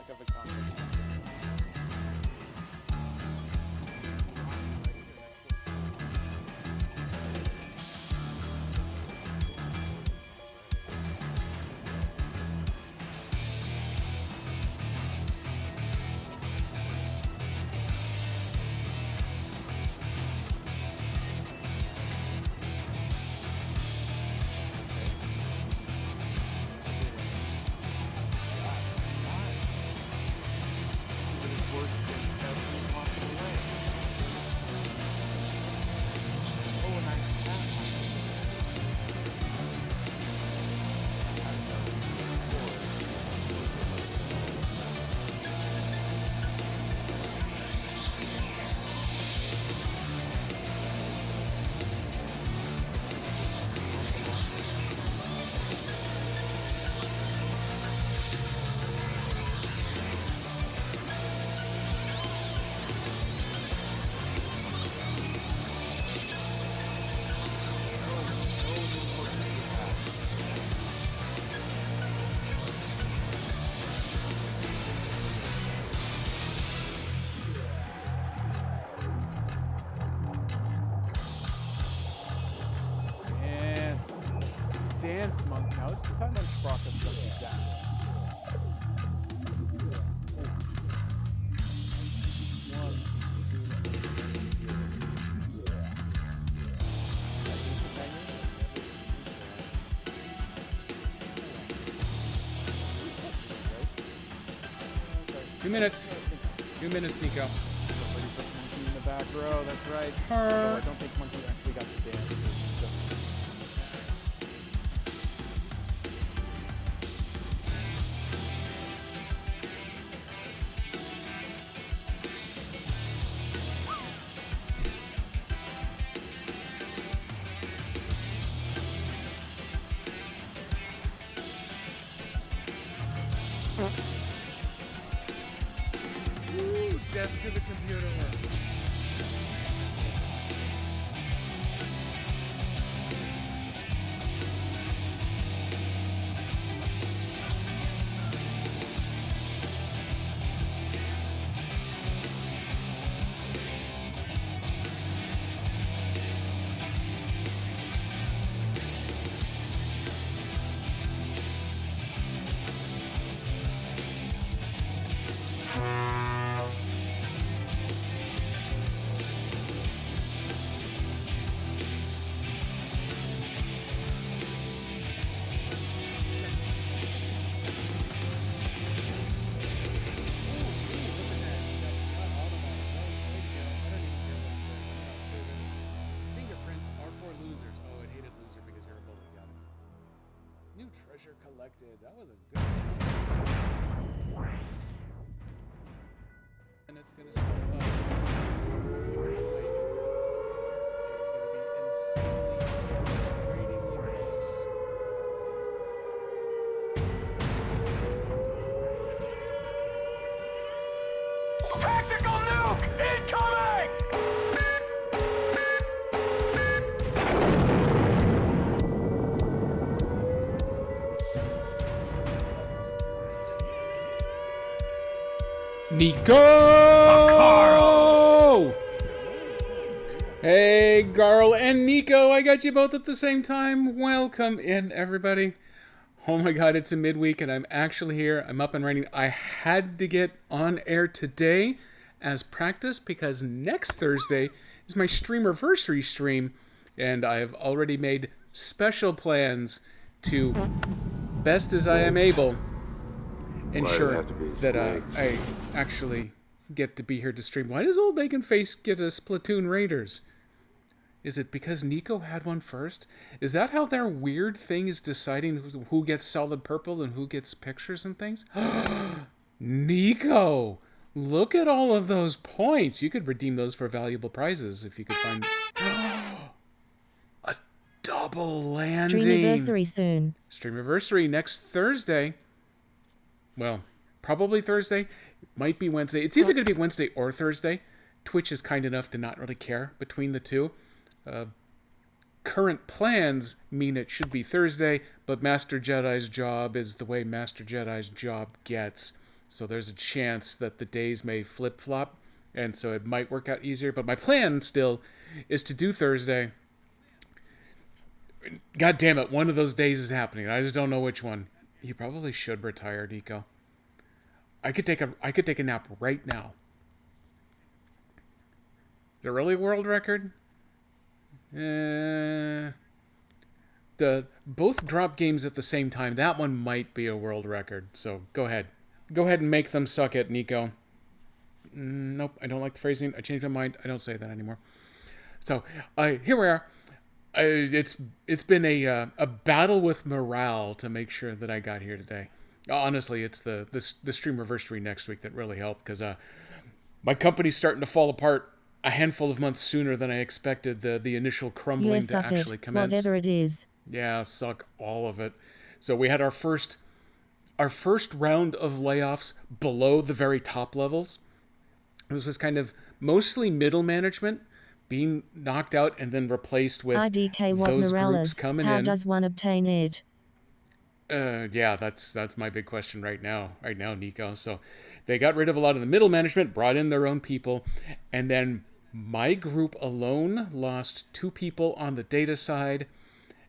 suck of a concept. Dance monk. Now it's the time when Sprocket does dance. Two minutes. 2 minutes, Nico. Somebody put Monkey in the back row. That's right. Although I don't think Monkey actually got to dance. Ooh, death to the computer. Treasure collected. That was a good shot. And it's gonna start by both of them and Megan. It is gonna be insanely frustratingly close. Tactical nuke incoming! Nico! Hey, Garl and Nico, I got you both at the same time. Welcome in, everybody. Oh my god, it's a midweek and I'm actually here. I'm up and running. I had to get on air today as practice because next Thursday is my Streamerversary stream and I have already made special plans to, best as I am able, ensure that I actually get to be here to stream. Why does Old Bacon Face get a Splatoon Raiders? Is it because Nico had one first? Is that how their weird thing is deciding who gets solid purple and who gets pictures and things? Nico! Look at all of those points. You could redeem those for valuable prizes if you could find... a double landing! Streamiversary soon. Streamiversary next Thursday. Well, probably Thursday. It might be Wednesday. It's either going to be Wednesday or Thursday. Twitch is kind enough to not really care between the two. Current plans mean it should be Thursday, but Master Jedi's job is the way Master Jedi's job gets. So there's a chance that the days may flip-flop, and so it might work out easier. But my plan still is to do Thursday. God damn it, one of those days is happening. I just don't know which one. You probably should retire, Nico. I could take a nap right now. Is it really a world record? The both drop games at the same time. That one might be a world record. So go ahead. Go ahead and make them suck it, Nico. Nope, I don't like the phrasing. I changed my mind. I don't say that anymore. So here we are. It's been a battle with morale to make sure that I got here today. Honestly, it's the Streamiversary next week that really helped, because my company's starting to fall apart a handful of months sooner than I expected. The initial crumbling to actually commence. Whatever it is. Yeah, suck all of it. So we had our first round of layoffs below the very top levels. This was kind of mostly middle management being knocked out and then replaced with IDK Watt those Morales. groups coming How in. does one obtain it? Yeah, that's my big question right now, Nico. So they got rid of a lot of the middle management, brought in their own people, and then my group alone lost 2 people on the data side,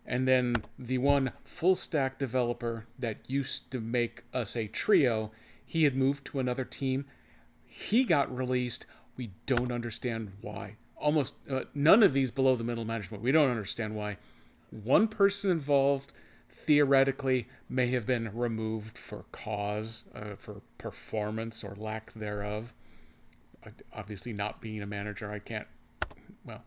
and then the one full stack developer that used to make us a trio, he had moved to another team. He got released. We don't understand why. Almost none of these below the middle management. We don't understand why. One person involved theoretically may have been removed for cause, for performance or lack thereof. Obviously, not being a manager, I can't. Well,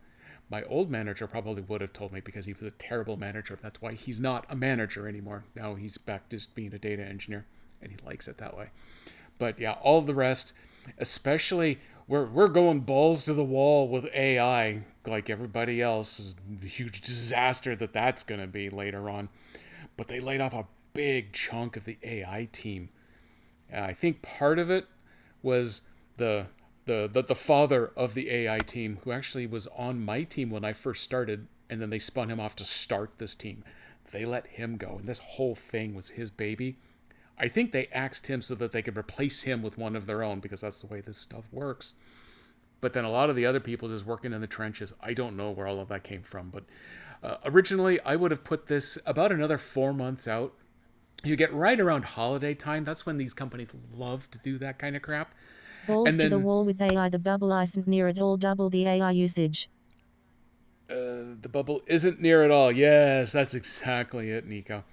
my old manager probably would have told me, because he was a terrible manager. That's why he's not a manager anymore. Now he's back to just being a data engineer, and he likes it that way. But yeah, all the rest, especially we're going balls to the wall with AI, like everybody else. Is a huge disaster that's going to be later on. But they laid off a big chunk of the AI team. I think part of it was the father of the AI team, who actually was on my team when I first started, and then they spun him off to start this team. They let him go, and this whole thing was his baby. I think they axed him so that they could replace him with one of their own, because that's the way this stuff works. But then a lot of the other people just working in the trenches, I don't know where all of that came from. But originally, I would have put this about another 4 months out. You get right around holiday time. That's when these companies love to do that kind of crap. Balls And to the then- wall with AI. The bubble isn't near at all. Double the AI usage. The bubble isn't near at all. Yes, that's exactly it, Nico.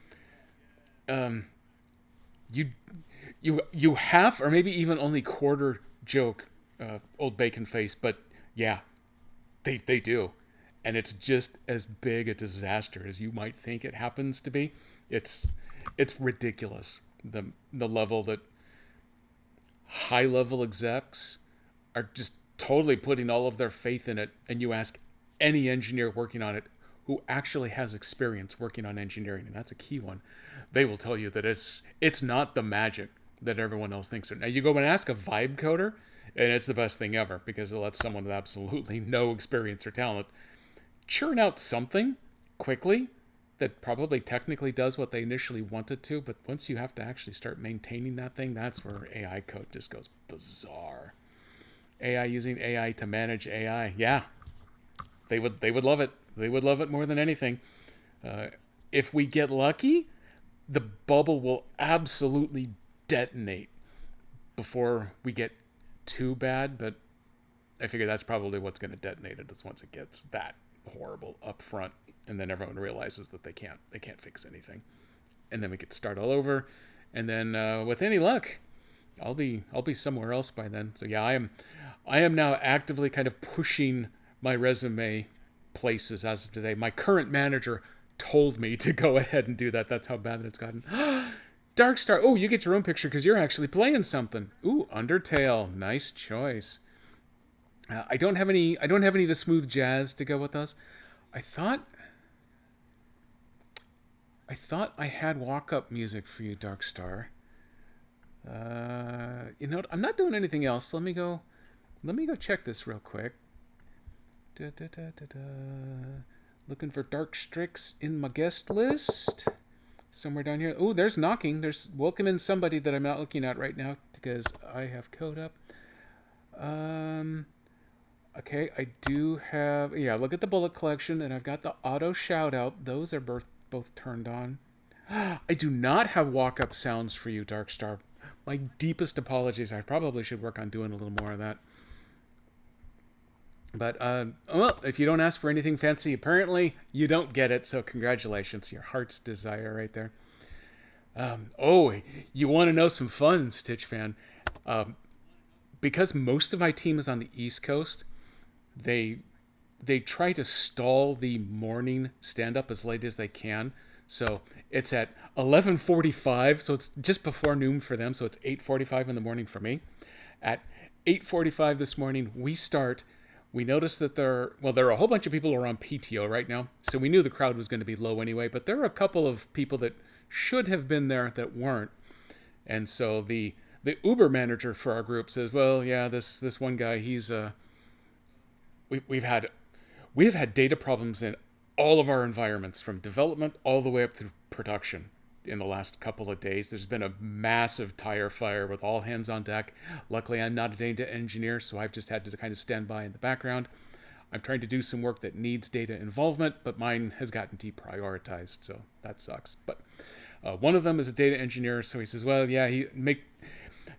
You half or maybe even only quarter joke, old bacon face, but yeah, they do, and it's just as big a disaster as you might think it happens to be. It's ridiculous, the level that high level execs are just totally putting all of their faith in it, and you ask any engineer working on it who actually has experience working on engineering, and that's a key one, they will tell you that it's not the magic that everyone else thinks. Now you go and ask a vibe coder, and it's the best thing ever, because it lets someone with absolutely no experience or talent churn out something quickly that probably technically does what they initially wanted to, but once you have to actually start maintaining that thing, that's where AI code just goes bizarre. AI using AI to manage AI, yeah, they would love it. They would love it more than anything. If we get lucky, the bubble will absolutely detonate before we get too bad, but I figure that's probably what's going to detonate it, is once it gets that horrible up front, and then everyone realizes that they can't fix anything, and then we could start all over, and then with any luck, I'll be somewhere else by then. So yeah, I am now actively kind of pushing my resume places as of today. My current manager told me to go ahead and do that. That's how bad it's gotten. Darkstar. Oh, you get your own picture because you're actually playing something. Ooh, Undertale. Nice choice. I don't have any of the smooth jazz to go with us. I thought I had walk-up music for you, Darkstar. You know what? I'm not doing anything else. Let me go check this real quick. Looking for Dark Strix in my guest list. somewhere down here. Oh, there's knocking. There's welcome in somebody that I'm not looking at right now because I have code up. Okay, I do have, yeah, look at the bullet collection, and I've got the auto shout out. Those are both turned on. I do not have walk-up sounds for you, Darkstar. My deepest apologies. I probably should work on doing a little more of that. But, well, if you don't ask for anything fancy, apparently you don't get it, so congratulations. Your heart's desire right there. Oh, you want to know some fun, Stitch fan? Because most of my team is on the East Coast, they try to stall the morning stand-up as late as they can. So it's at 11:45, so it's just before noon for them, so it's 8:45 in the morning for me. At 8:45 this morning, we start. We noticed that there are a whole bunch of people who are on PTO right now, so we knew the crowd was going to be low anyway, but there were a couple of people that should have been there that weren't. And so the Uber manager for our group says, well, yeah, this one guy, he's we've had data problems in all of our environments, from development all the way up through production in the last couple of days. There's been a massive tire fire with all hands on deck. Luckily, I'm not a data engineer, so I've just had to kind of stand by in the background. I'm trying to do some work that needs data involvement, but mine has gotten deprioritized, so that sucks. But one of them is a data engineer, so he says, well, yeah,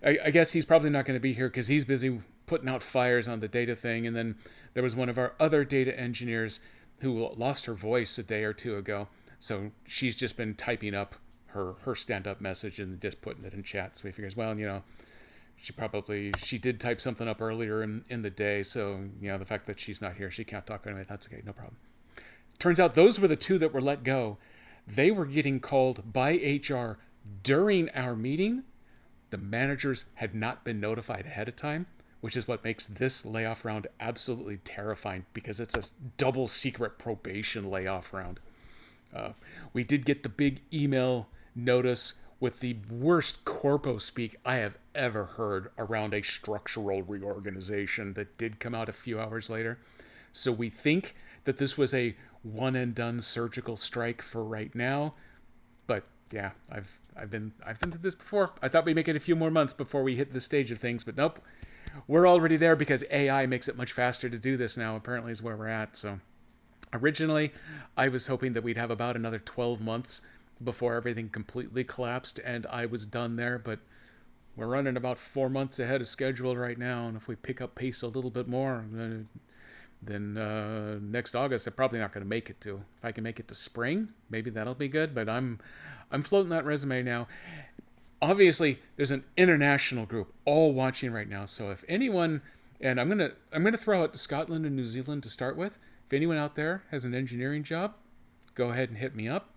I guess he's probably not going to be here because he's busy putting out fires on the data thing. And then there was one of our other data engineers who lost her voice a day or two ago, so she's just been typing up her stand-up message and just putting it in chat. So he figures, well, she did type something up earlier in the day, so the fact that she's not here, she can't talk anyway. That's okay, no problem. Turns out those were the two that were let go. They were getting called by HR during our meeting. The managers had not been notified ahead of time, which is what makes this layoff round absolutely terrifying, because it's a double secret probation layoff round. We did get the big email notice with the worst corpo speak I have ever heard around a structural reorganization that did come out a few hours later. So we think that this was a one and done surgical strike for right now. But yeah, I've been through this before. I thought we'd make it a few more months before we hit this stage of things, but nope. We're already there because AI makes it much faster to do this now, apparently, is where we're at. So originally, I was hoping that we'd have about another 12 months before everything completely collapsed and I was done there, but we're running about 4 months ahead of schedule right now, and if we pick up pace a little bit more, then next August I'm probably not going to make it to. If I can make it to spring, maybe that'll be good, but I'm floating that resume now. Obviously, there's an international group all watching right now, so if anyone, and I'm gonna throw out Scotland and New Zealand to start with. If anyone out there has an engineering job, go ahead and hit me up.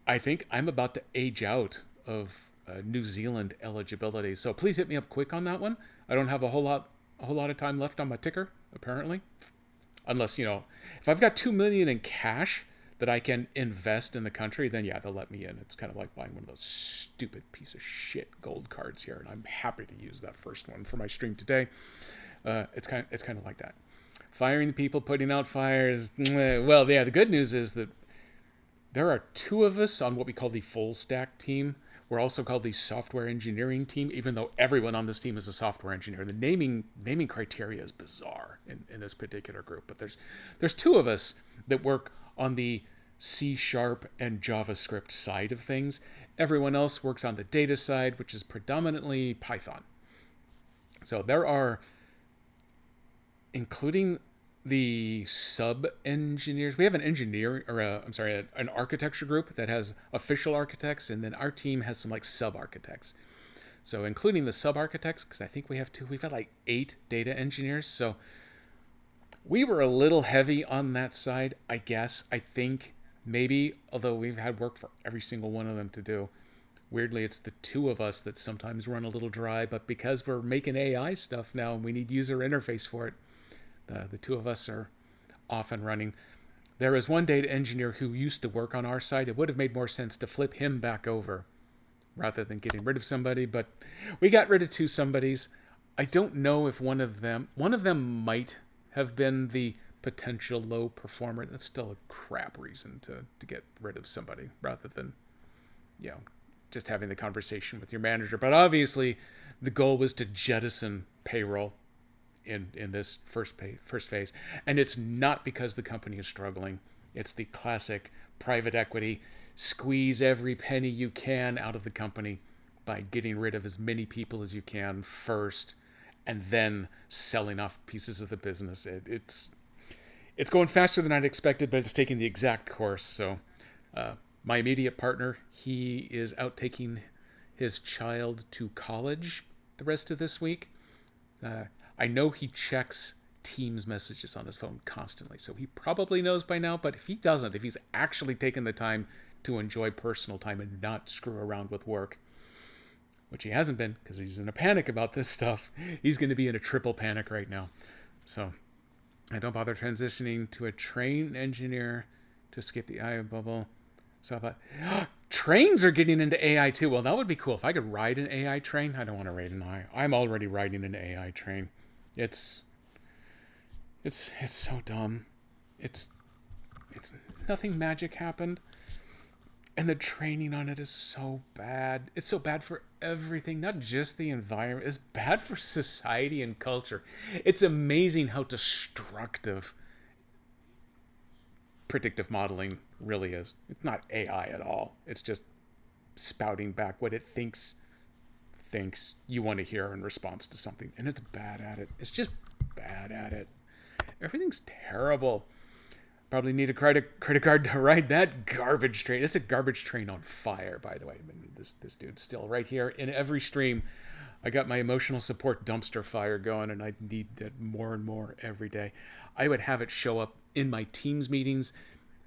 I think I'm about to age out of New Zealand eligibility, so please hit me up quick on that one. I don't have a whole lot of time left on my ticker, apparently, unless if I've got $2 million in cash that I can invest in the country, then yeah, they'll let me in. It's kind of like buying one of those stupid piece of shit gold cards here, and I'm happy to use that first one for my stream today. It's kind of like that. Firing people, putting out fires. Well, yeah, the good news is that there are two of us on what we call the full stack team. We're also called the software engineering team, even though everyone on this team is a software engineer. The naming criteria is bizarre in this particular group, but there's two of us that work on the C# and JavaScript side of things. Everyone else works on the data side, which is predominantly Python. So there are, including the sub-engineers, we have an an architecture group that has official architects, and then our team has some sub-architects. So including the sub-architects, because I think we've got 8 data engineers. So we were a little heavy on that side, I guess. I think maybe, although we've had work for every single one of them to do. Weirdly, it's the two of us that sometimes run a little dry, but because we're making AI stuff now and we need user interface for it, the two of us are off and running. There is one data engineer who used to work on our side. It would have made more sense to flip him back over rather than getting rid of somebody, but we got rid of 2 somebodies. I don't know if one of them might have been the potential low performer. That's still a crap reason to get rid of somebody rather than just having the conversation with your manager. But obviously, the goal was to jettison payroll in this first phase, and it's not because the company is struggling. It's the classic private equity: squeeze every penny you can out of the company by getting rid of as many people as you can first, and then selling off pieces of the business. It's going faster than I'd expected, but it's taking the exact course. So my immediate partner, he is out taking his child to college the rest of this week. I know he checks Teams messages on his phone constantly, so he probably knows by now. But if he doesn't, if he's actually taken the time to enjoy personal time and not screw around with work, which he hasn't been because he's in a panic about this stuff, he's going to be in a triple panic right now. So I don't bother transitioning to a train engineer to escape the AI bubble. So about trains are getting into AI too. Well, that would be cool if I could ride an AI train. I don't want to ride an AI. I'm already riding an AI train. It's so dumb. It's nothing magic happened. And the training on it is so bad. It's so bad for everything, not just the environment. It's bad for society and culture. It's amazing how destructive predictive modeling really is. It's not AI at all. It's just spouting back what it thinks you want to hear in response to something. And it's bad at it. It's just bad at it. Everything's terrible. Probably need a credit card to ride that garbage train. It's a garbage train on fire, by the way. I mean, this dude's still right here in every stream. I got my emotional support dumpster fire going, and I need that more and more every day. I would have it show up in my Teams meetings,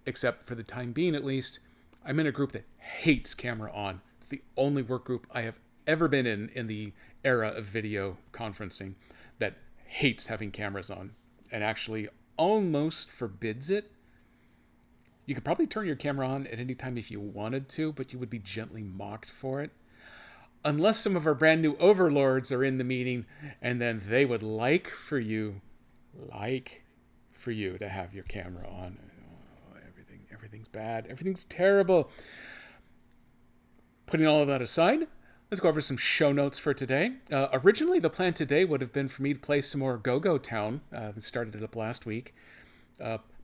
except for the time being at least. I'm in a group that hates camera on. It's the only work group I have ever been in the era of video conferencing that hates having cameras on and actually almost forbids it. You could probably turn your camera on at any time if you wanted to, but you would be gently mocked for it. Unless some of our brand new overlords are in the meeting, and then they would like for you to have your camera on. Oh, everything's bad. Everything's terrible. Putting all of that aside, let's go over some show notes for today. Originally, the plan today would have been for me to play some more Go-Go Town. We started it up last week.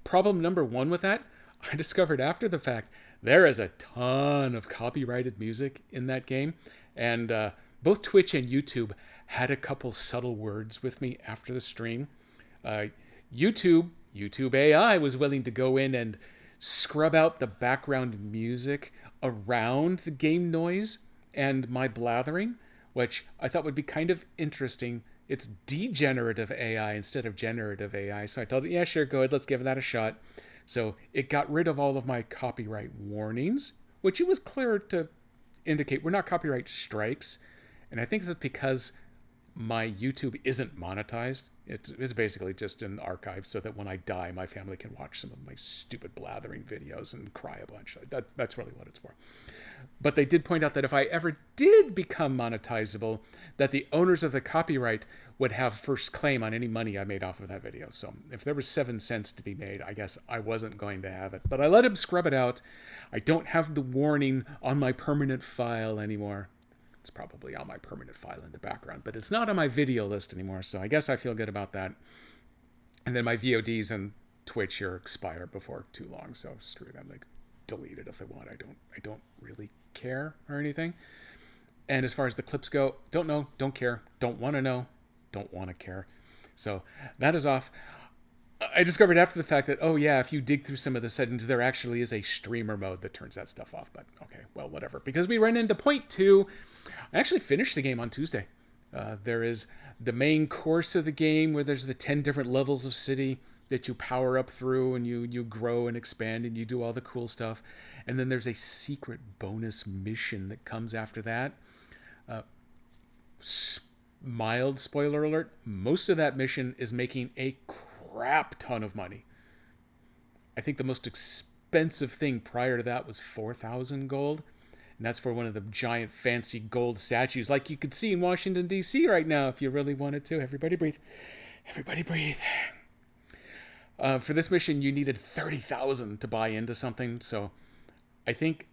Problem number one with that, I discovered after the fact, there is a ton of copyrighted music in that game. And both Twitch and YouTube had a couple subtle words with me after the stream. YouTube AI was willing to go in and scrub out the background music around the game noise and my blathering, which I thought would be kind of interesting. It's degenerative AI instead of generative AI. So I told it, yeah, sure, go ahead, let's give that a shot. So it got rid of all of my copyright warnings, which it was clear to indicate were not copyright strikes. And I think that's because my YouTube isn't monetized. It's basically just an archive so that when I die, my family can watch some of my stupid blathering videos and cry a bunch. That's really what it's for. But they did point out that if I ever did become monetizable, that the owners of the copyright would have first claim on any money I made off of that video. So if there was 7 cents to be made, I guess I wasn't going to have it. But I let him scrub it out. I don't have the warning on my permanent file anymore. It's probably on my permanent file in the background, but it's not on my video list anymore. So I guess I feel good about that. And then my VODs and Twitch here expire before too long. So screw them. They can delete it if they want. I don't really care or anything. And as far as the clips go, don't know, don't care, don't want to know, don't want to care. So that is off. I discovered after the fact that, oh yeah, if you dig through some of the settings, there actually is a streamer mode that turns that stuff off. But okay, well, whatever. Because we ran into point 2. I actually finished the game on Tuesday. There is the main course of the game where there's the 10 different levels of city that you power up through, and you grow and expand and you do all the cool stuff. And then there's a secret bonus mission that comes after that. Mild spoiler alert, most of that mission is making a crap ton of money. I think the most expensive thing prior to that was 4,000 gold. And that's for one of the giant fancy gold statues like you could see in Washington, D.C. right now if you really wanted to. Everybody breathe. Everybody breathe. For this mission, you needed 30,000 to buy into something. So I think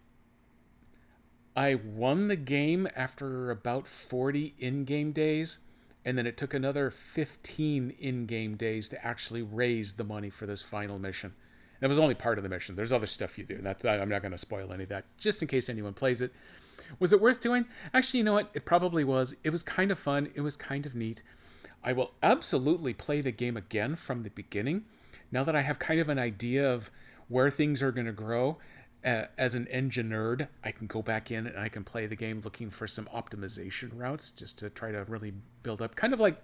I won the game after about 40 in-game days, and then it took another 15 in-game days to actually raise the money for this final mission. That was only part of the mission. There's other stuff you do. I'm not going to spoil any of that, just in case anyone plays it. Was it worth doing? Actually, you know what? It probably was. It was kind of fun. It was kind of neat. I will absolutely play the game again from the beginning. Now that I have kind of an idea of where things are going to grow, as an engine nerd, I can go back in and I can play the game looking for some optimization routes just to try to really build up. Kind of like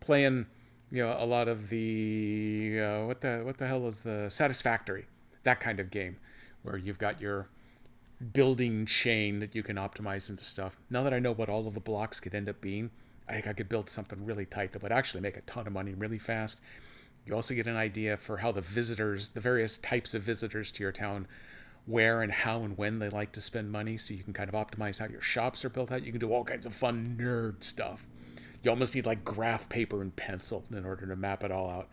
playing, a lot of the what the hell is the Satisfactory, that kind of game, where you've got your building chain that you can optimize into stuff. Now that I know what all of the blocks could end up being, I think I could build something really tight that would actually make a ton of money really fast. You also get an idea for how the various types of visitors to your town, where and how and when they like to spend money, so you can kind of optimize how your shops are built out. You can do all kinds of fun nerd stuff. You almost need like graph paper and pencil in order to map it all out.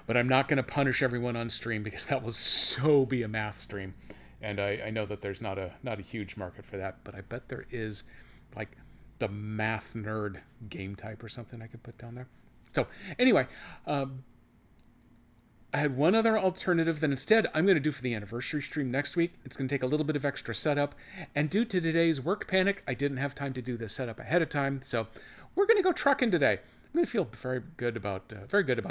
But I'm not going to punish everyone on stream because that will so be a math stream. And I know that there's not a huge market for that, but I bet there is like the math nerd game type or something I could put down there. So anyway, I had one other alternative that instead I'm going to do for the anniversary stream next week. It's going to take a little bit of extra setup. And due to today's work panic, I didn't have time to do the setup ahead of time. So we're going to go trucking today. I'm going to feel very good about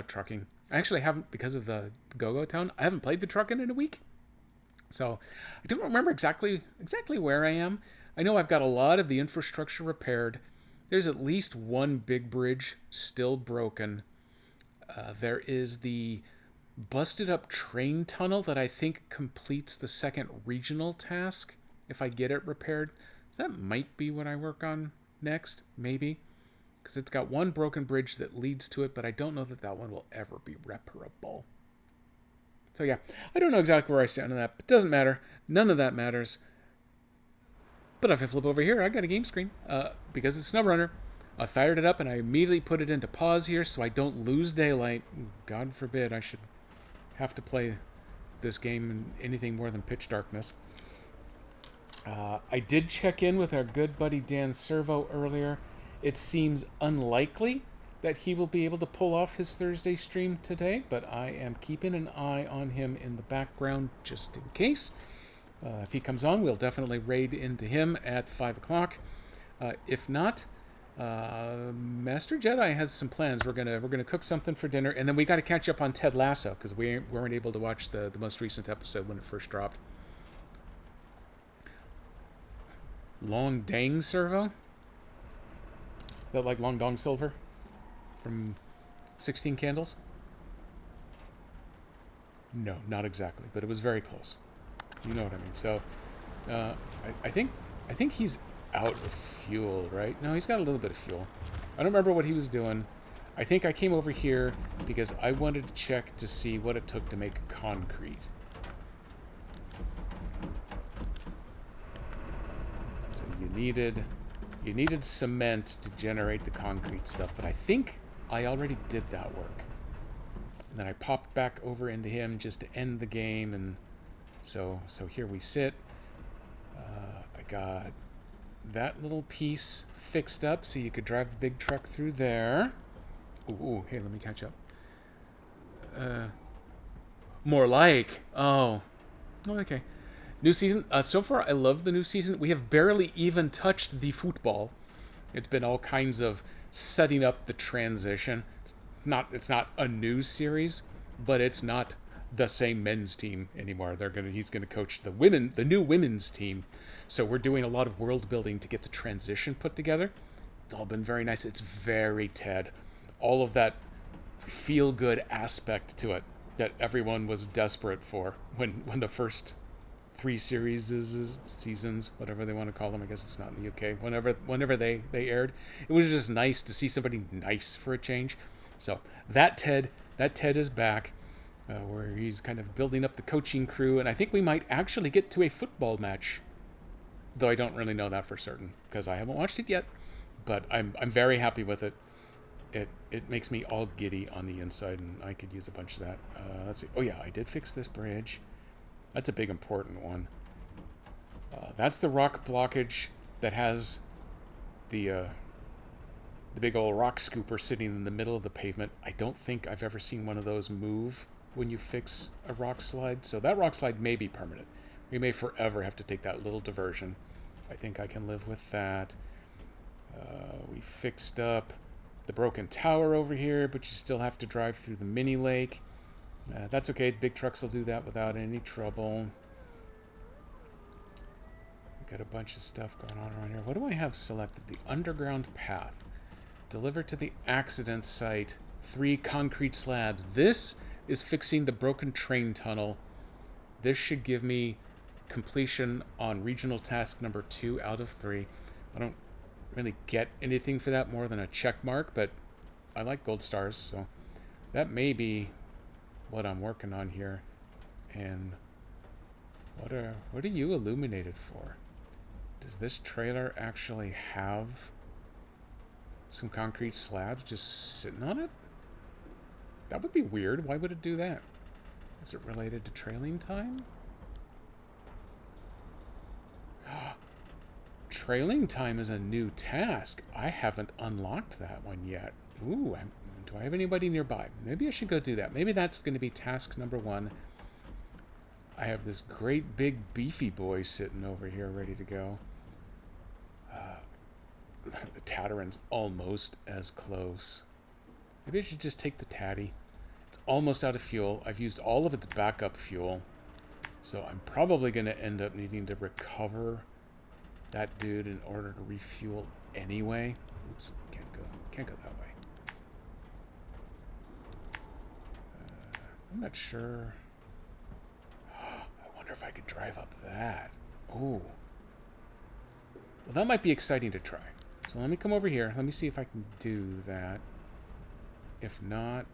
trucking. I actually haven't, because of the Go-Go Town, I haven't played the trucking in a week. So I don't remember exactly where I am. I know I've got a lot of the infrastructure repaired. There's at least one big bridge still broken. There is the busted up train tunnel that I think completes the second regional task if I get it repaired. So that might be what I work on next, maybe. Because it's got one broken bridge that leads to it, but I don't know that one will ever be reparable. So yeah, I don't know exactly where I stand on that, but it doesn't matter. None of that matters. But if I flip over here, I got a game screen. Because it's SnowRunner, I fired it up and I immediately put it into pause here so I don't lose daylight. God forbid I should have to play this game in anything more than pitch darkness. I did check in with our good buddy Dan Servo earlier. It seems unlikely that he will be able to pull off his Thursday stream today, but I am keeping an eye on him in the background just in case. If he comes on, we'll definitely raid into him at 5 o'clock. If not, Master Jedi has some plans. We're gonna cook something for dinner, and then we got to catch up on Ted Lasso because we weren't able to watch the most recent episode when it first dropped. Long Dang Servo? Is that like Long Dong Silver from 16 Candles? No, not exactly, but it was very close. You know what I mean. So, I think he's out of fuel, right? No, he's got a little bit of fuel. I don't remember what he was doing. I think I came over here because I wanted to check to see what it took to make concrete. So you needed cement to generate the concrete stuff, but I think I already did that work. And then I popped back over into him just to end the game, and so here we sit. I got that little piece fixed up so you could drive the big truck through there. Ooh, hey, let me catch up. More like. Oh, okay. New season. So far, I love the new season. We have barely even touched the football. It's been all kinds of setting up the transition. It's not a new series, but it's not the same men's team anymore. He's gonna coach the new women's team. So we're doing a lot of world building to get the transition put together. It's all been very nice. It's very Ted. All of that feel good aspect to it that everyone was desperate for when the first 3 seasons, whatever they want to call them. I guess it's not in the UK. Whenever they aired, it was just nice to see somebody nice for a change. So that Ted is back, where he's kind of building up the coaching crew, and I think we might actually get to a football match, though I don't really know that for certain because I haven't watched it yet. But I'm very happy with it. It makes me all giddy on the inside, and I could use a bunch of that. Let's see. Oh yeah, I did fix this bridge. That's a big important one. That's the rock blockage that has the big old rock scooper sitting in the middle of the pavement. I don't think I've ever seen one of those move when you fix a rock slide. So that rock slide may be permanent. We may forever have to take that little diversion. I think I can live with that. We fixed up the broken tower over here, but you still have to drive through the mini lake. That's okay. Big trucks will do that without any trouble. We've got a bunch of stuff going on around here. What do I have selected? The underground path. Deliver to the accident site. 3 concrete slabs. This is fixing the broken train tunnel. This should give me completion on regional task number 2 out of 3. I don't really get anything for that more than a check mark, but I like gold stars, so that may be what I'm working on here. And what are you illuminated for? Does this trailer actually have some concrete slabs just sitting on it? That would be weird. Why would it do that? Is it related to trailing time? Trailing time is a new task. I haven't unlocked that one yet. Ooh, do I have anybody nearby? Maybe I should go do that. Maybe that's going to be task number 1. I have this great big beefy boy sitting over here ready to go. The Tataran's almost as close. Maybe I should just take the Tatty. It's almost out of fuel. I've used all of its backup fuel. So I'm probably going to end up needing to recover that dude in order to refuel anyway. Oops, can't go that way. I'm not sure. I wonder if I could drive up that. Ooh. Well, that might be exciting to try. So let me come over here. Let me see if I can do that. If not...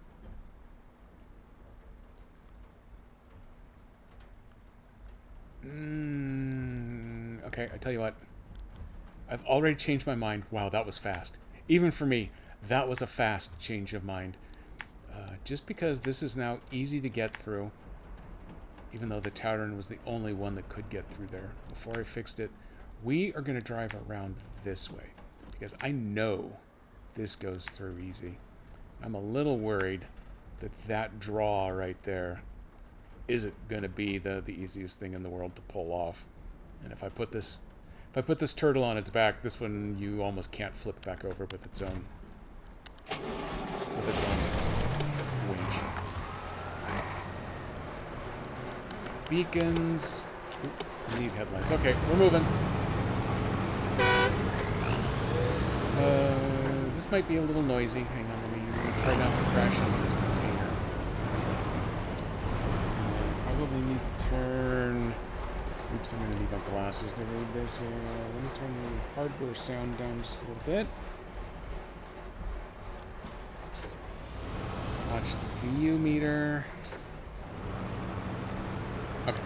okay, I tell you what. I've already changed my mind. Wow, that was fast. Even for me, that was a fast change of mind. Just because this is now easy to get through, even though the Tataran was the only one that could get through there before I fixed it, we are going to drive around this way. Because I know this goes through easy. I'm a little worried that that draw right there isn't going to be the easiest thing in the world to pull off. And if I put this turtle on its back, this one you almost can't flip back over with its own winch. Beacons. Oop, I need headlights. Okay, we're moving. This might be a little noisy. Hang on, let me try not to crash into this container. Probably need to turn... Oops, I'm going to need my glasses to read this here. Let me turn the hardware sound down just a little bit. Watch the VU meter. Okay.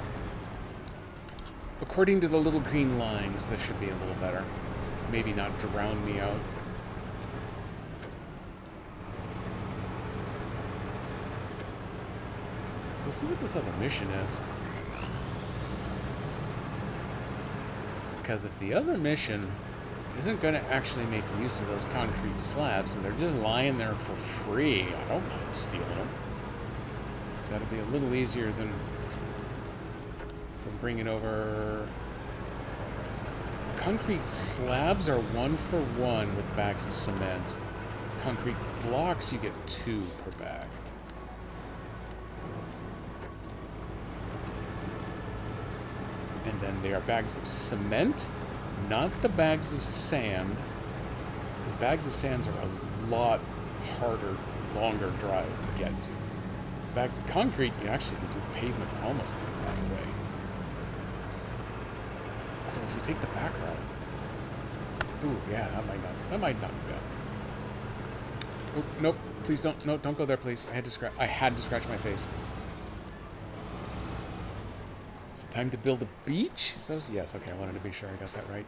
According to the little green lines, this should be a little better. Maybe not drown me out. Let's go see what this other mission is. Because if the other mission isn't going to actually make use of those concrete slabs and they're just lying there for free, I don't mind stealing them. That'll be a little easier than bringing over... Concrete slabs are 1 for 1 with bags of cement. Concrete blocks, you get 2 per bag. And then they are bags of cement, not the bags of sand. Because bags of sands are a lot harder, longer drive to get to. Bags of concrete, you actually can do pavement almost the entire way. Although if you take the back route, ooh, yeah, that might not be bad. Oh, nope, please don't go there, please. I had to scratch my face. Is it time to build a beach? So, yes, okay, I wanted to be sure I got that right.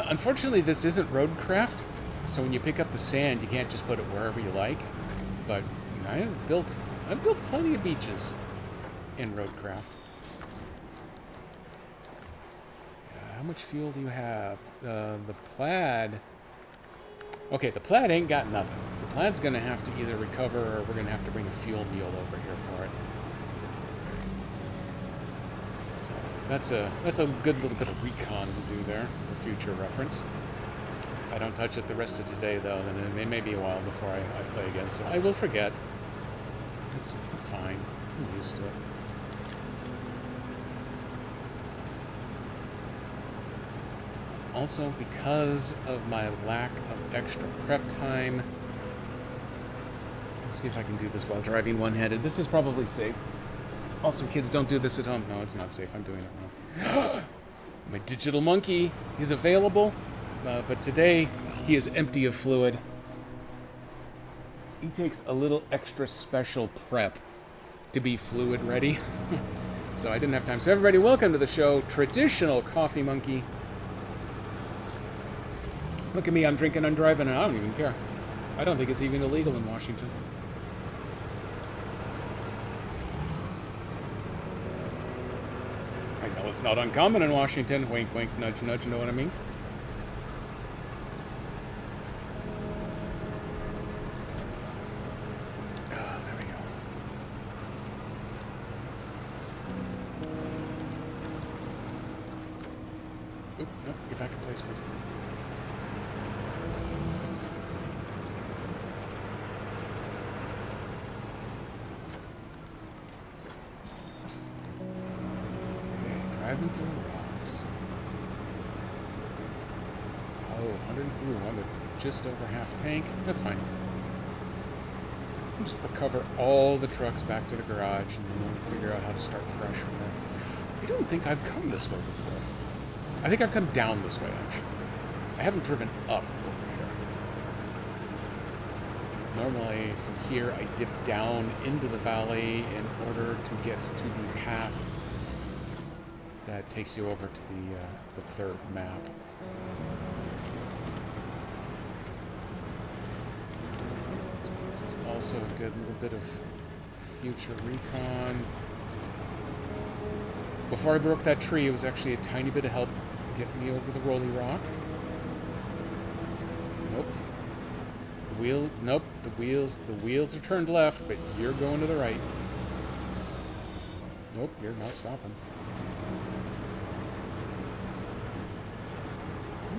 Unfortunately, this isn't Roadcraft, so when you pick up the sand, you can't just put it wherever you like. But I've built plenty of beaches in Roadcraft. how much fuel do you have? The Plaid... Okay, the Plaid ain't got nothing. The Plaid's going to have to either recover or we're going to have to bring a fuel mule over here for it. So that's a good little bit of recon to do there for future reference. If I don't touch it the rest of today, though, then it may be a while before I play again, so I will forget. It's fine. I'm used to it. Also, because of my lack of extra prep time, let's see if I can do this while driving one-handed. This is probably safe. Also, kids, don't do this at home. No, it's not safe. I'm doing it wrong. My digital monkey is available, but today he is empty of fluid. He takes a little extra special prep to be fluid ready. So I didn't have time. So everybody, welcome to the show, Traditional Coffee Monkey. Look at me, I'm drinking, I'm driving, and I don't even care. I don't think it's even illegal in Washington. I know it's not uncommon in Washington. Wink, wink, nudge, nudge, you know what I mean? Ah, there we go. Oop, nope, get back in place, please. Driving through rocks. Oh, 100. Ooh, I'm at just over half tank. That's fine. I'll just recover all the trucks back to the garage and then we'll figure out how to start fresh from there. I don't think I've come this way before. I think I've come down this way, actually. I haven't driven up over here. Normally, from here, I dip down into the valley in order to get to the path that takes you over to the third map. So this is also a good little bit of future recon. Before I broke that tree, it was actually a tiny bit of help getting me over the rolly rock. Nope. Nope. The wheels are turned left, but you're going to the right. Nope, you're not stopping.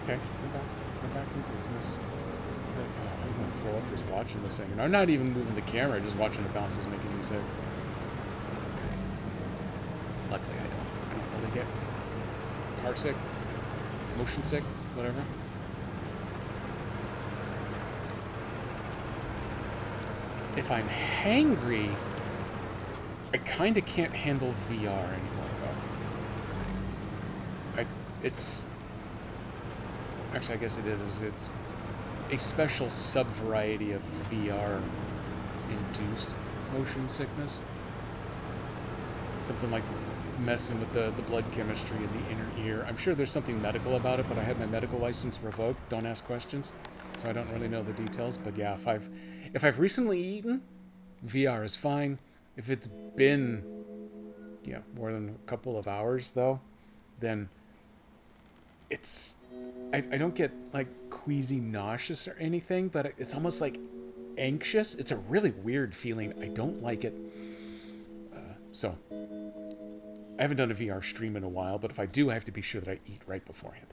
Okay, we're back in business. I'm gonna throw up just watching this thing. And I'm not even moving the camera, just watching the bounces making me sick. Luckily I don't really get car sick, motion sick, whatever. If I'm hangry, I kinda can't handle VR anymore though. Actually, I guess it is. It's a special sub-variety of VR-induced motion sickness. Something like messing with the blood chemistry in the inner ear. I'm sure there's something medical about it, but I had my medical license revoked. Don't ask questions, so I don't really know the details. But yeah, if I've recently eaten, VR is fine. If it's been more than a couple of hours though, then it's I don't get like queasy nauseous or anything, but it's almost like anxious. It's a really weird feeling. I don't like it. So I haven't done a VR stream in a while, but if I do, I have to be sure that I eat right beforehand.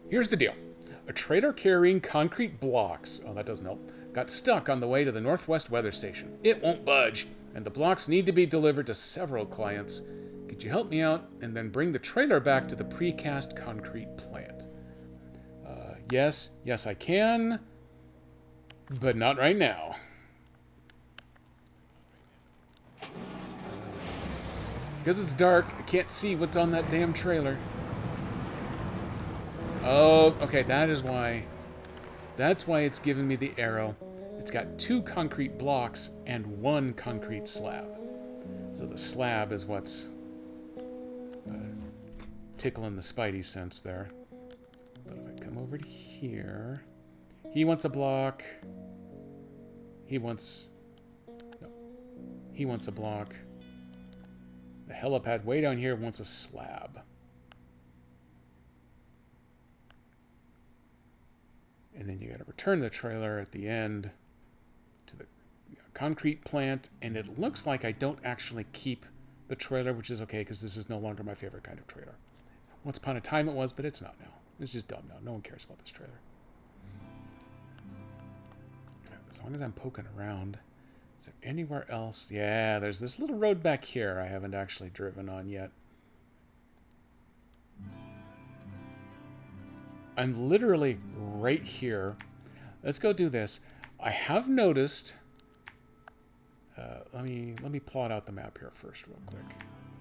Here's the deal. A trailer carrying concrete blocks, oh, that doesn't help, got stuck on the way to the Northwest Weather Station. It won't budge, and the blocks need to be delivered to several clients. Could you help me out and then bring the trailer back to the precast concrete plant? Yes, I can, but not right now. Because it's dark, I can't see what's on that damn trailer. Oh, okay, that is why. That's why it's giving me the arrow. It's got 2 concrete blocks and 1 concrete slab. So the slab is what's tickling the spidey sense there. But if I come over to here, he wants a block. He wants a block. The helipad way down here wants a slab. And then you got to return the trailer at the end to the concrete plant. And it looks like I don't actually keep the trailer, which is okay because this is no longer my favorite kind of trailer. Once upon a time it was, but it's not now. It's just dumb now. No one cares about this trailer. As long as I'm poking around. Is there anywhere else? Yeah, there's this little road back here I haven't actually driven on yet. I'm literally right here. Let's go do this. I have noticed... let me plot out the map here first real quick.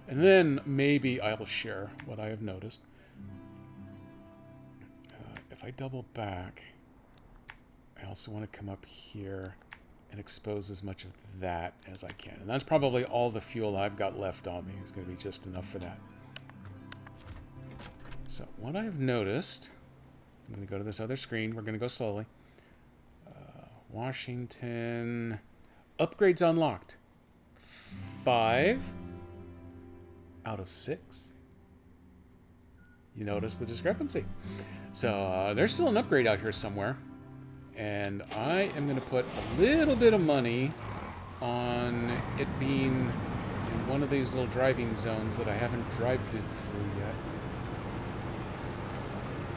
And then maybe I will share what I have noticed. If I double back, I also want to come up here and expose as much of that as I can. And that's probably all the fuel I've got left on me. It's going to be just enough for that. So what I've noticed, I'm going to go to this other screen. We're going to go slowly. Washington, upgrades unlocked. 5 out of 6. You notice the discrepancy. So there's still an upgrade out here somewhere. And I am going to put a little bit of money on it being in one of these little driving zones that I haven't driven it through yet.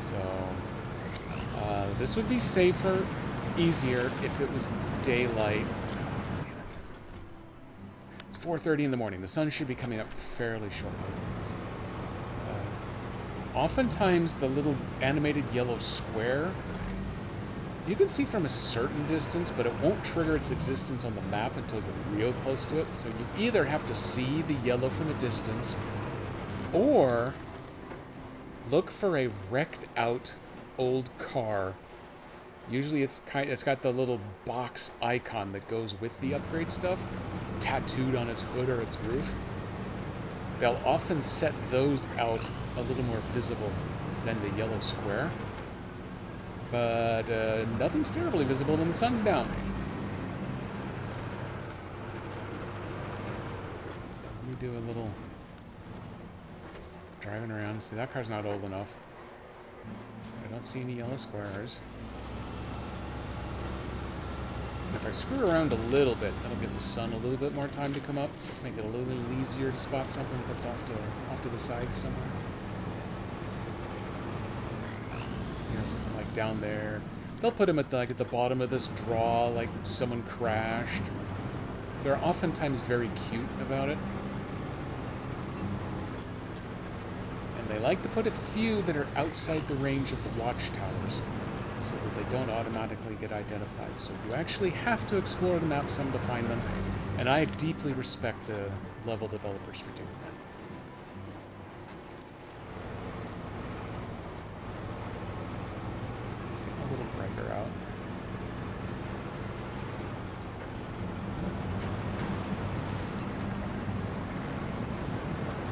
So this would be safer, easier if it was daylight. It's 4:30 in the morning. The sun should be coming up fairly shortly. Oftentimes the little animated yellow square you can see from a certain distance, but it won't trigger its existence on the map until you're real close to it. So you either have to see the yellow from a distance, or look for a wrecked out old car. Usually it's got the little box icon that goes with the upgrade stuff, tattooed on its hood or its roof. They'll often set those out a little more visible than the yellow square. But nothing's terribly visible when the sun's down. So let me do a little driving around. See, that car's not old enough. I don't see any yellow squares. And if I screw around a little bit, that'll give the sun a little bit more time to come up. Make it a little easier to spot something if it's off to the side somewhere. Something like down there. They'll put them at the bottom of this draw, like someone crashed. They're oftentimes very cute about it. And they like to put a few that are outside the range of the watchtowers, so that they don't automatically get identified. So you actually have to explore the map some to find them. And I deeply respect the level developers for doing that. Out.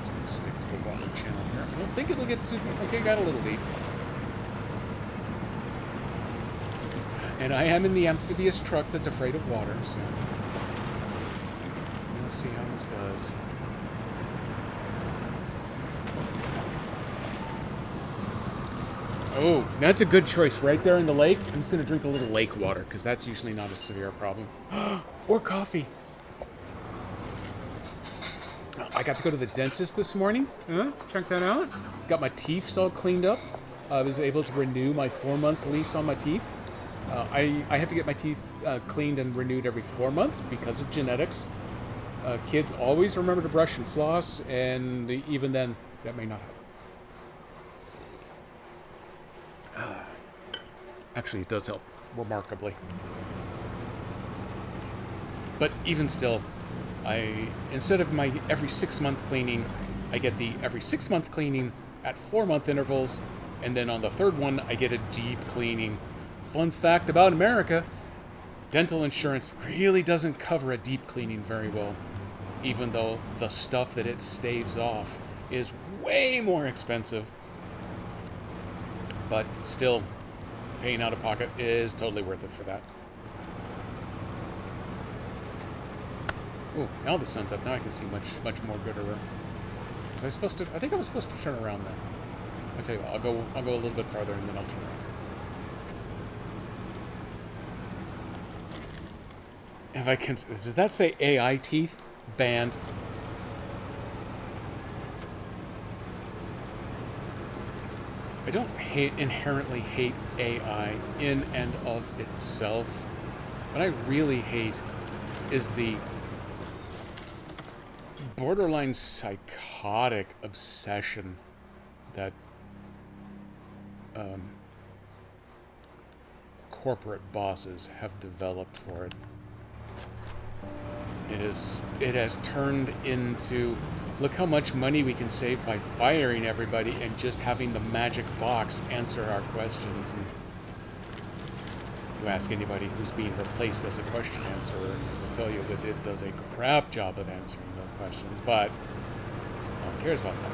So I'm stick to the water channel here. I don't think it'll get too deep. Okay, got a little deep. And I am in the amphibious truck that's afraid of water, so we'll see how this does. Oh, that's a good choice right there in the lake. I'm just going to drink a little lake water because that's usually not a severe problem. Or coffee. I got to go to the dentist this morning. Check that out. Got my teeth all cleaned up. I was able to renew my 4-month lease on my teeth. I have to get my teeth cleaned and renewed every 4 months because of genetics. Kids always remember to brush and floss, and even then, that may not happen. Actually, it does help remarkably. But even still, instead of my every 6-month cleaning, I get the every 6-month cleaning at 4-month intervals, and then on the 3rd one, I get a deep cleaning. Fun fact about America, dental insurance really doesn't cover a deep cleaning very well, even though the stuff that it staves off is way more expensive. But still, paying out of pocket is totally worth it for that. Oh, now the sun's up. Now I can see much more gooder. Was I supposed to? I think I was supposed to turn around then. I'll tell you what. I'll go a little bit farther and then I'll turn if I can, does that say AI teeth? Banned. I don't inherently hate AI in and of itself. What I really hate is the borderline psychotic obsession that corporate bosses have developed for it. It has turned into, look how much money we can save by firing everybody and just having the magic box answer our questions. And you ask anybody who's being replaced as a question answerer, they'll tell you that it does a crap job of answering those questions, but no one cares about that.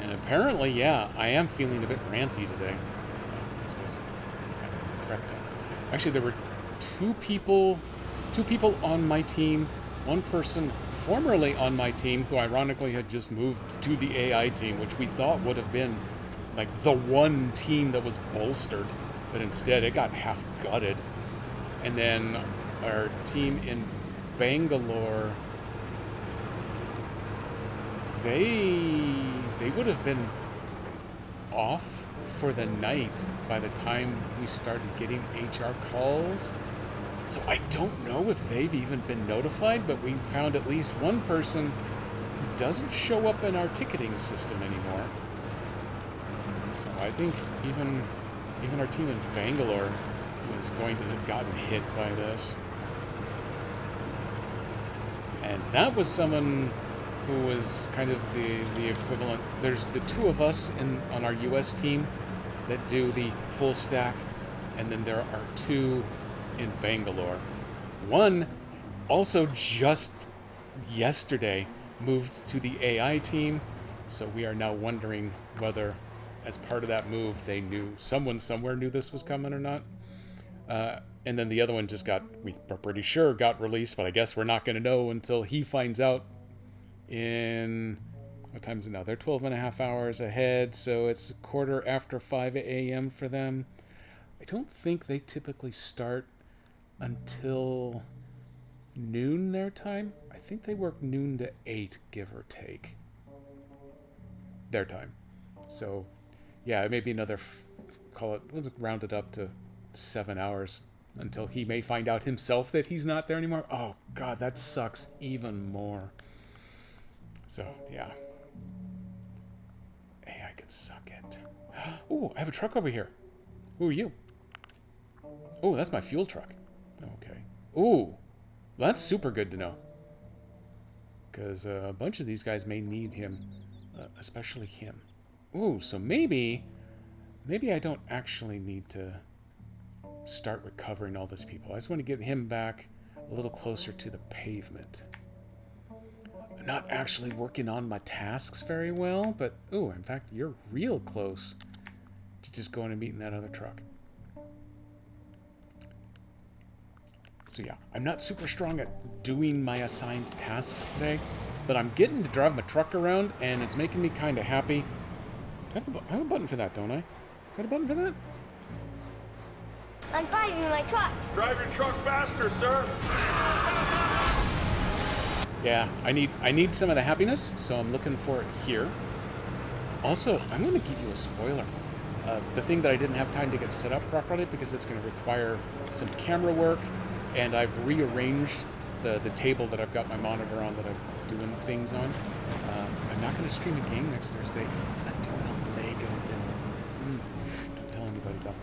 And apparently, yeah, I am feeling a bit ranty today. This was kind of prepped up. Actually, there were two people on my team, one person formerly on my team who ironically had just moved to the AI team, which we thought would have been like the one team that was bolstered, but instead it got half gutted. And then our team in Bangalore, they would have been off for the night by the time we started getting HR calls. So I don't know if they've even been notified, but we found at least one person who doesn't show up in our ticketing system anymore. So I think even our team in Bangalore was going to have gotten hit by this. And that was someone who was kind of the equivalent. There's the two of us on our US team that do the full stack, and then there are two in Bangalore. One also just yesterday moved to the AI team, so we are now wondering whether as part of that move they knew, someone somewhere knew this was coming or not. And then the other one just we're pretty sure got released, but I guess we're not going to know until he finds out in, what time is it now? They're 12 and a half hours ahead, so it's a quarter after 5 a.m. for them. I don't think they typically start until noon their time. I think they work noon to 8, give or take, their time. So yeah, it may be another, call it, let's round it up to 7 hours until he may find out himself that he's not there anymore. Oh god, that sucks even more. So yeah, hey, I could suck it. Ooh, I have a truck over here. Who are you? Oh, that's my fuel truck. Okay. Ooh, that's super good to know, because a bunch of these guys may need him, especially him. Ooh, so maybe I don't actually need to start recovering all these people. I just want to get him back a little closer to the pavement. I'm not actually working on my tasks very well, but ooh, in fact, you're real close to just going and meeting that other truck. So yeah, I'm not super strong at doing my assigned tasks today, but I'm getting to drive my truck around, and it's making me kind of happy. I have a button for that, don't I? Got a button for that? I'm driving my truck. Drive your truck faster, sir. Yeah, I need some of the happiness, so I'm looking for it here. Also, I'm going to give you a spoiler. The thing that I didn't have time to get set up properly because it's going to require some camera work, and I've rearranged the table that I've got my monitor on that I'm doing things on. I'm not going to stream a game next Thursday. I'm doing a Lego build. Don't tell anybody though.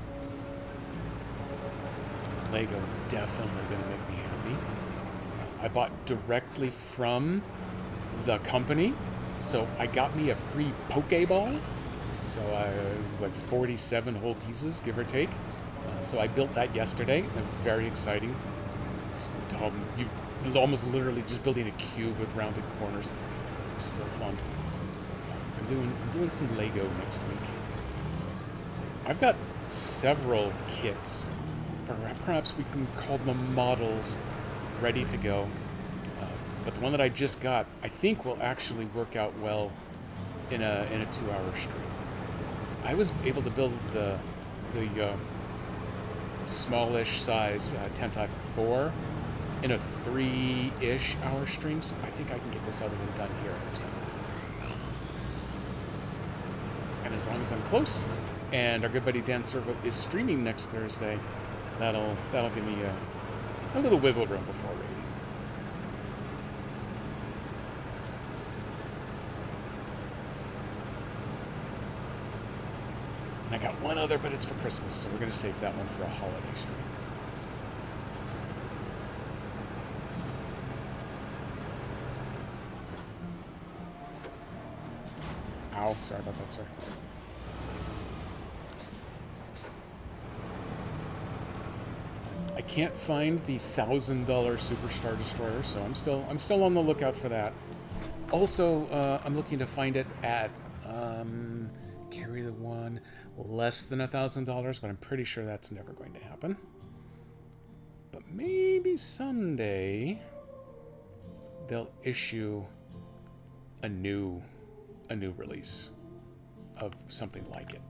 Lego is definitely going to make me happy. I bought directly from the company, so I got me a free Pokeball. So it was like 47 whole pieces, give or take. So I built that yesterday. Very exciting. It's, you almost literally just building a cube with rounded corners. It was still fun. So yeah, I'm doing some Lego next week. I've got several kits, perhaps we can call them models, ready to go. But the one that I just got, I think will actually work out well in a 2-hour stream. I was able to build the smallish size Tentai 4 in a 3-ish hour stream, so I think I can get this other one done here in 2. And as long as I'm close, and our good buddy Dan Servo is streaming next Thursday, that'll give me a little wiggle room before raiding. And I got one other, but it's for Christmas, so we're going to save that one for a holiday stream. Ow, sorry about that, sir. I can't find the $1,000 Superstar Destroyer, so I'm still on the lookout for that. Also, I'm looking to find it at carry the one less than $1,000, but I'm pretty sure that's never going to happen. But maybe someday they'll issue a new release of something like it.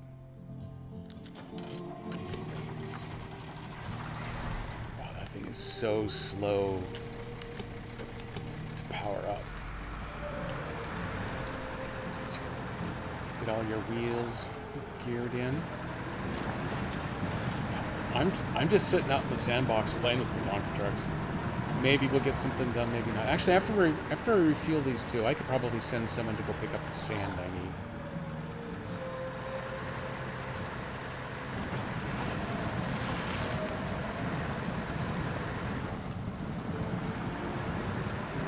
Wow, that thing is so slow to power up. Get all your wheels geared in. I'm just sitting out in the sandbox playing with the Tonka trucks. Maybe we'll get something done, maybe not. Actually, after I refuel these two, I could probably send someone to go pick up the sand I need.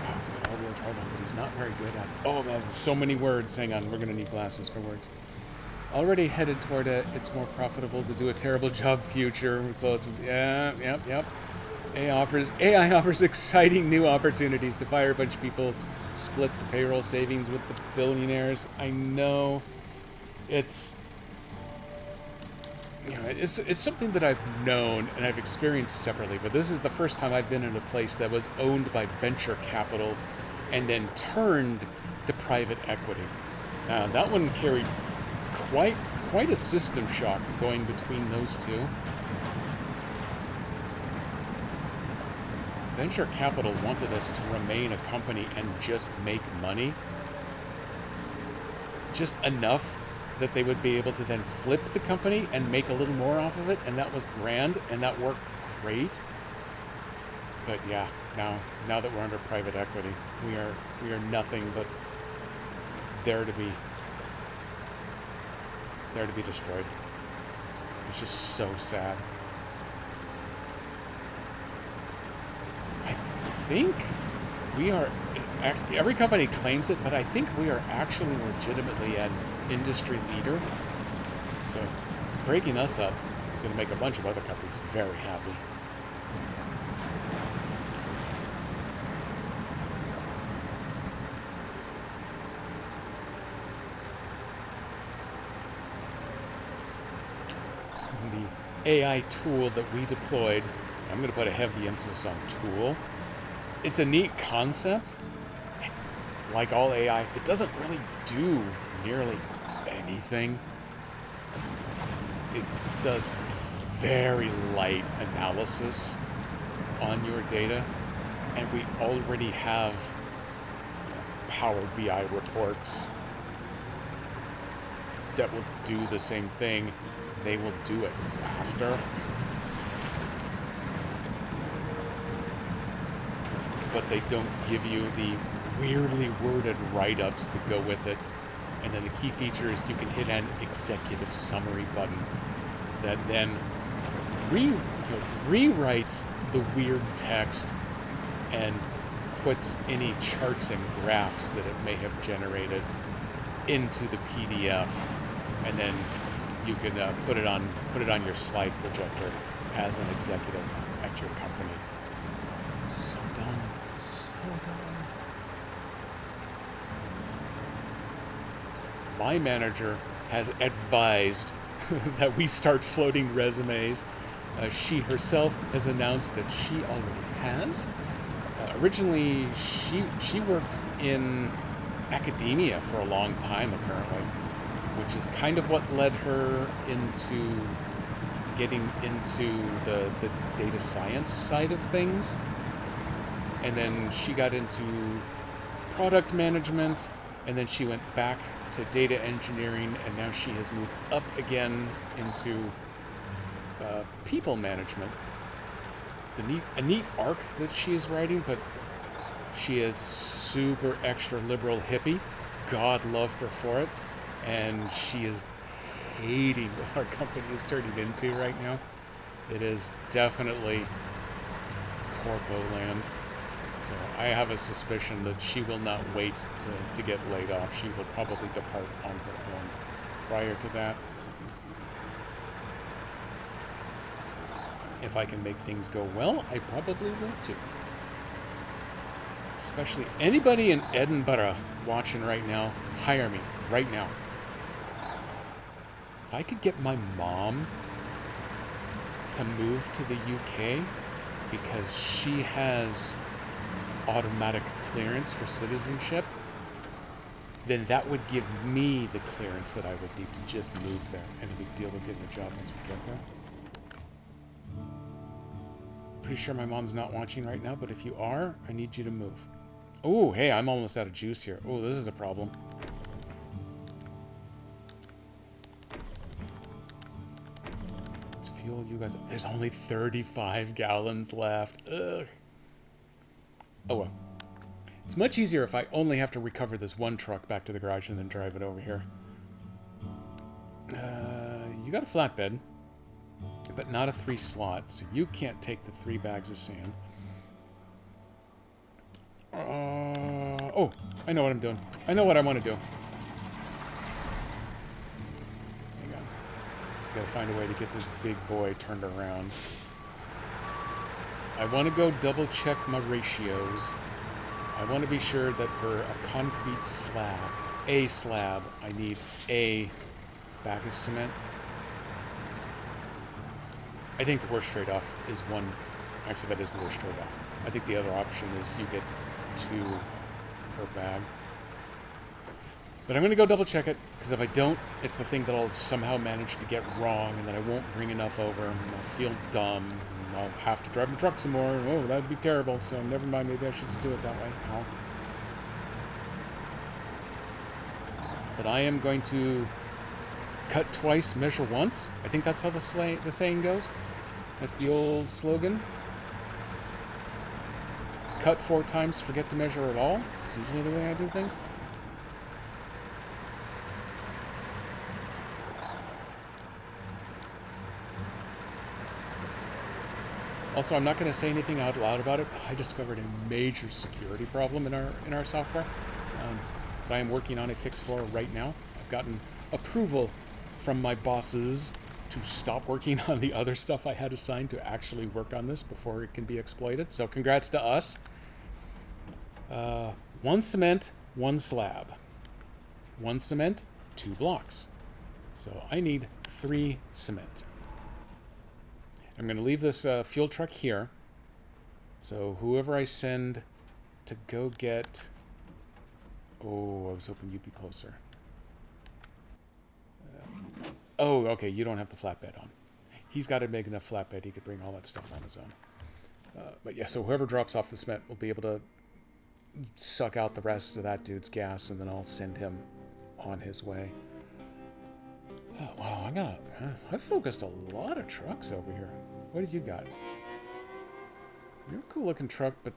Wow, he's got all-wheel drive on, but he's not very good at it. Oh man, there's so many words. Hang on, we're gonna need glasses for words. Already headed toward it's more profitable to do a terrible job future. We're close. Yeah, yep. AI offers exciting new opportunities to fire a bunch of people, split the payroll savings with the billionaires. I know it's something that I've known and I've experienced separately, but this is the first time I've been in a place that was owned by venture capital and then turned to private equity. That one carried quite a system shock going between those two. Venture capital wanted us to remain a company and just make money. Just enough that they would be able to then flip the company and make a little more off of it, and that was grand, and that worked great. But yeah, now that we're under private equity, we are nothing but there to be destroyed. It's just so sad. I think we are, every company claims it, but I think we are actually legitimately an industry leader. So breaking us up is going to make a bunch of other companies very happy. The AI tool that we deployed, I'm going to put a heavy emphasis on tool. It's a neat concept. Like all AI, it doesn't really do nearly anything. It does very light analysis on your data, and we already have Power BI reports that will do the same thing. They will do it faster. But they don't give you the weirdly worded write-ups that go with it. And then the key feature is you can hit an executive summary button that then rewrites the weird text and puts any charts and graphs that it may have generated into the PDF, and then you can put it on your slide projector as an executive at your company. So dumb. My manager has advised that we start floating resumes. She herself has announced that she already has. Originally, she worked in academia for a long time, apparently. which is kind of what led her into getting into the data science side of things. And then she got into product management, and then she went back to data engineering, and now she has moved up again into people management. A neat arc that she is writing, but she is super extra liberal hippie. God love her for it. And she is hating what our company is turning into right now. It is definitely corpo land. So I have a suspicion that she will not wait to get laid off. She will probably depart on her own. Prior to that, if I can make things go well, I probably will too. Especially anybody in Edinburgh watching right now, hire me right now. If I could get my mom to move to the UK because she has automatic clearance for citizenship, then that would give me the clearance that I would need to just move there. Any big deal with getting a job once we get there. Pretty sure my mom's not watching right now, but if you are, I need you to move. Oh, hey, I'm almost out of juice here. Oh, this is a problem. Let's fuel you guys up. There's only 35 gallons left. Ugh. Oh well. It's much easier if I only have to recover this one truck back to the garage and then drive it over here. You got a flatbed, but not a 3 slot, so you can't take the 3 bags of sand. Oh, I know what I'm doing. I know what I want to do. Hang on. Gotta find a way to get this big boy turned around. I want to go double check my ratios. I want to be sure that for a concrete slab, I need a bag of cement. I think the worst trade-off is one. Actually, that is the worst trade-off. I think the other option is you get 2 per bag. But I'm going to go double check it, because if I don't, it's the thing that I'll somehow manage to get wrong, and then I won't bring enough over, and I'll feel dumb, and I'll have to drive the truck some more. Oh, that would be terrible, so never mind, maybe I should just do it that way. Ow. But I am going to cut twice, measure once. I think that's how the saying goes. That's the old slogan. Cut 4 times, forget to measure at all. It's usually the way I do things. Also, I'm not going to say anything out loud about it, but I discovered a major security problem in our software that I am working on a fix for right now. I've gotten approval from my bosses to stop working on the other stuff I had assigned to actually work on this before it can be exploited. So congrats to us. 1 cement, 1 slab. 1 cement, 2 blocks. So I need 3 cement. I'm going to leave this fuel truck here. So whoever I send to go get... Oh, I was hoping you'd be closer. Oh, okay, you don't have the flatbed on. He's got a big enough flatbed he could bring all that stuff on his own. But yeah, so whoever drops off the cement will be able to suck out the rest of that dude's gas, and then I'll send him on his way. Oh, wow, I focused a lot of trucks over here. What did you got? You're a cool looking truck, but...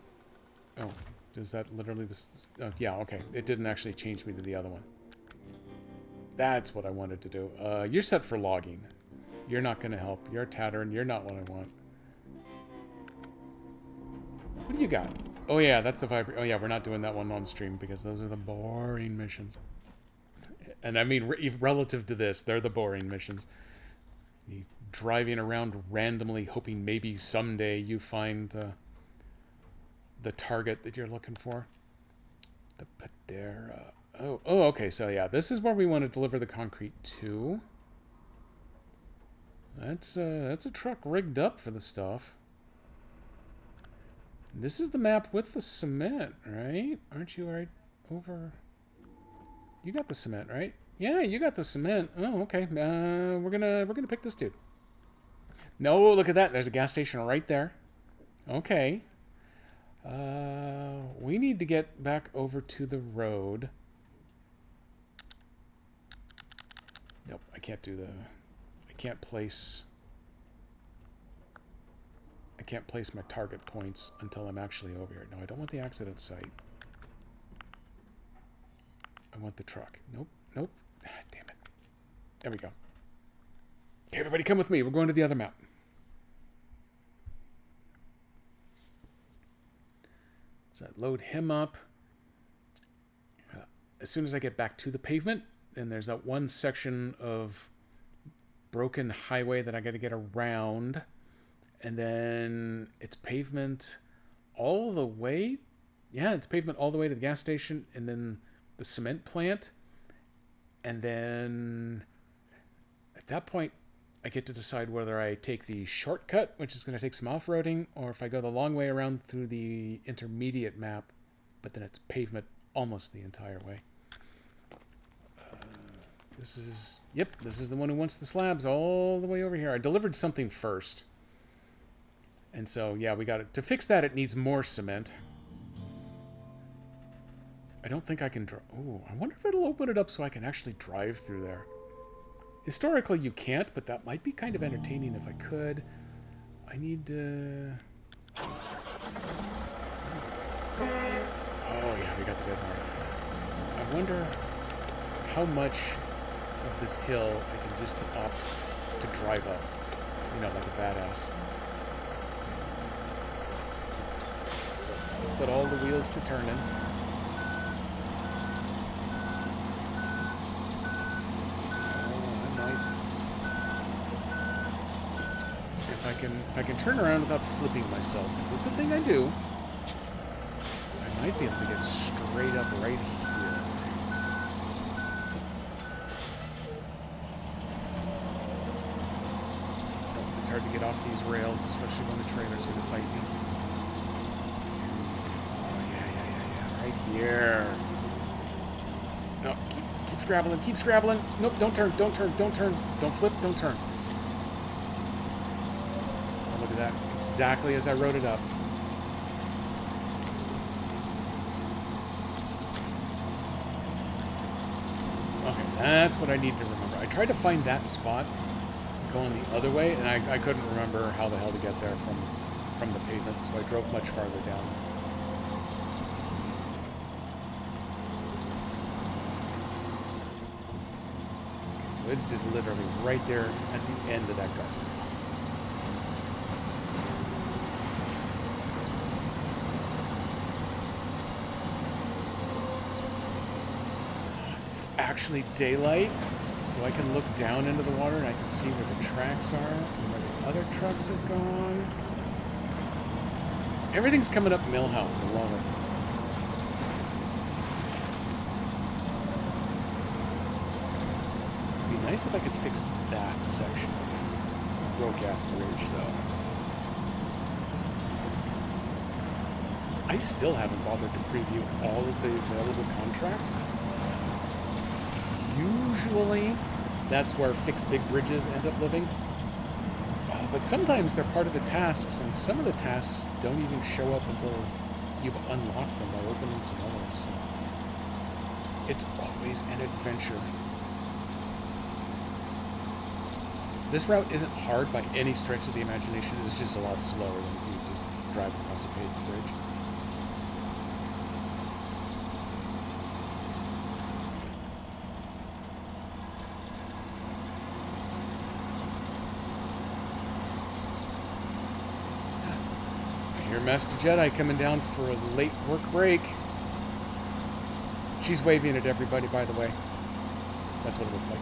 Oh, is that literally this? Yeah, okay. It didn't actually change me to the other one. That's what I wanted to do. You're set for logging. You're not going to help. You're a tattern. You're not what I want. What do you got? Oh yeah, that's the vibrate. Oh yeah, we're not doing that one on stream because those are the boring missions. And I mean, relative to this, they're the boring missions. The driving around randomly, hoping maybe someday you find the target that you're looking for. The Padera. Oh, okay. So yeah, this is where we want to deliver the concrete to. That's a truck rigged up for the stuff. This is the map with the cement, right? Aren't you right over? You got the cement, right? Yeah, you got the cement. Oh, okay. We're gonna pick this dude. No, look at that. There's a gas station right there. Okay. We need to get back over to the road. Nope, I can't do the... I can't place my target points until I'm actually over here. No, I don't want the accident site. I want the truck. Nope, nope. Ah, damn it. There we go. Okay, everybody come with me. We're going to the other map. So I load him up. As soon as I get back to the pavement, then there's that one section of broken highway that I got to get around. And then it's pavement all the way. Yeah, it's pavement all the way to the gas station and then the cement plant. And then at that point, I get to decide whether I take the shortcut, which is going to take some off-roading, or if I go the long way around through the intermediate map, but then it's pavement almost the entire way. This is the one who wants the slabs all the way over here. I delivered something first. And so, yeah, we got it. To fix that, it needs more cement. I don't think I can... Oh, I wonder if it'll open it up so I can actually drive through there. Historically, you can't, but that might be kind of entertaining if I could. I need to... Oh, yeah, we got the dead mark. I wonder how much of this hill I can just opt to drive up. You know, like a badass. Let's put all the wheels to turning. If I can turn around without flipping myself, because it's a thing I do, I might be able to get straight up right here. It's hard to get off these rails, especially when the trailer's going to fight me. Oh, yeah, right here. No, keep scrabbling, keep scrabbling. Nope, don't turn, don't flip, don't turn. Look at that, exactly as I wrote it up. Okay, that's what I need to remember. I tried to find that spot going the other way, and I couldn't remember how the hell to get there from the pavement, so I drove much farther down. Okay, so it's just literally right there at the end of that garden. Actually daylight, so I can look down into the water and I can see where the tracks are and where the other trucks have gone. Everything's coming up Millhouse. I love it. It'd be nice if I could fix that section of Road Gas Bridge, though. I still haven't bothered to preview all of the available contracts. Usually, that's where fixed big bridges end up living. But sometimes they're part of the tasks, and some of the tasks don't even show up until you've unlocked them by opening some others. It's always an adventure. This route isn't hard by any stretch of the imagination. It's just a lot slower than if you just drive across a paved bridge. Master Jedi coming down for a late work break. She's waving at everybody, by the way. That's what it looked like.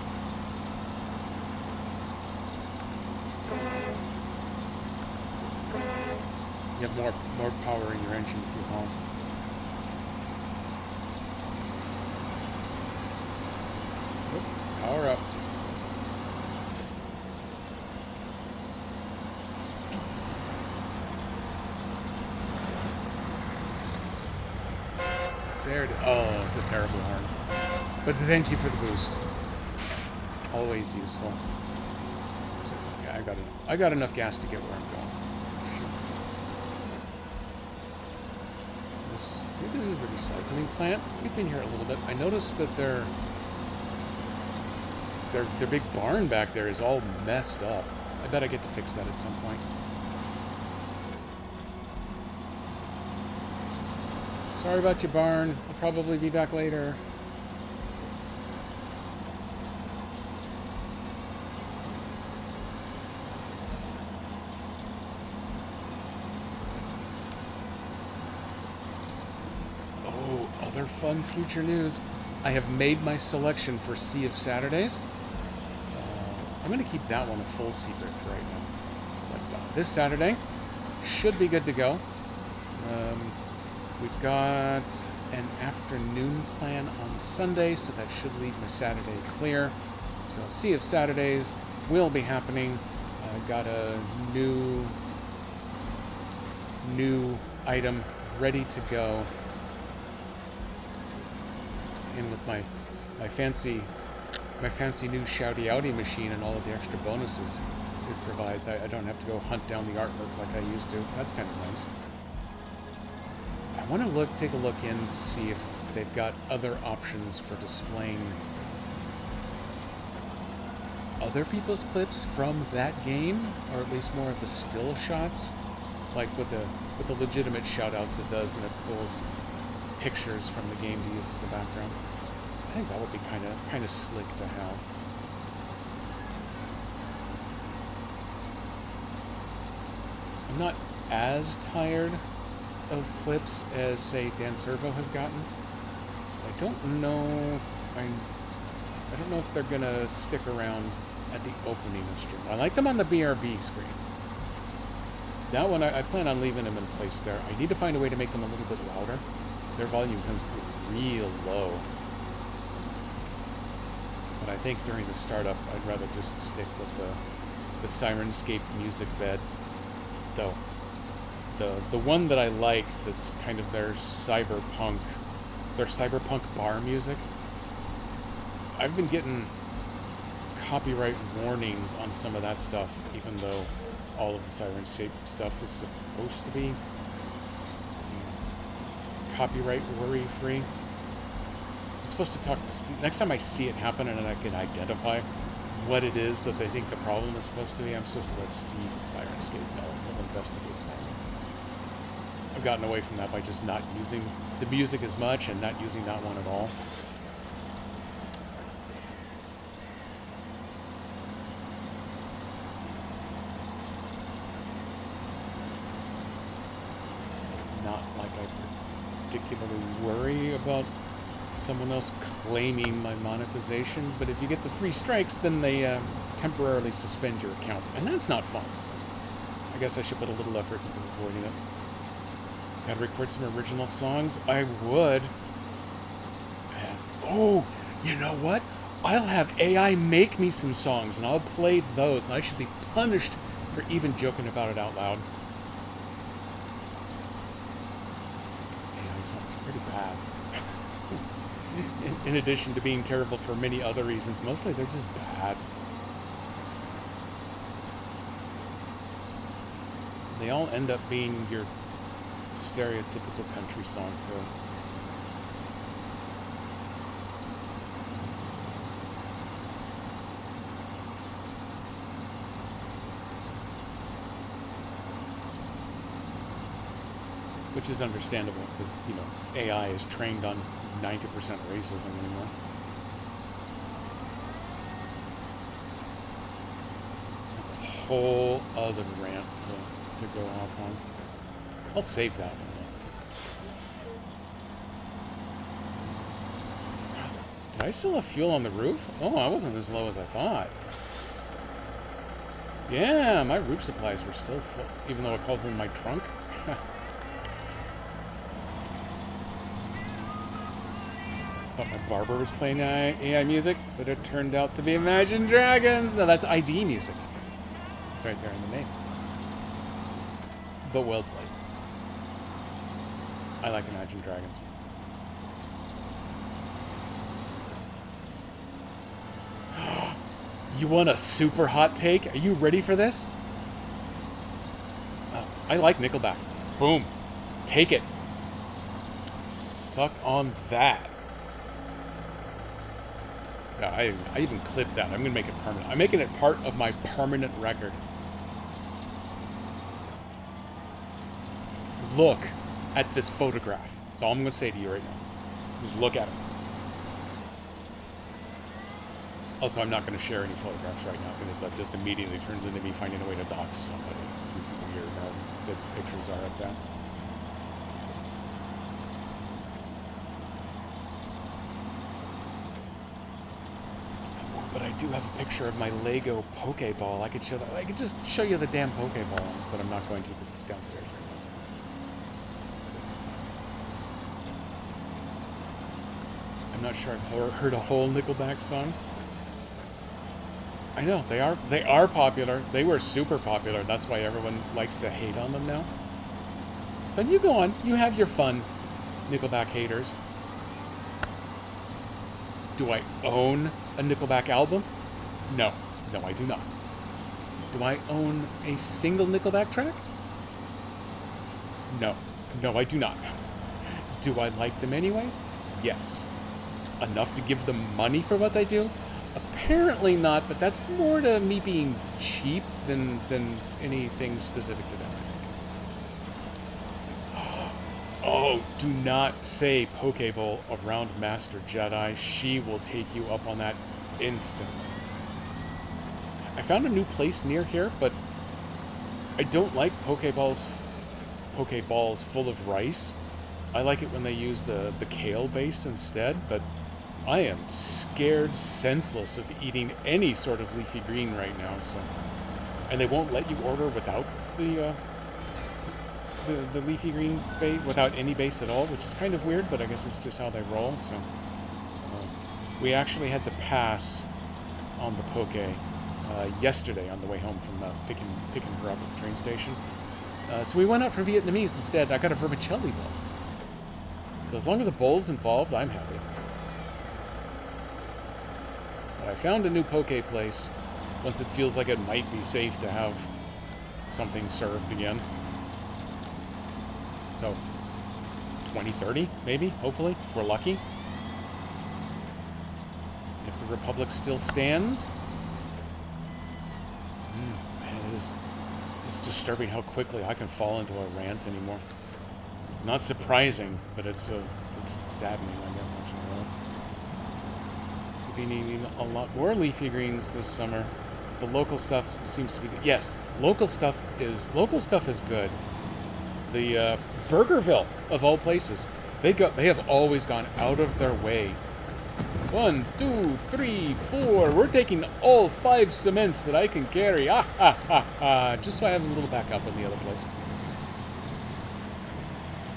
You have more power in your engine if you're home. Oop, power up. There it is. Oh, it's a terrible horn. But thank you for the boost. Always useful. Yeah, I got enough gas to get where I'm going. I think this is the recycling plant. We've been here a little bit. I noticed that their big barn back there is all messed up. I bet I get to fix that at some point. Sorry about your barn. I'll probably be back later. Oh, other fun future news. I have made my selection for Sea of Saturdays. I'm going to keep that one a full secret for right now. But this Saturday should be good to go. We've got an afternoon plan on Sunday, so that should leave my Saturday clear. So Sea of Saturdays will be happening. I got a new item ready to go. In with my fancy new Shouty Outy machine and all of the extra bonuses it provides. I don't have to go hunt down the artwork like I used to. That's kind of nice. I want to take a look in to see if they've got other options for displaying other people's clips from that game, or at least more of the still shots, like with the legitimate shoutouts it does, and it pulls pictures from the game to use as the background. I think that would be kind of slick to have. I'm not as tired of clips as, say, Dan Servo has gotten. I don't know if they're gonna stick around at the opening of stream. I like them on the BRB screen. That one, I plan on leaving them in place there. I need to find a way to make them a little bit louder. Their volume comes through real low. But I think during the startup, I'd rather just stick with the Sirenscape music bed. Though, the one that I like, that's kind of their cyberpunk bar music. I've been getting copyright warnings on some of that stuff, even though all of the Sirenscape stuff is supposed to be copyright worry-free. I'm supposed to talk to Steve. Next time I see it happen and I can identify what it is that they think the problem is supposed to be, I'm supposed to let Steve at Sirenscape know. He'll investigate for me. I've gotten away from that by just not using the music as much and not using that one at all. It's not like I particularly worry about someone else claiming my monetization, but if you get the 3 strikes, then they temporarily suspend your account, and that's not fun. So I guess I should put a little effort into avoiding it. Gotta record some original songs? I would. Oh, you know what? I'll have AI make me some songs, and I'll play those, and I should be punished for even joking about it out loud. AI songs are pretty bad. In addition to being terrible for many other reasons, mostly they're just bad. They all end up being your stereotypical country song, too. Which is understandable, because, you know, AI is trained on 90% racism anymore. That's a whole other rant to go off on. I'll save that one. Did I still have fuel on the roof? Oh, I wasn't as low as I thought. Yeah, my roof supplies were still full, even though it calls in my trunk. Thought my barber was playing AI music, but it turned out to be Imagine Dragons. No, that's ID music. It's right there in the name. But well played. I like Imagine Dragons. You want a super hot take? Are you ready for this? Oh, I like Nickelback. Boom. Take it. Suck on that. Yeah, I even clipped that. I'm going to make it permanent. I'm making it part of my permanent record. Look at this photograph. That's all I'm going to say to you right now. Just look at it. Also, I'm not going to share any photographs right now because that just immediately turns into me finding a way to dox somebody. It's weird how good pictures are at that. But I do have a picture of my Lego Pokeball. I could show that. I could just show you the damn Pokeball, but I'm not going to because it's downstairs right now. I'm not sure I've heard a whole Nickelback song. I know they are popular. They were super popular. That's why everyone likes to hate on them now. So you go on. You have your fun, Nickelback haters. Do I own a Nickelback album? No. No, I do not. Do I own a single Nickelback track? No. No, I do not. Do I like them anyway? Yes. Enough to give them money for what they do? Apparently not, but that's more to me being cheap than anything specific to them, I think. Oh, do not say Pokeball around Master Jedi. She will take you up on that instantly. I found a new place near here, but I don't like Pokeballs full of rice. I like it when they use the kale base instead, but I am scared senseless of eating any sort of leafy green right now, so... And they won't let you order without the leafy green base, without any base at all, which is kind of weird, but I guess it's just how they roll, so... we actually had to pass on the Poke yesterday on the way home from picking her up at the train station. So we went out for Vietnamese instead. I got a vermicelli bowl. So as long as a bowl's involved, I'm happy. But I found a new Poke place once it feels like it might be safe to have something served again. So, 2030, maybe, hopefully, if we're lucky. If the Republic still stands. Man, it's disturbing how quickly I can fall into a rant anymore. It's not surprising, but it's saddening, I guess, actually. We'll be needing a lot more leafy greens this summer. The local stuff seems to be... Yes, local stuff is good. The Burgerville, of all places, they have always gone out of their way. 1, 2, 3, 4. We're taking all 5 cements that I can carry. Ah, ha, ha, ha. Just so I have a little backup in the other place.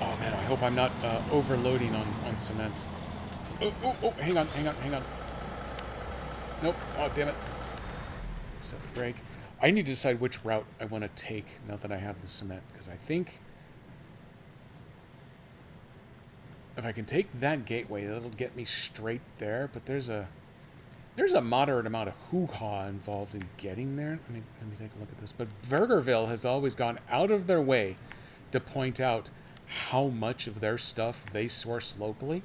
Oh, man, I hope I'm not overloading on cement. Oh, hang on. Nope. Oh, damn it. Set the brake. I need to decide which route I want to take now that I have the cement, because I think if I can take that gateway, that'll get me straight there, but there's a moderate amount of hoo-ha involved in getting there. Let me take a look at this. But Burgerville has always gone out of their way to point out how much of their stuff they source locally.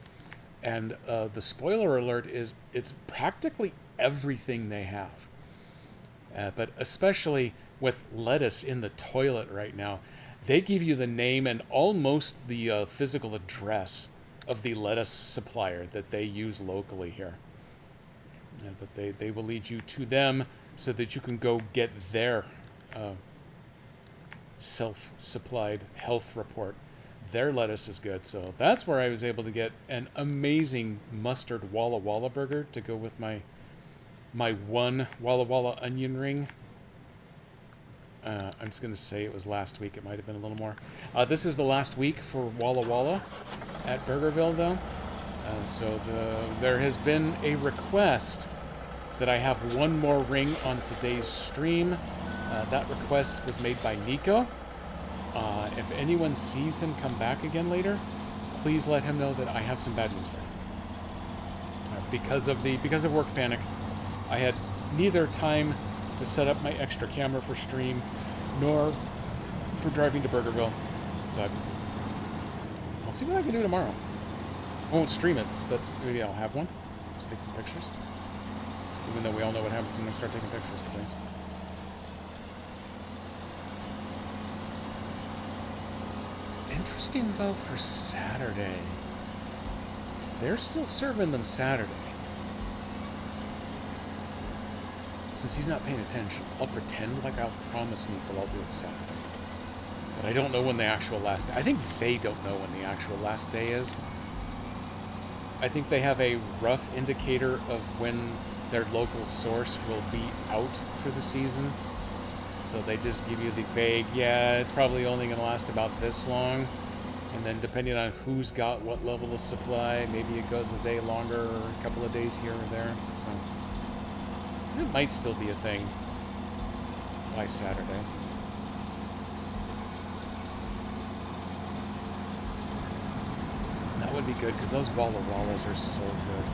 And the spoiler alert is it's practically everything they have. But especially with lettuce in the toilet right now, they give you the name and almost the physical address of the lettuce supplier that they use locally here. But they will lead you to them so that you can go get their self-supplied health report. Their lettuce is good, so that's where I was able to get an amazing mustard Walla Walla burger to go with my one Walla Walla onion ring. I'm just going to say it was last week. It might have been a little more. This is the last week for Walla Walla at Burgerville, though. So there has been a request that I have one more ring on today's stream. That request was made by Nico. If anyone sees him come back again later, please let him know that I have some bad news for him. Because of work panic, I had neither time to set up my extra camera for stream, nor for driving to Burgerville. But I'll see what I can do tomorrow. I won't stream it, but maybe I'll have one. Just take some pictures. Even though we all know what happens when we start taking pictures of things. Interesting though for Saturday. If they're still serving them Saturday, since he's not paying attention, I'll pretend like I'll promise Nico I'll do it Saturday. But I don't know when the actual last day. I think they don't know when the actual last day is. I think they have a rough indicator of when their local source will be out for the season. So they just give you the vague, yeah, it's probably only going to last about this long. And then depending on who's got what level of supply, maybe it goes a day longer or a couple of days here or there. So it might still be a thing by Saturday. That would be good because those Walla Wallas are so good.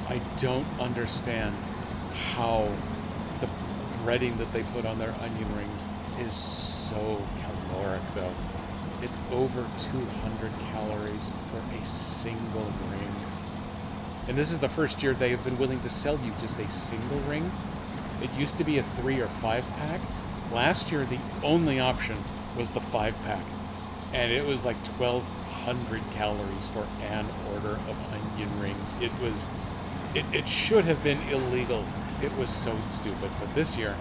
I don't understand how the breading that they put on their onion rings is so caloric though. It's over 200 calories for a single ring. And this is the first year they have been willing to sell you just a single ring. It used to be a 3 or 5 pack. Last year the only option was the 5 pack. And it was like 1,200 calories for an order of onion rings. It should have been illegal. It was so stupid. But this year,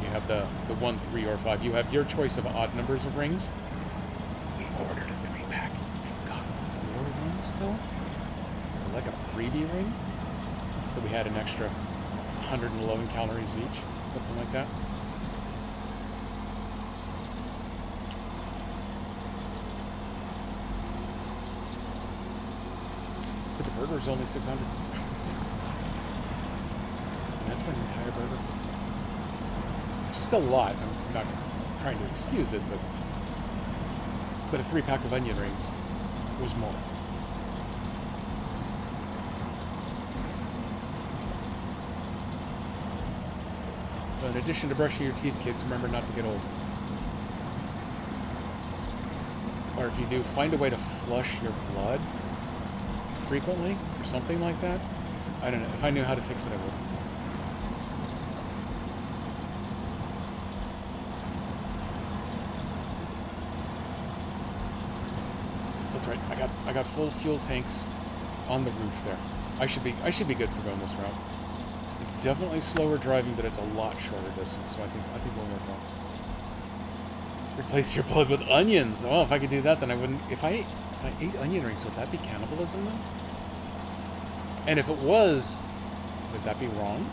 you have the 1, 3, or 5. You have your choice of odd numbers of rings. We ordered a 3-pack and got 4 ones though. So like a freebie ring. So we had an extra 111 calories each, something like that. But the burger is only 600. And that's for an entire burger. It's just a lot. I'm not trying to excuse it, but a 3-pack of onion rings was more. So in addition to brushing your teeth, kids, remember not to get old. Or if you do, find a way to flush your blood frequently or something like that. I don't know. If I knew how to fix it, I would. That's right. I got full fuel tanks on the roof there. I should be good for going this route. It's definitely slower driving, but it's a lot shorter distance, so I think we'll work out. Replace your blood with onions. Oh, if I could do that, then I wouldn't. If I ate onion rings, would that be cannibalism then? And if it was, would that be wrong?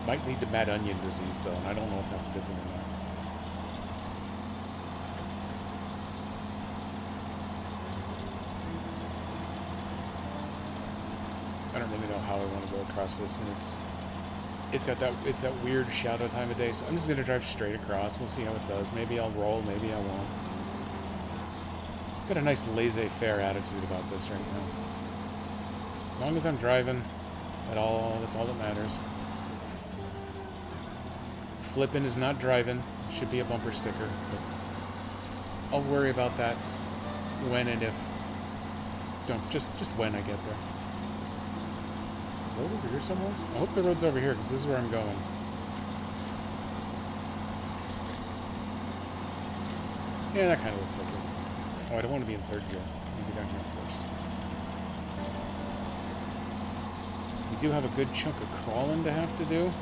Might lead to mad onion disease, though, and I don't know if that's a good thing or not. I don't really know how I want to go across this, and it's that weird shadow time of day, so I'm just gonna drive straight across. We'll see how it does. Maybe I'll roll, maybe I won't. Got a nice laissez-faire attitude about this right now. As long as I'm driving, that's all that matters. Flipping is not driving. Should be a bumper sticker, but I'll worry about that when and if. Just when I get there. Is the road over here somewhere? I hope the road's over here, because this is where I'm going. Yeah, that kind of looks like it. Oh, I don't want to be in third gear. I need to go down here first. So we do have a good chunk of crawling to have to do.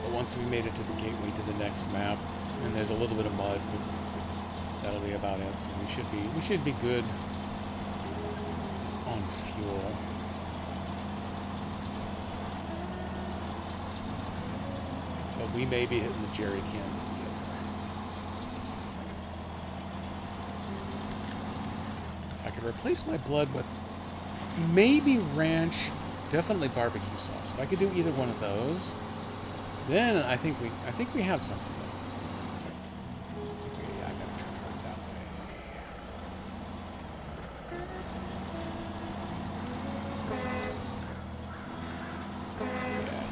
But once we made it to the gateway to the next map, and there's a little bit of mud, that'll be about it. So we should be good on fuel. But we may be hitting the jerry cans again. If I could replace my blood with maybe ranch, definitely barbecue sauce. If I could do either one of those, then I think we have something. Okay, I gotta turn hard that way.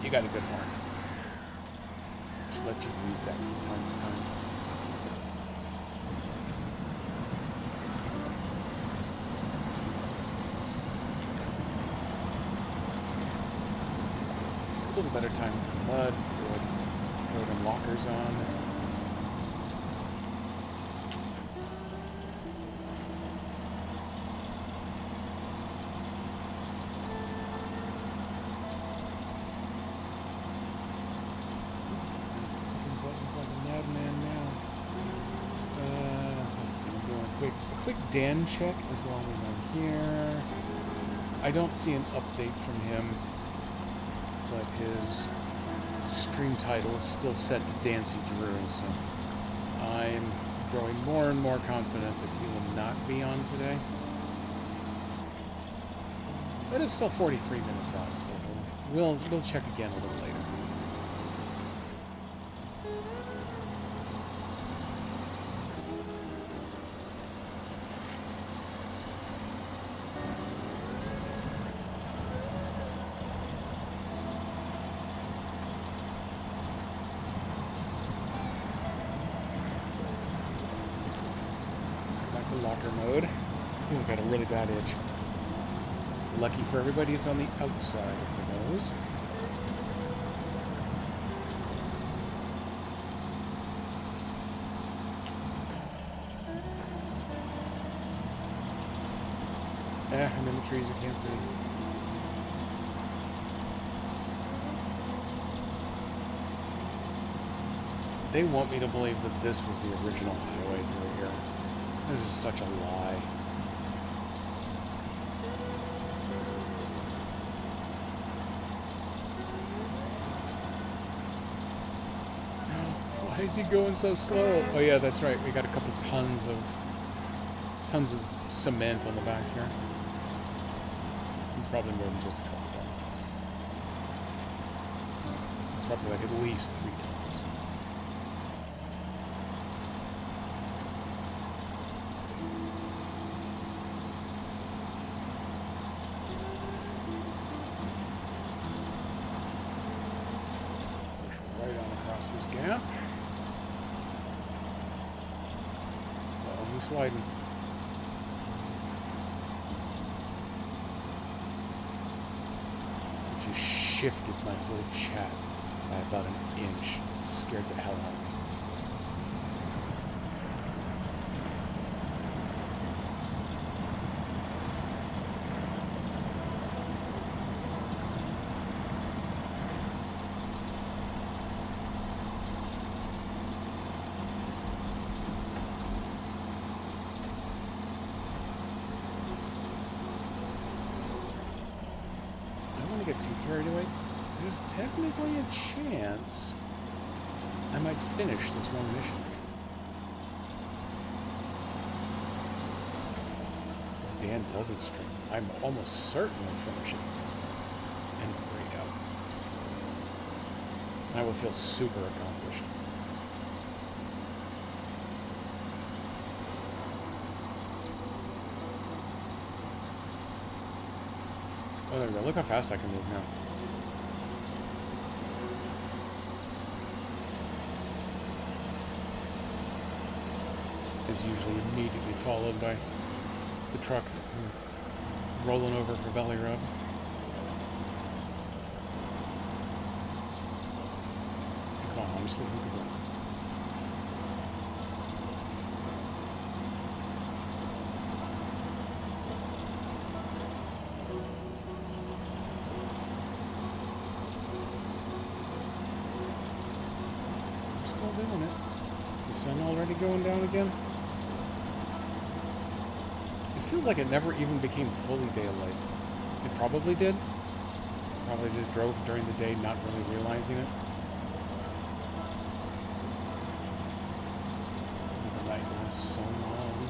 You got a good horn. Just let you use that from time to time. A little better time through the mud. Throw them lockers on. Dan check as long as I'm here. I don't see an update from him, but his stream title is still set to Dancy Drew, so I'm growing more and more confident that he will not be on today. But it's still 43 minutes out, so we'll check again a little later. Locker mode. Ooh, got a really bad edge. Lucky for everybody, it's on the outside of the nose. I'm in the trees, I can't see. They want me to believe that this was the original highway through here. This is such a lie. Why is he going so slow? Oh yeah, that's right. We got a couple tons of cement on the back here. It's probably more than just a couple tons. It's probably like at least 3 tons of cement. This gap. Uh-oh, he's sliding. Just shifted my whole chat by about an inch. It scared the hell out of me. Get too carried away. There's technically a chance I might finish this one mission. If Dan doesn't stream, I'm almost certain I'll finish it and break out. I will feel super accomplished. Oh, there we go. Look how fast I can move now. Is usually immediately followed by the truck rolling over for belly rubs. Come on, honestly, who could win? Doing it. Is the sun already going down again? It feels like it never even became fully daylight. It probably did. Probably just drove during the day, not really realizing it. The night lasts so long.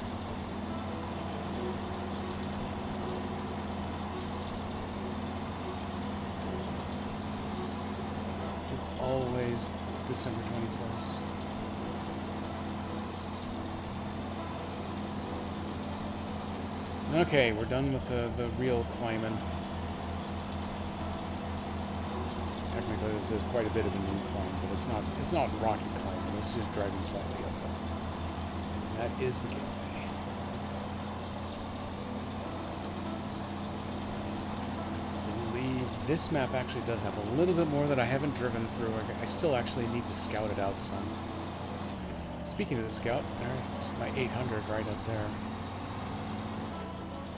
It's always December 21st. Okay, we're done with the real climbing. Technically, this is quite a bit of a new climb, but it's not rocky climbing. It's just driving slightly uphill. That is the gateway. I believe this map actually does have a little bit more that I haven't driven through. I still actually need to scout it out some. Speaking of the scout, there's my 800 right up there.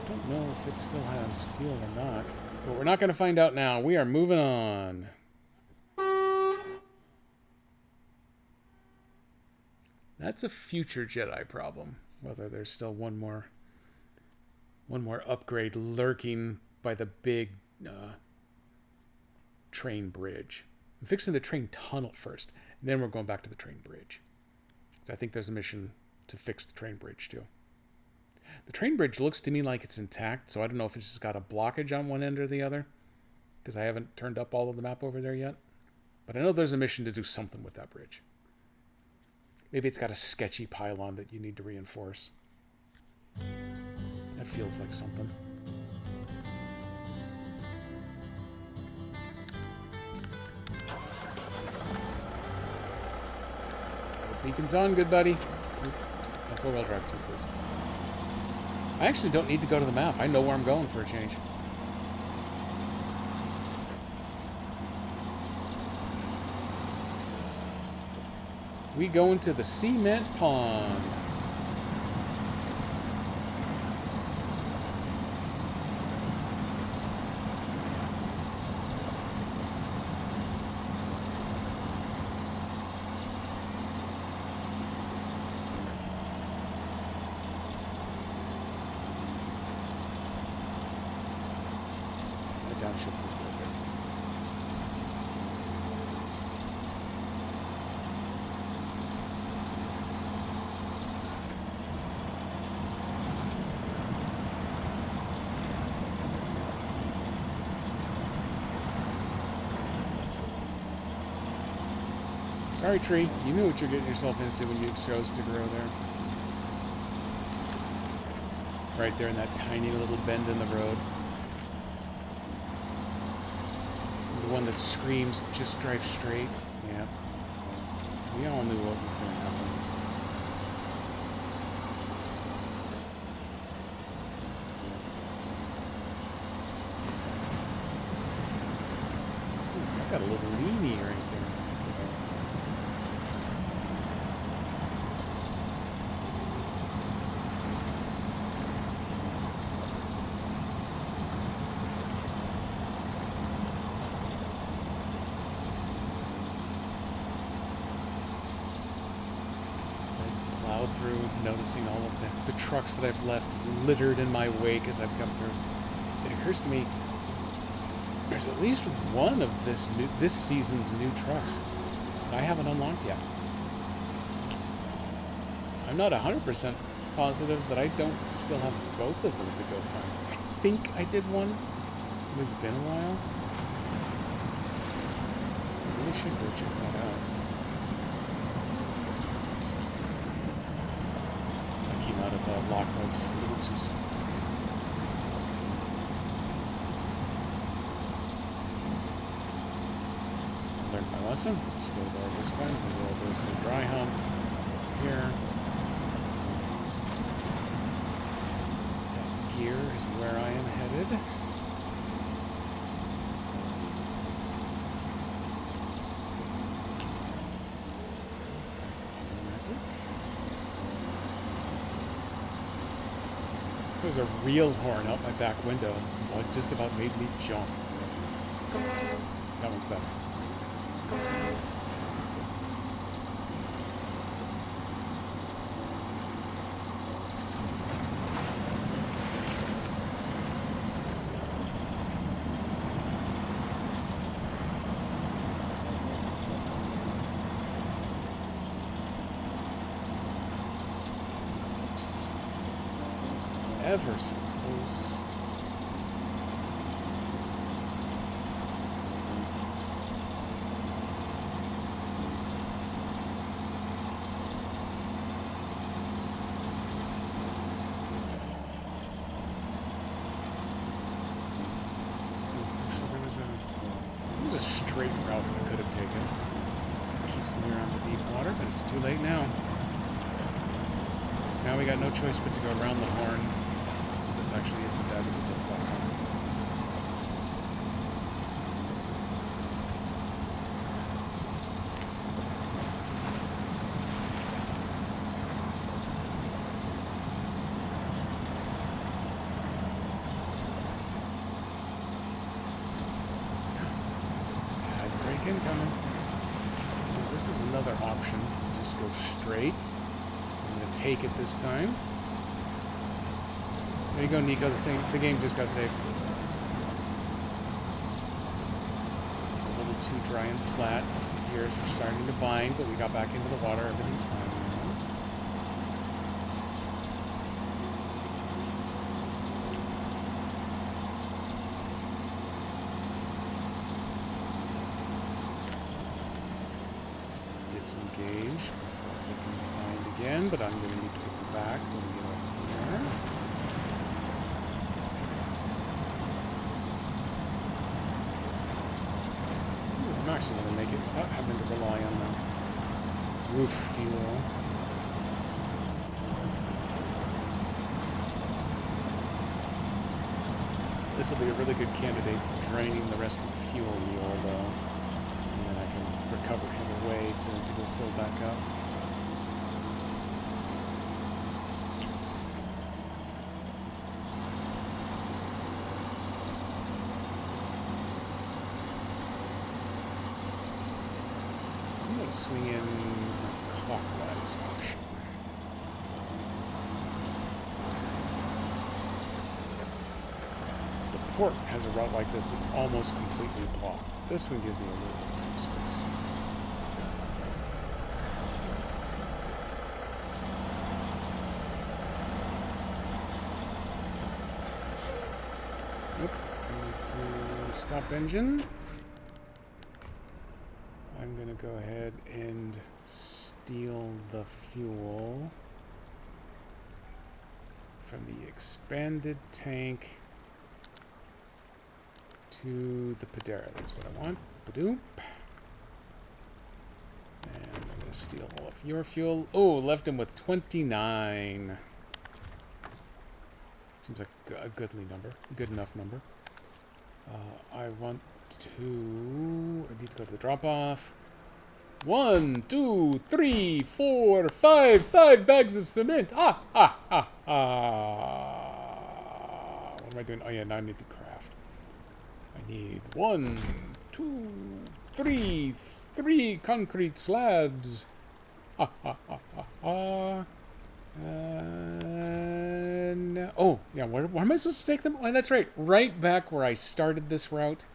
I don't know if it still has fuel or not, but we're not going to find out now. We are moving on. That's a future Jedi problem. Whether there's still one more upgrade lurking by the big train bridge. I'm fixing the train tunnel first, and then we're going back to the train bridge. So I think there's a mission to fix the train bridge too. The train bridge looks to me like it's intact, so I don't know if it's just got a blockage on one end or the other, because I haven't turned up all of the map over there yet. But I know there's a mission to do something with that bridge. Maybe it's got a sketchy pylon that you need to reinforce. That feels like something. Beacon's on, good buddy. Four-wheel drive too, please. I actually don't need to go to the map. I know where I'm going for a change. We go into the cement pond. Downshift was good there. Sorry, tree. You knew what you're getting yourself into when you chose to grow there. Right there in that tiny little bend in the road. The one that screams, just drive straight. Yeah. We all knew what was going to happen. Ooh, I got a little leanie right there. Through, noticing all of the trucks that I've left littered in my wake as I've come through. It occurs to me there's at least one of this season's new trucks that I haven't unlocked yet. I'm not 100% positive that I don't still have both of them to go find. I think I did one. It's been a while. I really should go check that out. Out of lock mode just a little too soon. Learned my lesson. Still there this time. So it goes to the dry hump here. That gear is where I am headed. There was a real horn out my back window. Well, it just about made me jump. That one's better. Ever so close. There was a great route we could have taken. Keeps me around the deep water, but it's too late now. Now we got no choice but to go around the horn. This actually isn't that of a difficult one. Incoming. Now, this is another option to just go straight. So I'm going to take it this time. There you go, Nico. The game just got saved. It's a little too dry and flat. Gears are starting to bind, but we got back into the water. Everything's fine now. Disengage before I get behind again, but I'm going to need to get back when we get up here. Ooh, I'm actually going to make it without having to rely on the roof fuel. This will be a really good candidate for draining the rest of the fuel wheel, though. Recover him away to go fill back up. I'm going to swing in clockwise fashion. The port has a route like this that's almost completely blocked. This one gives me a little bit of space. Stop engine. I'm going to go ahead and steal the fuel from the expanded tank to the Padera. That's what I want. Badoop. And I'm going to steal all of your fuel. Oh, left him with 29. Seems like a goodly number. Good enough number. I need to go to the drop-off. 1, 2, 3, 4, 5. 5 bags of cement. What am I doing? Oh, yeah, now I need to craft. I need 1, 2, 3. 3 concrete slabs. Oh, yeah, where am I supposed to take them? Oh, that's right. Right back where I started this route.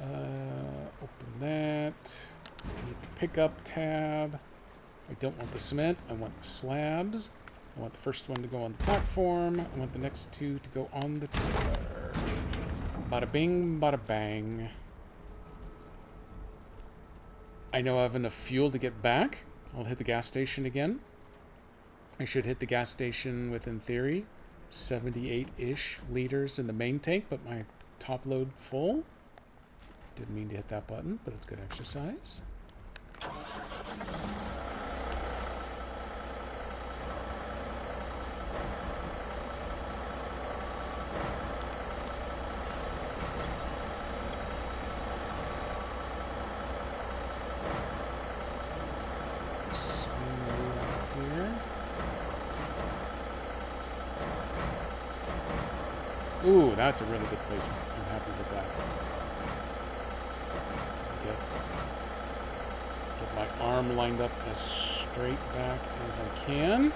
Open that. I need the pickup tab. I don't want the cement. I want the slabs. I want the first one to go on the platform. I want the next 2 to go on the trailer. Bada bing, bada bang. I know I have enough fuel to get back. I'll hit the gas station again. I should hit the gas station with, in theory, 78-ish liters in the main tank, but my top load full. Didn't mean to hit that button, but it's good exercise. Ooh, that's a really good placement. I'm happy with that. Get my arm lined up as straight back as I can.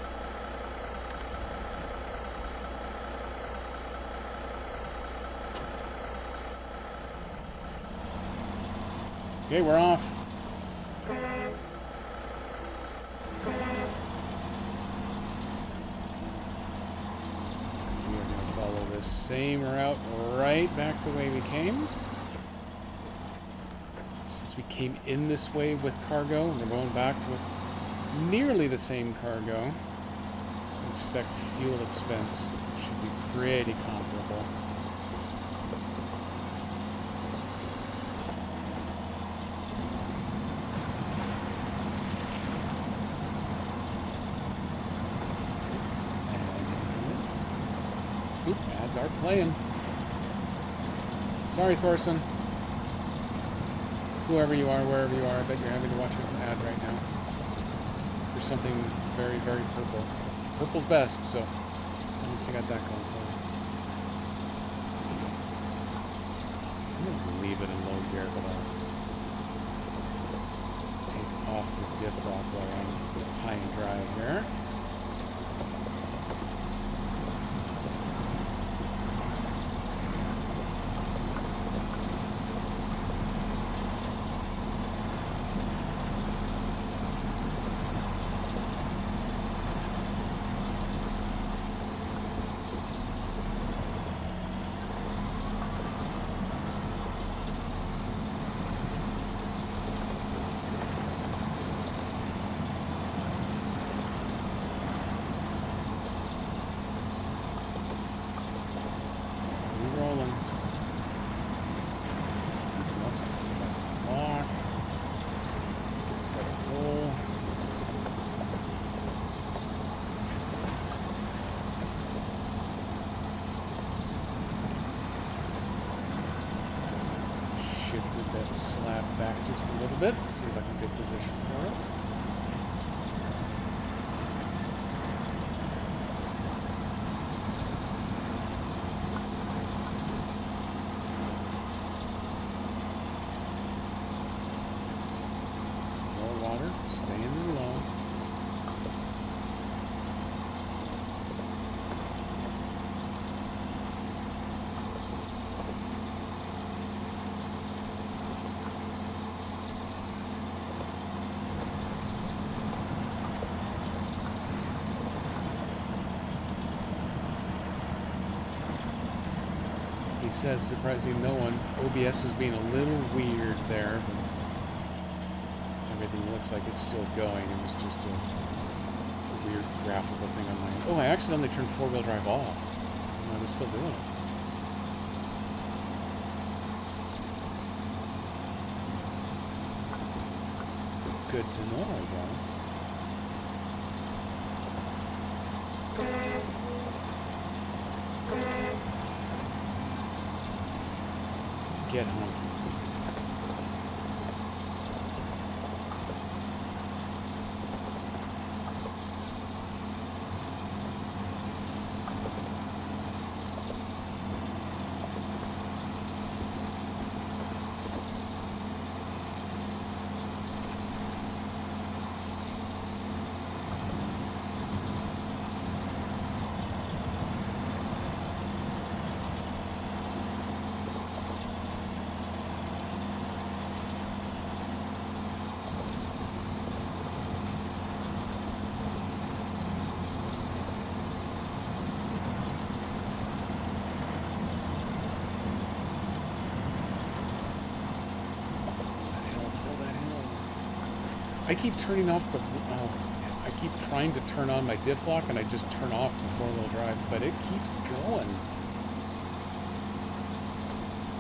Okay, we're off. Same route right back the way we came. Since we came in this way with cargo, and we're going back with nearly the same cargo, I expect fuel expense should be pretty comparable. Start playing. Sorry, Thorson. Whoever you are, wherever you are, I bet you're having to watch an ad right now. For something very, very purple. Purple's best, so at least you got that going for you. I'm going to leave it in low gear, but I'll take off the diff lock while I'm high and dry here. Slab back just a little bit, see if I can get position for it. More water, staying low. He says, surprising no one, OBS was being a little weird there. Everything looks like it's still going. It was just a weird graphical thing on my end. Oh, I accidentally turned four-wheel drive off. I was still doing it. Good to know, I guess. Get honky. I keep turning off the... I keep trying to turn on my diff lock and I just turn off the four-wheel drive, but it keeps going.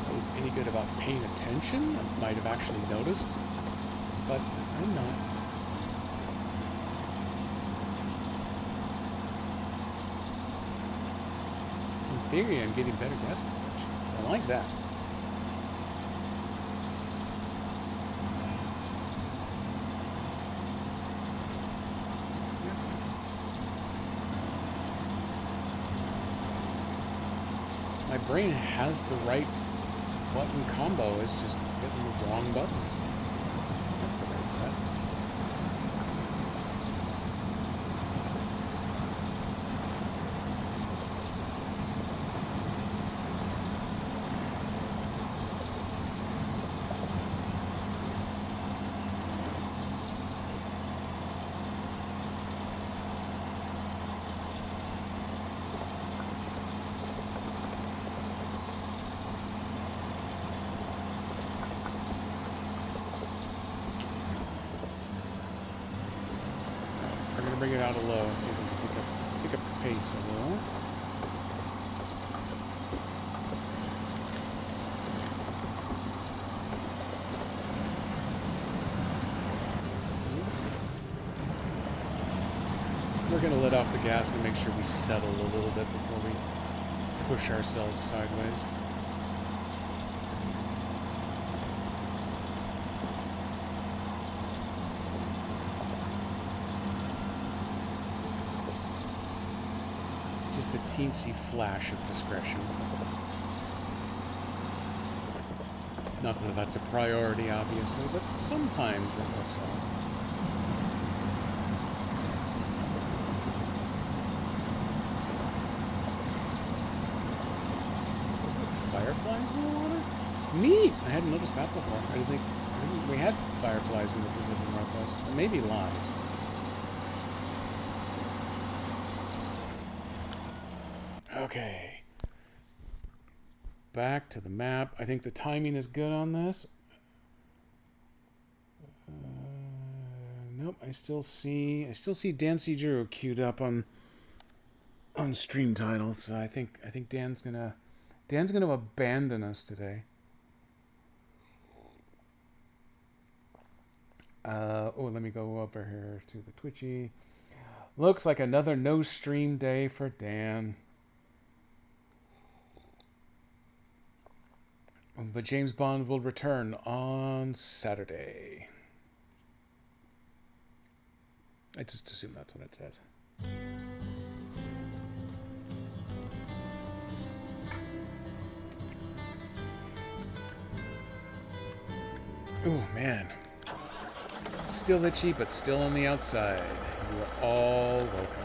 If I was any good about paying attention, I might have actually noticed, but I'm not. In theory, I'm getting better gas mileage, so I like that. My brain has the right button combo, it's just hitting the wrong buttons. That's the right set. Bring it out a low, see if we can pick up the pace a little. We're going to let off the gas and make sure we settle a little bit before we push ourselves sideways. Just a teensy flash of discretion. Not that that's a priority, obviously, but sometimes it works out. Was there fireflies in the water? Neat! I hadn't noticed that before. I didn't think we had fireflies in the Pacific Northwest. Or maybe lies. Okay. Back to the map. I think the timing is good on this. Nope. I still see Dancy Drew queued up on stream titles. So I think Dan's gonna abandon us today. Let me go over here to the Twitchy. Looks like another no stream day for Dan. But James Bond will return on Saturday. I just assume that's what it says. Oh man. Still itchy, but still on the outside. You are all welcome.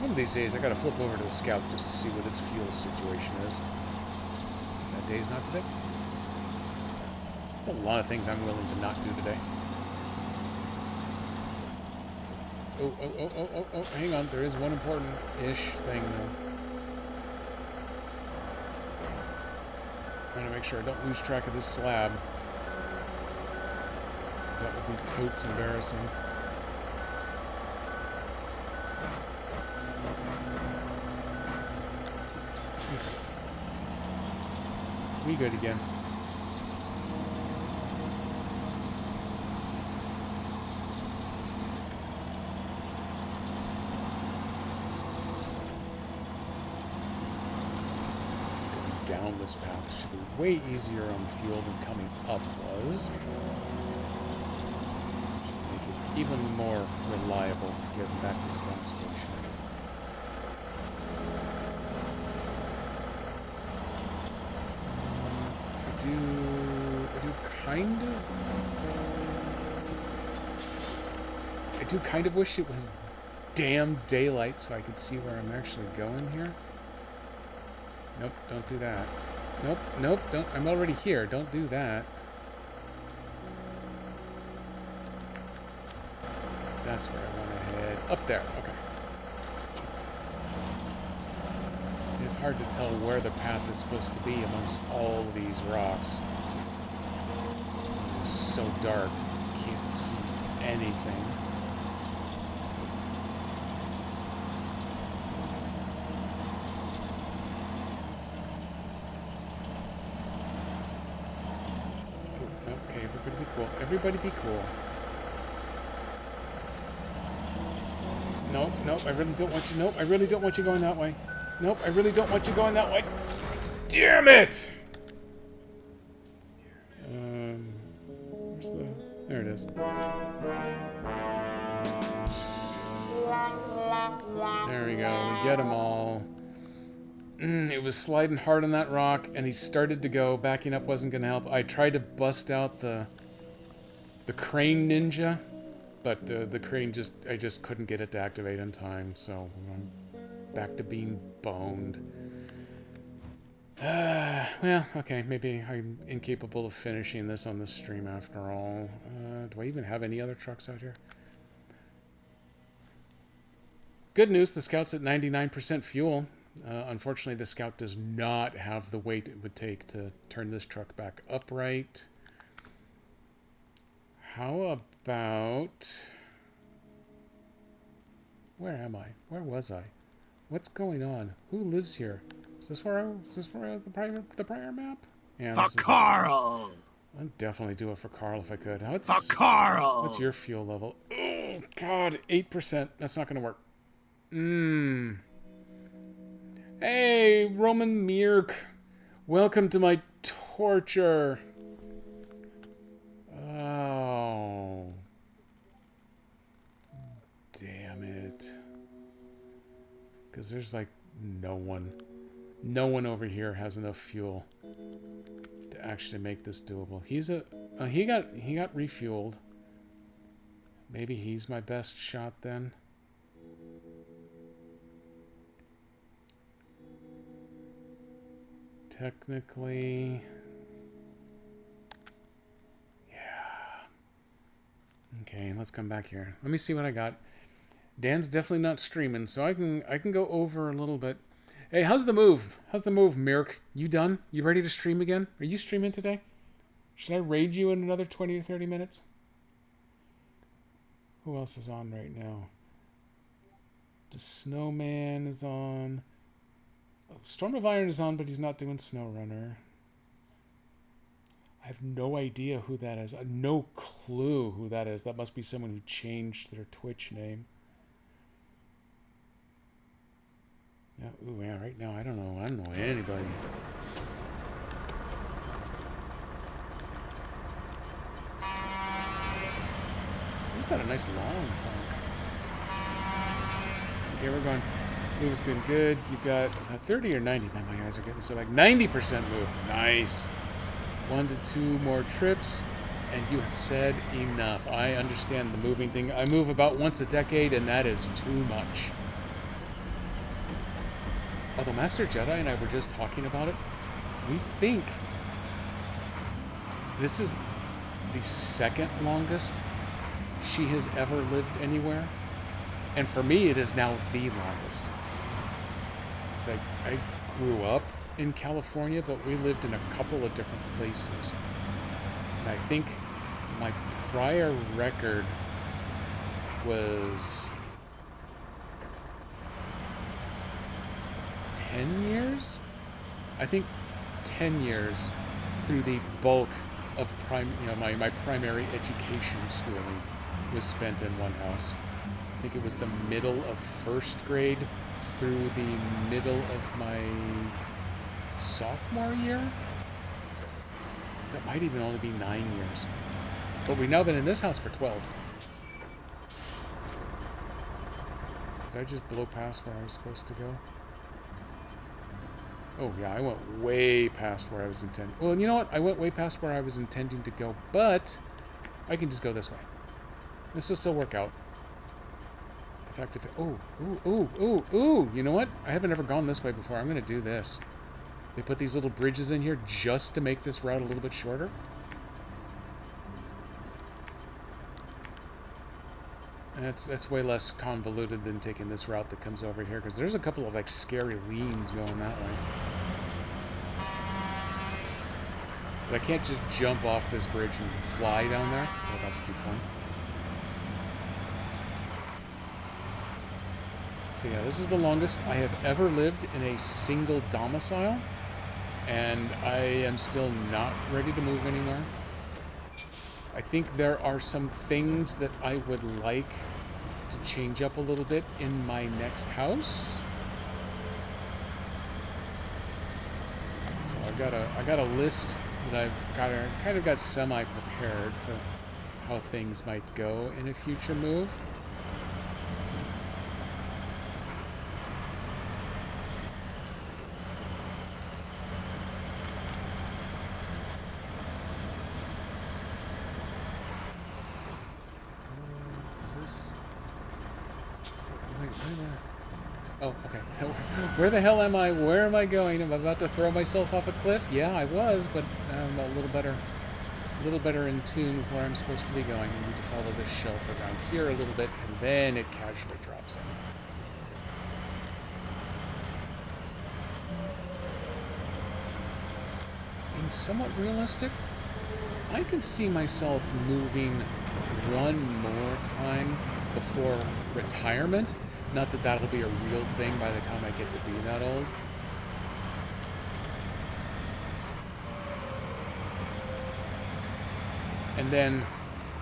One of these days, I gotta flip over to the Scout just to see what its fuel situation is. That day's not today. There's a lot of things I'm willing to not do today. Oh, hang on. There is one important-ish thing, though. I'm gonna make sure I don't lose track of this slab. Because that would be totes embarrassing. We good again. Going down this path should be way easier on fuel than coming up was. Should make it even more reliable getting back to the gas station. I do kind of wish it was damn daylight so I could see where I'm actually going here. Nope, don't do that. Nope, don't. I'm already here. Don't do that. That's where I want to head. Up there. Okay. It's hard to tell where the path is supposed to be amongst all of these rocks. It's so dark, you can't see anything. Okay, everybody be cool. Everybody be cool. Nope, I really don't want you. Nope, I really don't want you going that way. Nope, I really don't want you going that way. Damn it! Where's the... There it is. There we go. We get them all. It was sliding hard on that rock, and he started to go. Backing up wasn't going to help. I tried to bust out the crane ninja, but the crane I just couldn't get it to activate in time, so I'm back to being boned. Well, okay, maybe I'm incapable of finishing this on the stream after all. Do I even have any other trucks out here? Good news, the Scout's at 99% fuel. Unfortunately, the Scout does not have the weight it would take to turn this truck back upright. How about... Where am I? Where was I? What's going on? Who lives here? Is this where the prior map? Yeah. For Carl! I'd definitely do it for Carl if I could. Carl! What's your fuel level? Oh, God, 8%. That's not going to work. Hey, Roman Mirk. Welcome to my torture. Oh. Damn it. Because there's like no one. No one over here has enough fuel to actually make this doable. He got refueled. Maybe he's my best shot then. Technically, yeah. Okay, let's come back here. Let me see what I got. Dan's definitely not streaming, so I can go over a little bit. Hey, how's the move? How's the move, Mirk? You done? You ready to stream again? Are you streaming today? Should I raid you in another 20 or 30 minutes? Who else is on right now? The Snowman is on. Oh, Storm of Iron is on, but he's not doing SnowRunner. I have no idea who that is. I have no clue who that is. That must be someone who changed their Twitch name. Yeah, ooh, yeah, right now I don't know anybody. He's got a nice long honk. Okay, we're going. Move is going good. You've got, was that 30 or 90? Man, my eyes are getting so back. 90% move. Nice. 1 to 2 more trips, and you have said enough. I understand the moving thing. I move about once a decade, and that is too much. Although Master Jedi and I were just talking about it, we think this is the second longest she has ever lived anywhere. And for me, it is now the longest. It's like, I grew up in California, but we lived in a couple of different places. And I think my prior record was 10 years? I think 10 years through the bulk of my primary education schooling was spent in one house. I think it was the middle of first grade through the middle of my sophomore year. That might even only be 9 years. But we've now been in this house for 12. Did I just blow past where I was supposed to go? Oh yeah, I went way past where I was intending. Well, you know what? I went way past where I was intending to go, but I can just go this way. This will still work out. In fact, if it, ooh, you know what? I haven't ever gone this way before. I'm going to do this. They put these little bridges in here just to make this route a little bit shorter. And that's way less convoluted than taking this route that comes over here, because there's a couple of like scary leans going that way. But I can't just jump off this bridge and fly down there. Well, that would be fun. So yeah, this is the longest I have ever lived in a single domicile, and I am still not ready to move anywhere. I think there are some things that I would like to change up a little bit in my next house. So I got a list that I've kind of got semi-prepared for how things might go in a future move. Oh, okay. Where the hell am I? Where am I going? Am I about to throw myself off a cliff? Yeah, I was, but I'm a little better in tune with where I'm supposed to be going. I need to follow this shelf around here a little bit, and then it casually drops in. Being somewhat realistic, I can see myself moving one more time before retirement. Not that that'll be a real thing by the time I get to be that old. And then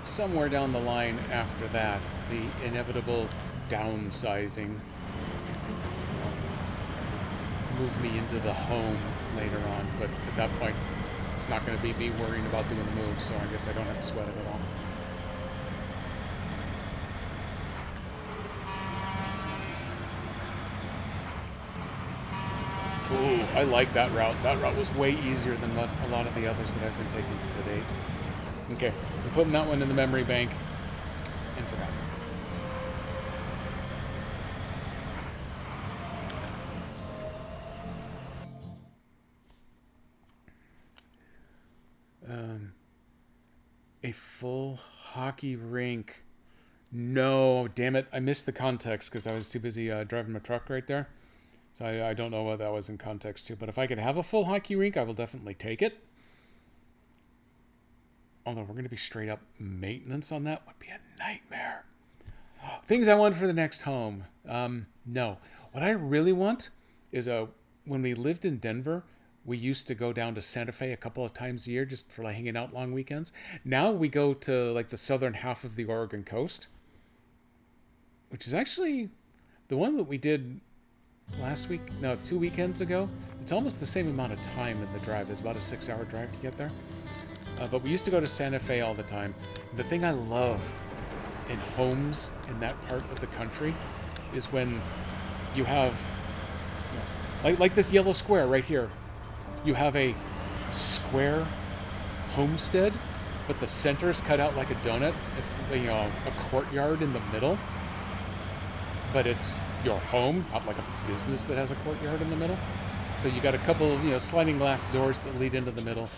somewhere down the line after that, the inevitable downsizing move me into the home later on. But at that point, it's not going to be me worrying about doing the move, so I guess I don't have to sweat it at all. Ooh, I like that route. That route was way easier than a lot of the others that I've been taking to date. Okay, I'm putting that one in the memory bank and for that. A full hockey rink. No, damn it. I missed the context because I was too busy driving my truck right there. So I don't know what that was in context to. But if I could have a full hockey rink, I will definitely take it. Although we're going to be straight up maintenance on that would be a nightmare. Things I want for the next home. No. What I really want is when we lived in Denver, we used to go down to Santa Fe a couple of times a year just for like hanging out long weekends. Now we go to like the southern half of the Oregon coast, which is actually the one that we did last week. No, 2 weekends ago. It's almost the same amount of time in the drive. It's about a 6-hour drive to get there. But we used to go to Santa Fe all the time. The thing I love in homes in that part of the country is when you have, like this yellow square right here. You have a square homestead, but the center is cut out like a donut. It's a courtyard in the middle, but it's your home, not like a business that has a courtyard in the middle. So you got a couple of sliding glass doors that lead into the middle.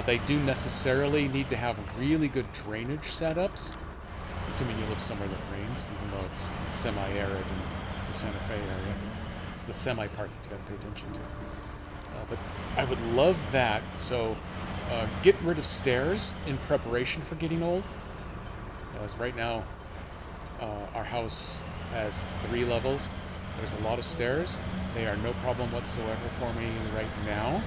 They do necessarily need to have really good drainage setups, assuming you live somewhere that rains, even though it's semi-arid in the Santa Fe area. It's the semi part that you got to pay attention to. But I would love that. So get rid of stairs in preparation for getting old. As right now, our house has 3 levels. There's a lot of stairs. They are no problem whatsoever for me right now.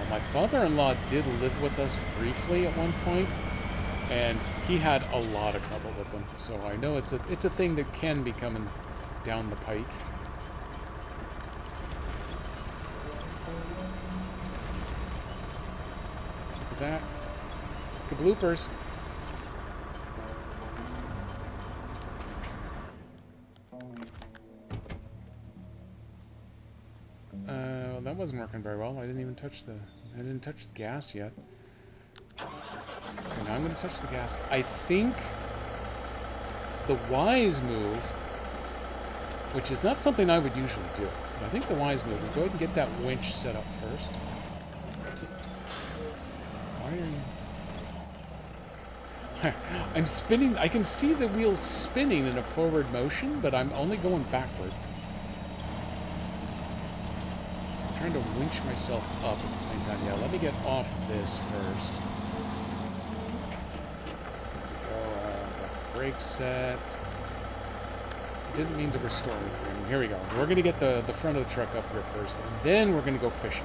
My father-in-law did live with us briefly at one point, and he had a lot of trouble with them. So I know it's a thing that can be coming down the pike. Look at that. Kabloopers. That wasn't working very well. I didn't touch the gas yet. Okay, now I'm going to touch the gas. I think the wise move, which is not something I would usually do, but I think the wise move is go ahead and get that winch set up first. Why are you... I'm spinning. I can see the wheels spinning in a forward motion, but I'm only going backward. Trying to winch myself up at the same time. Yeah, let me get off this first. Go, brake set. Didn't mean to restore everything. Here we go. We're going to get the front of the truck up here first, and then we're going to go fishing.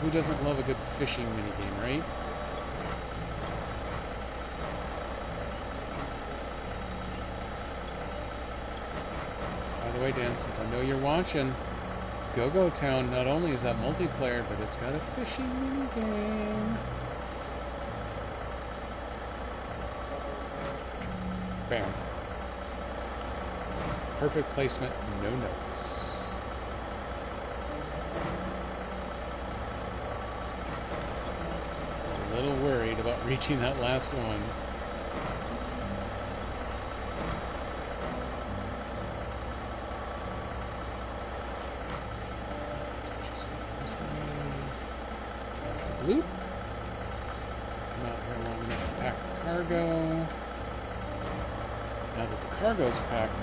Who doesn't love a good fishing minigame, right? By the way, Dan, since I know you're watching, Go-Go Town not only is that multiplayer, but it's got a fishing minigame. Bam. Perfect placement, no notes. A little worried about reaching that last one. Loop. Come out here long enough to pack the cargo. Now that the cargo's packed,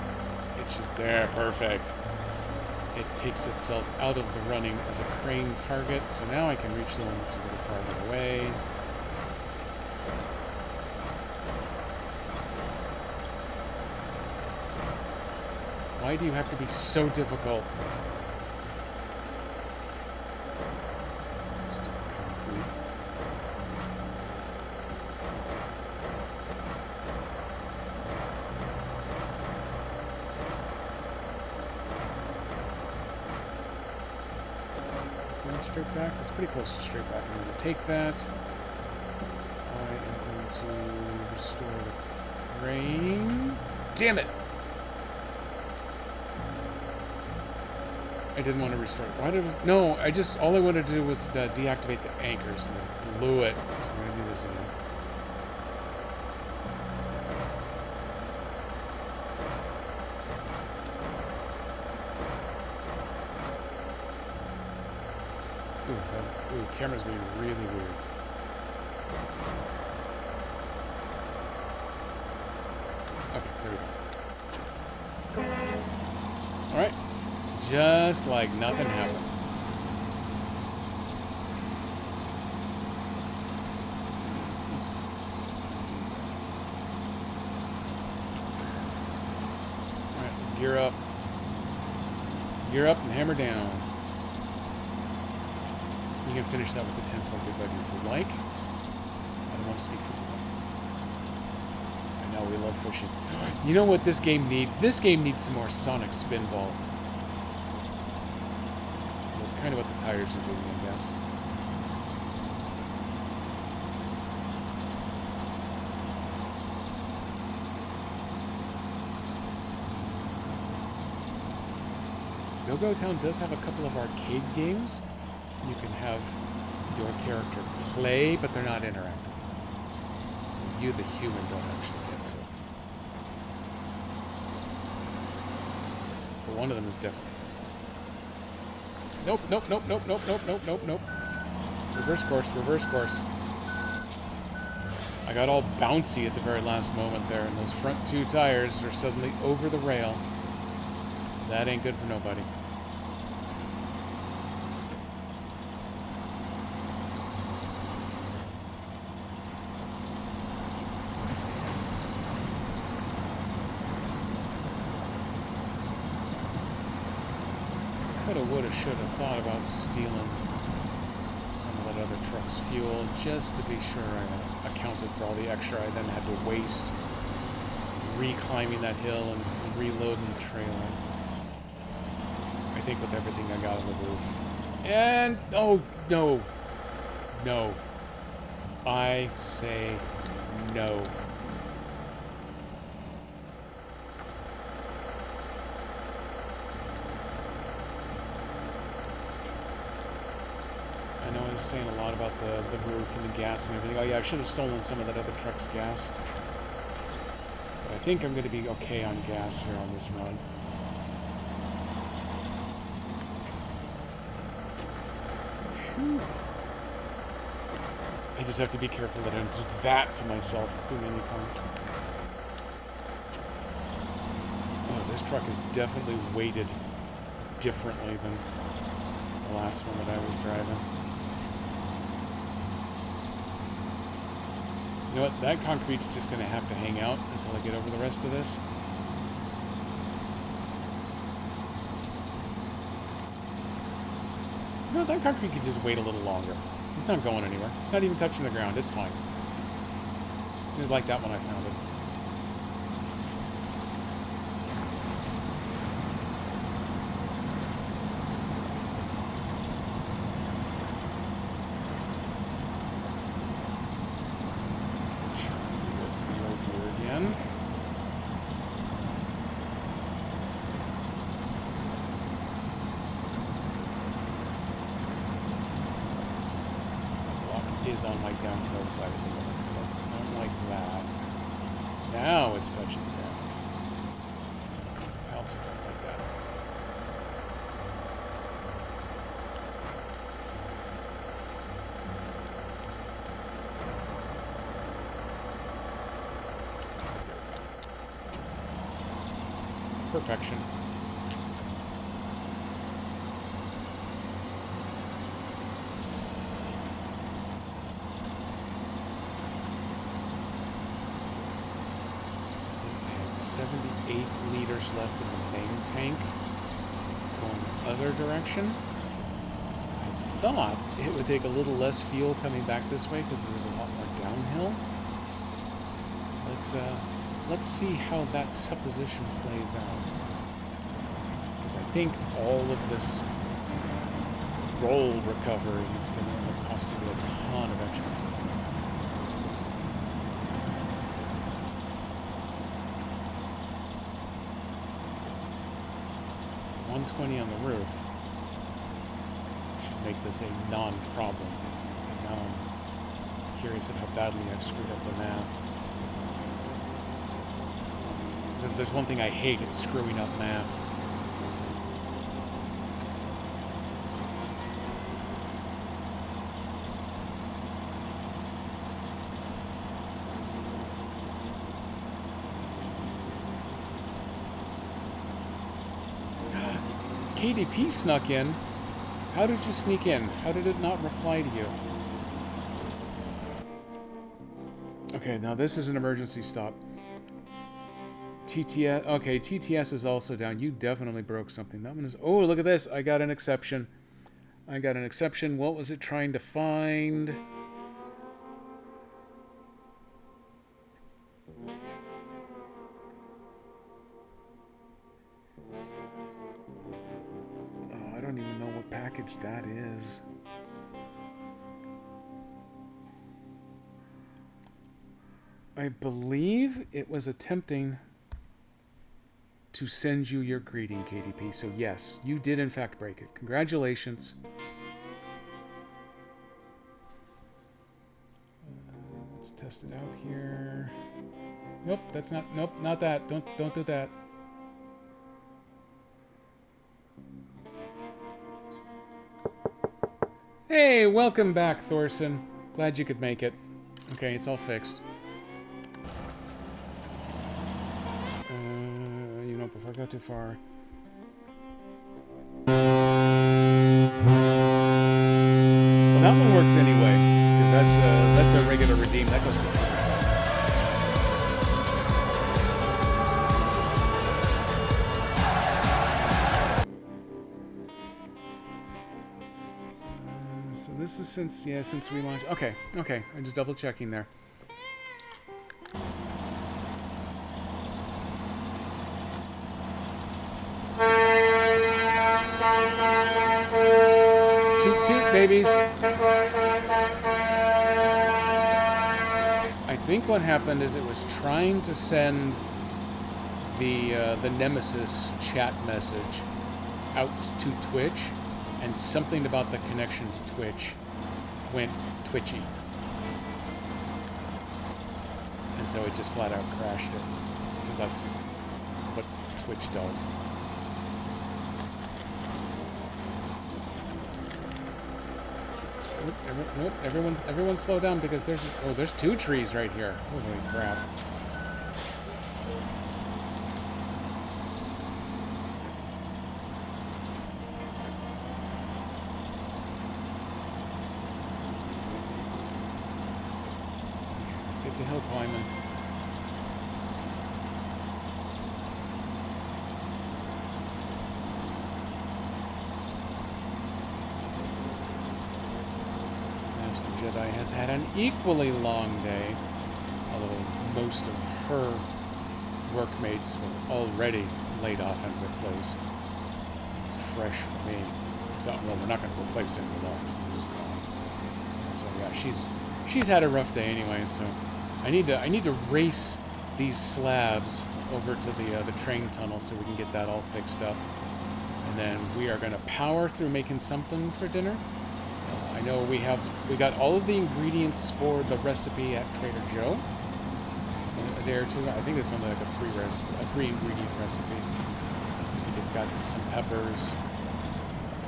it should... There, perfect. It takes itself out of the running as a crane target, so now I can reach the one that's a little farther away. Why do you have to be so difficult? Just straight back? It's pretty close to straight back. I'm going to take that. I am going to restore the crane. Damn it! I didn't want to restore it. Why did it? No, all I wanted to do was deactivate the anchors, and I blew it. So I'm going to do this again. Ooh, camera's being really weird. Okay, there we go. Alright. Just like nothing happened. Oops. Alright, let's gear up. Gear up and hammer down. You can finish that with the 10-4 good button if you'd like. I don't want to speak for people. I know, we love fishing. You know what this game needs? This game needs some more Sonic Spinball. That's kind of what the tires are doing, I guess. Go-Go Town does have a couple of arcade games. You can have your character play, but they're not interactive. So you, the human, don't actually get to it. But one of them is definitely... Nope, nope, nope, nope, nope, nope, nope, nope, nope. Reverse course, reverse course. I got all bouncy at the very last moment there, and those front two tires are suddenly over the rail. That ain't good for nobody. Coulda, woulda, shoulda thought about stealing some of that other truck's fuel just to be sure I accounted for all the extra I then had to waste re-climbing that hill and reloading the trailer. I think with everything I got on the roof. And, oh, no. No. I say no. I know I was saying a lot about the roof and the gas and everything. Oh yeah, I should have stolen some of that other truck's gas. But I think I'm going to be okay on gas here on this run. Whew. I just have to be careful that I don't do that to myself too many times. Oh, this truck is definitely weighted differently than the last one that I was driving. You know what? That concrete's just going to have to hang out until I get over the rest of this. You know, that concrete could just wait a little longer. It's not going anywhere. It's not even touching the ground. It's fine. It was like that when I found it. Again. Block is on my downhill side of the road. Not like that. Now it's touching the ground. I also don't like that. Perfection. And 78 liters left in the main tank. Going the other direction. I thought it would take a little less fuel coming back this way because there was a lot more downhill. Let's see how that supposition plays out. Because I think all of this roll recovery is going to cost you a ton of extra. 120 on the roof should make this a non-problem. Now I'm curious at how badly I've screwed up the math. Because if there's one thing I hate, it's screwing up math. KDP snuck in. How did you sneak in? How did it not reply to you? Okay, now this is an emergency stop. TTS. Okay, TTS is also down. You definitely broke something. That one is... Oh, look at this. I got an exception. I got an exception. What was it trying to find? I don't even know what package that is. I believe it was attempting to send you your greeting, KDP. So yes, you did in fact break it. Congratulations. Let's test it out here. Nope, that's not. Nope, not that. Don't do that. Hey, welcome back, Thorson. Glad you could make it. Okay, it's all fixed. You know, before I go too far. Well, that one works anyway, because that's a regular redeem. That goes for So this is since we launched. Okay, I'm just double checking there. Toot toot, babies. I think what happened is it was trying to send the Nemesis chat message out to Twitch, and something about the connection to Twitch went twitchy. And so it just flat out crashed it. Because that's what Twitch does. Everyone slow down, because there's two trees right here. Holy crap. To hill climbing. Master Jedi has had an equally long day, although most of her workmates were already laid off and replaced. It's fresh for me. So, well, we're not going to replace it anymore, so they're just gone. So yeah, she's had a rough day anyway, so I need to race these slabs over to the train tunnel so we can get that all fixed up, and then we are going to power through making something for dinner. I know we got all of the ingredients for the recipe at Trader Joe a day or two. I think it's only like a three ingredient recipe. I think it's got some peppers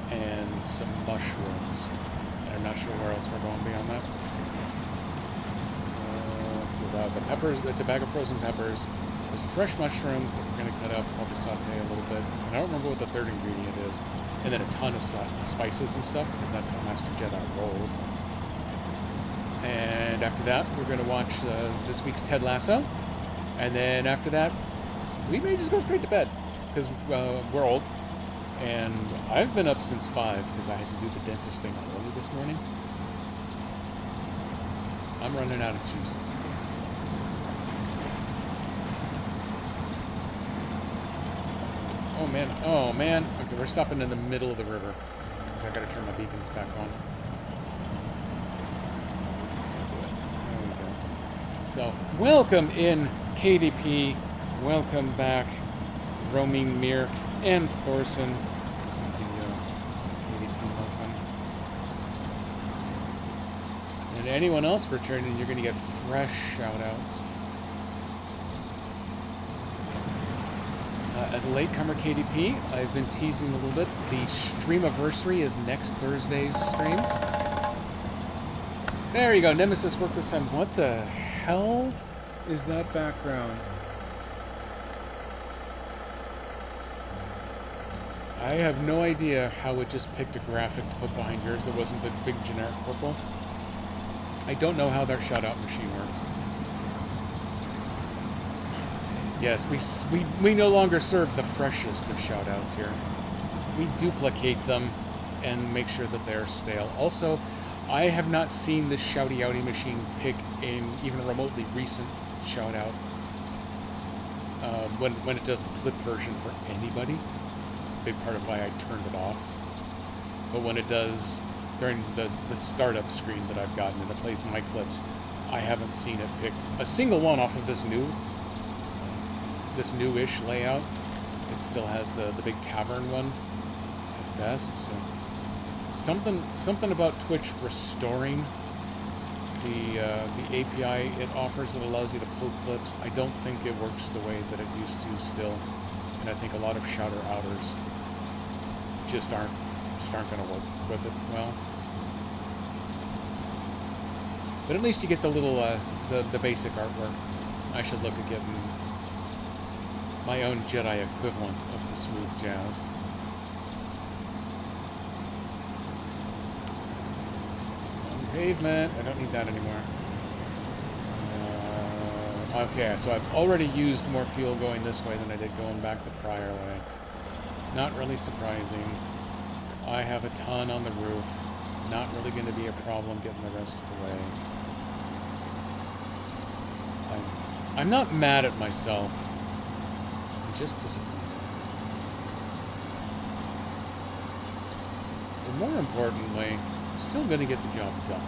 and some mushrooms. I'm not sure where else we're going beyond that. The peppers, it's a bag of frozen peppers. There's the fresh mushrooms that we're going to cut up, probably saute a little bit. And I don't remember what the third ingredient is. And then a ton of spices and stuff, because that's how Master Jedi rolls. And after that, we're going to watch this week's Ted Lasso. And then after that, we may just go straight to bed, because we're old. And I've been up since 5, because I had to do the dentist thing early this morning. I'm running out of juices. Oh man, okay, we're stopping in the middle of the river. I gotta turn my beacons back on. Still do it. There we go. So, welcome in KDP. Welcome back, Roaming Mirk and Thorson. And anyone else returning, you're going to get fresh shout-outs. As a latecomer KDP, I've been teasing a little bit. The Streamiversary is next Thursday's stream. There you go, Nemesis worked this time. What the hell is that background? I have no idea how it just picked a graphic to put behind yours that wasn't the big generic purple. I don't know how their shout-out machine works. Yes, we no longer serve the freshest of shout-outs here. We duplicate them and make sure that they're stale. Also, I have not seen this shouty-outy machine pick an even remotely recent shout-out when it does the clip version for anybody. It's a big part of why I turned it off. But when it does during the startup screen that I've gotten and it plays my clips, I haven't seen it pick a single one off of this newish layout. It still has the big tavern one at best. So something about Twitch restoring the API it offers that allows you to pull clips. I don't think it works the way that it used to still, and I think a lot of shouter-outers just aren't going to work with it well. But at least you get the little the basic artwork. I should look at getting my own Jedi equivalent of the smooth jazz. Pavement. I don't need that anymore. Okay, so I've already used more fuel going this way than I did going back the prior way. Not really surprising. I have a ton on the roof. Not really going to be a problem getting the rest of the way. I'm not mad at myself. I'm just disappointed. But more importantly, I'm still going to get the job done.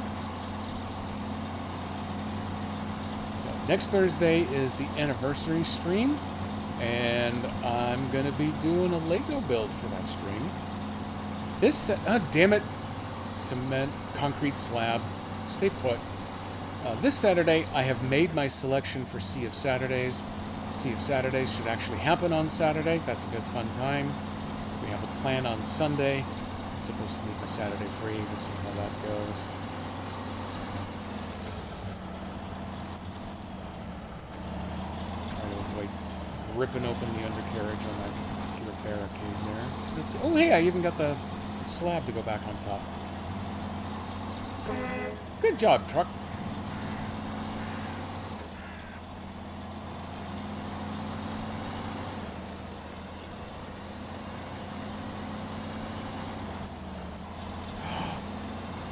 So next Thursday is the anniversary stream, and I'm going to be doing a Lego build for that stream. This, damn it, cement, concrete slab, stay put. This Saturday, I have made my selection for Sea of Saturdays. Sea of Saturdays should actually happen on Saturday. That's a good fun time. We have a plan on Sunday. It's supposed to leave my Saturday free. We'll see how that goes. Try to avoid ripping open the undercarriage on that computer barricade there. Let's go. Oh, hey, I even got the slab to go back on top. Good job, truck.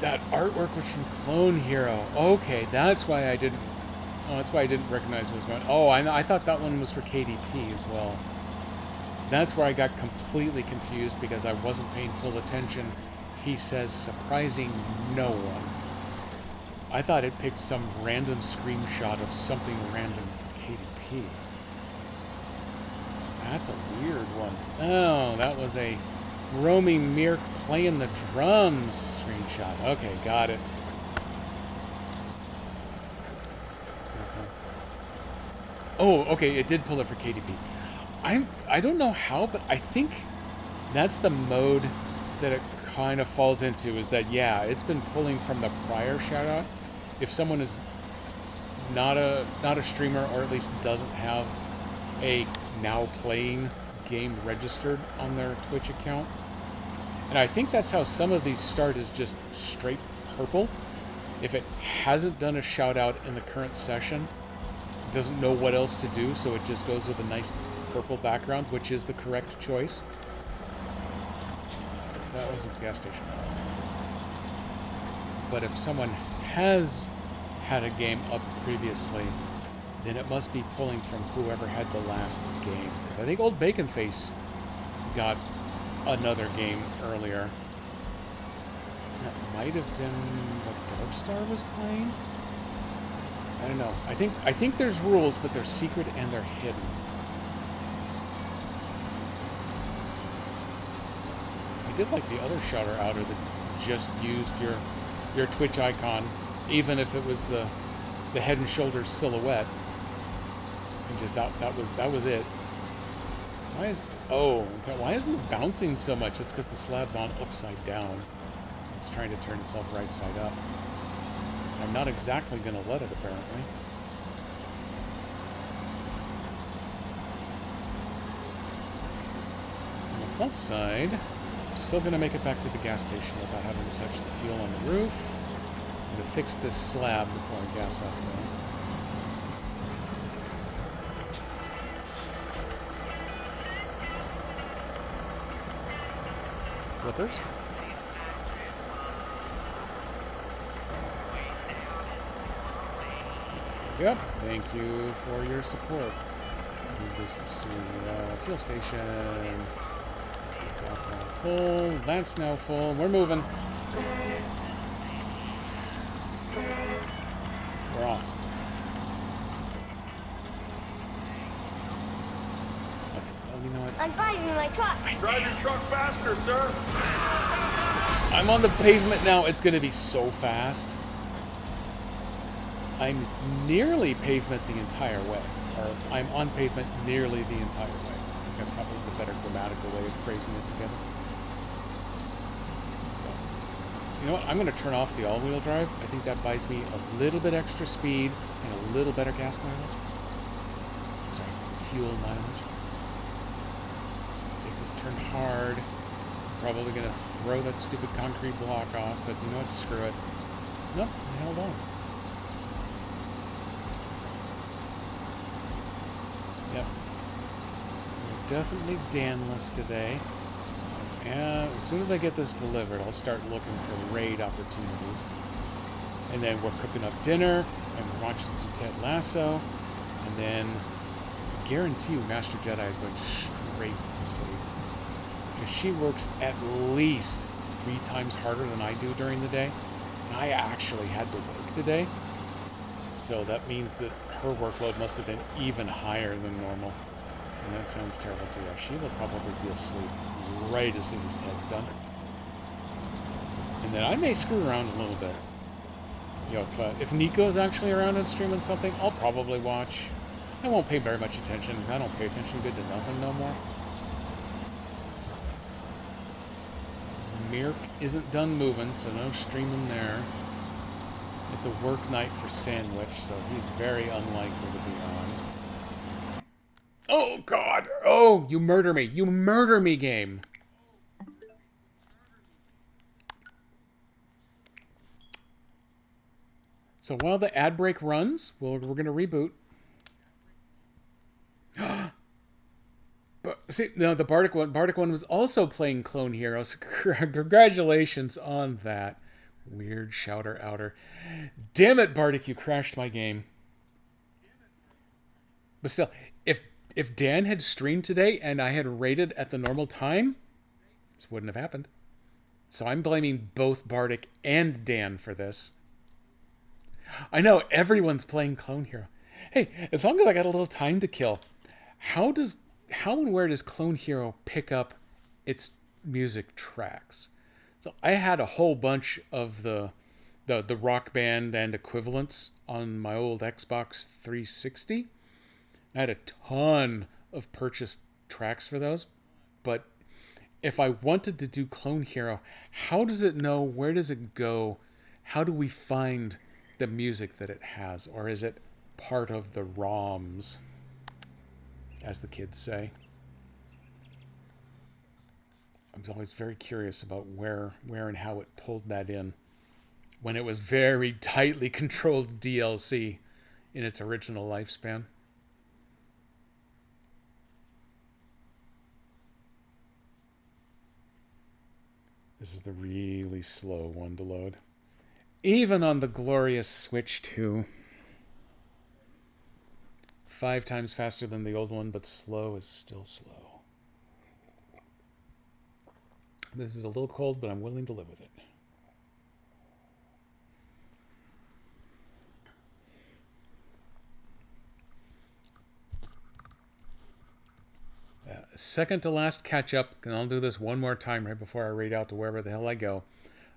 That artwork was from Clone Hero. Okay, that's why I didn't. Oh, that's why I didn't recognize what was going on. Oh, I thought that one was for KDP as well. That's where I got completely confused because I wasn't paying full attention. He says surprising no one. I thought it picked some random screenshot of something random for KDP. That's a weird one. Oh, that was a Roaming Mirk playing the drums screenshot. Okay, got it. Oh, okay, it did pull it for KDP. I don't know how, but I think that's the mode that it kind of falls into, is that, yeah, it's been pulling from the prior shoutout. If someone is not a streamer, or at least doesn't have a now playing game registered on their Twitch account. And I think that's how some of these start, is just straight purple. If it hasn't done a shout out in the current session, it doesn't know what else to do, so it just goes with a nice purple background, which is the correct choice. That wasn't the gas station. But if someone has had a game up previously, then it must be pulling from whoever had the last game. Because I think Old Bacon Face got another game earlier. That might have been what Darkstar was playing. I don't know. I think there's rules, but they're secret and they're hidden. I did like the other Shouter Outer that just used your Twitch icon, even if it was the Head and Shoulders silhouette. And just that was it. Why isn't this bouncing so much? It's because the slab's on upside down. So it's trying to turn itself right side up. I'm not exactly going to let it, apparently. On the plus side, I'm still going to make it back to the gas station without having to touch the fuel on the roof. I'm going to fix this slab before I gas up there. Flippers. Yep, thank you for your support. Move this to see fuel station. That's now full. That's now full. We're moving. We're off. Okay, well, you know what? I'm driving my truck. Drive your truck faster, sir. I'm on the pavement now. It's going to be so fast. I'm nearly pavement the entire way. Or I'm on pavement nearly the entire way. I think that's probably the better grammatical way of phrasing it together. So, you know what? I'm going to turn off the all-wheel drive. I think that buys me a little bit extra speed and a little better gas mileage. Sorry, fuel mileage. Take this turn hard. Probably going to throw that stupid concrete block off, but you know what? Screw it. Nope, I held on. Yep. We're definitely Danless today. And as soon as I get this delivered, I'll start looking for raid opportunities. And then we're cooking up dinner, and we're watching some Ted Lasso, and then I guarantee you Master Jedi is going straight to sleep. Because she works at least 3 times harder than I do during the day. And I actually had to work today. So that means that her workload must have been even higher than normal. And that sounds terrible. So yeah, she will probably be asleep right as soon as Ted's done. And then I may screw around a little bit. You know, if Nico's actually around and streaming something, I'll probably watch. I won't pay very much attention. I don't pay attention good to nothing no more. Mirk isn't done moving, so no streaming there. It's a work night for Sandwich, so he's very unlikely to be on. Oh, God! Oh, you murder me! You murder me, game! So while the ad break runs, we're going to reboot. But see, no, the Bardic one was also playing Clone Heroes. Congratulations on that. Weird Shouter Outer. Damn it, Bardic, you crashed my game. But still, if Dan had streamed today and I had rated at the normal time, this wouldn't have happened. So I'm blaming both Bardic and Dan for this. I know, everyone's playing Clone Hero. Hey, as long as I got a little time to kill, how and where does Clone Hero pick up its music tracks? So I had a whole bunch of the Rock Band and equivalents on my old Xbox 360. I had a ton of purchased tracks for those. But if I wanted to do Clone Hero, how does it know? Where does it go? How do we find the music that it has? Or is it part of the ROMs, as the kids say? I was always very curious about where and how it pulled that in when it was very tightly controlled DLC in its original lifespan. This is the really slow one to load. Even on the glorious Switch 2. 5 times faster than the old one, but slow is still slow. This is a little cold, but I'm willing to live with it. second to last catch up, and I'll do this one more time right before I raid out to wherever the hell I go.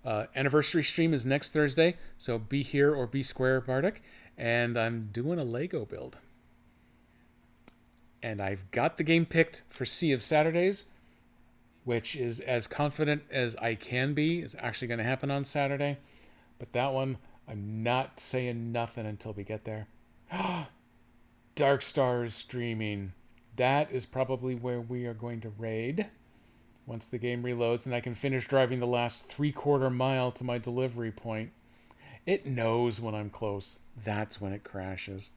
Anniversary stream is next Thursday, so be here or be square, Bardic. And I'm doing a Lego build. And I've got the game picked for Sea of Saturdays, which is as confident as I can be. It's actually going to happen on Saturday. But that one, I'm not saying nothing until we get there. Dark Star is streaming. That is probably where we are going to raid once the game reloads and I can finish driving the last 3/4 mile to my delivery point. It knows when I'm close. That's when it crashes.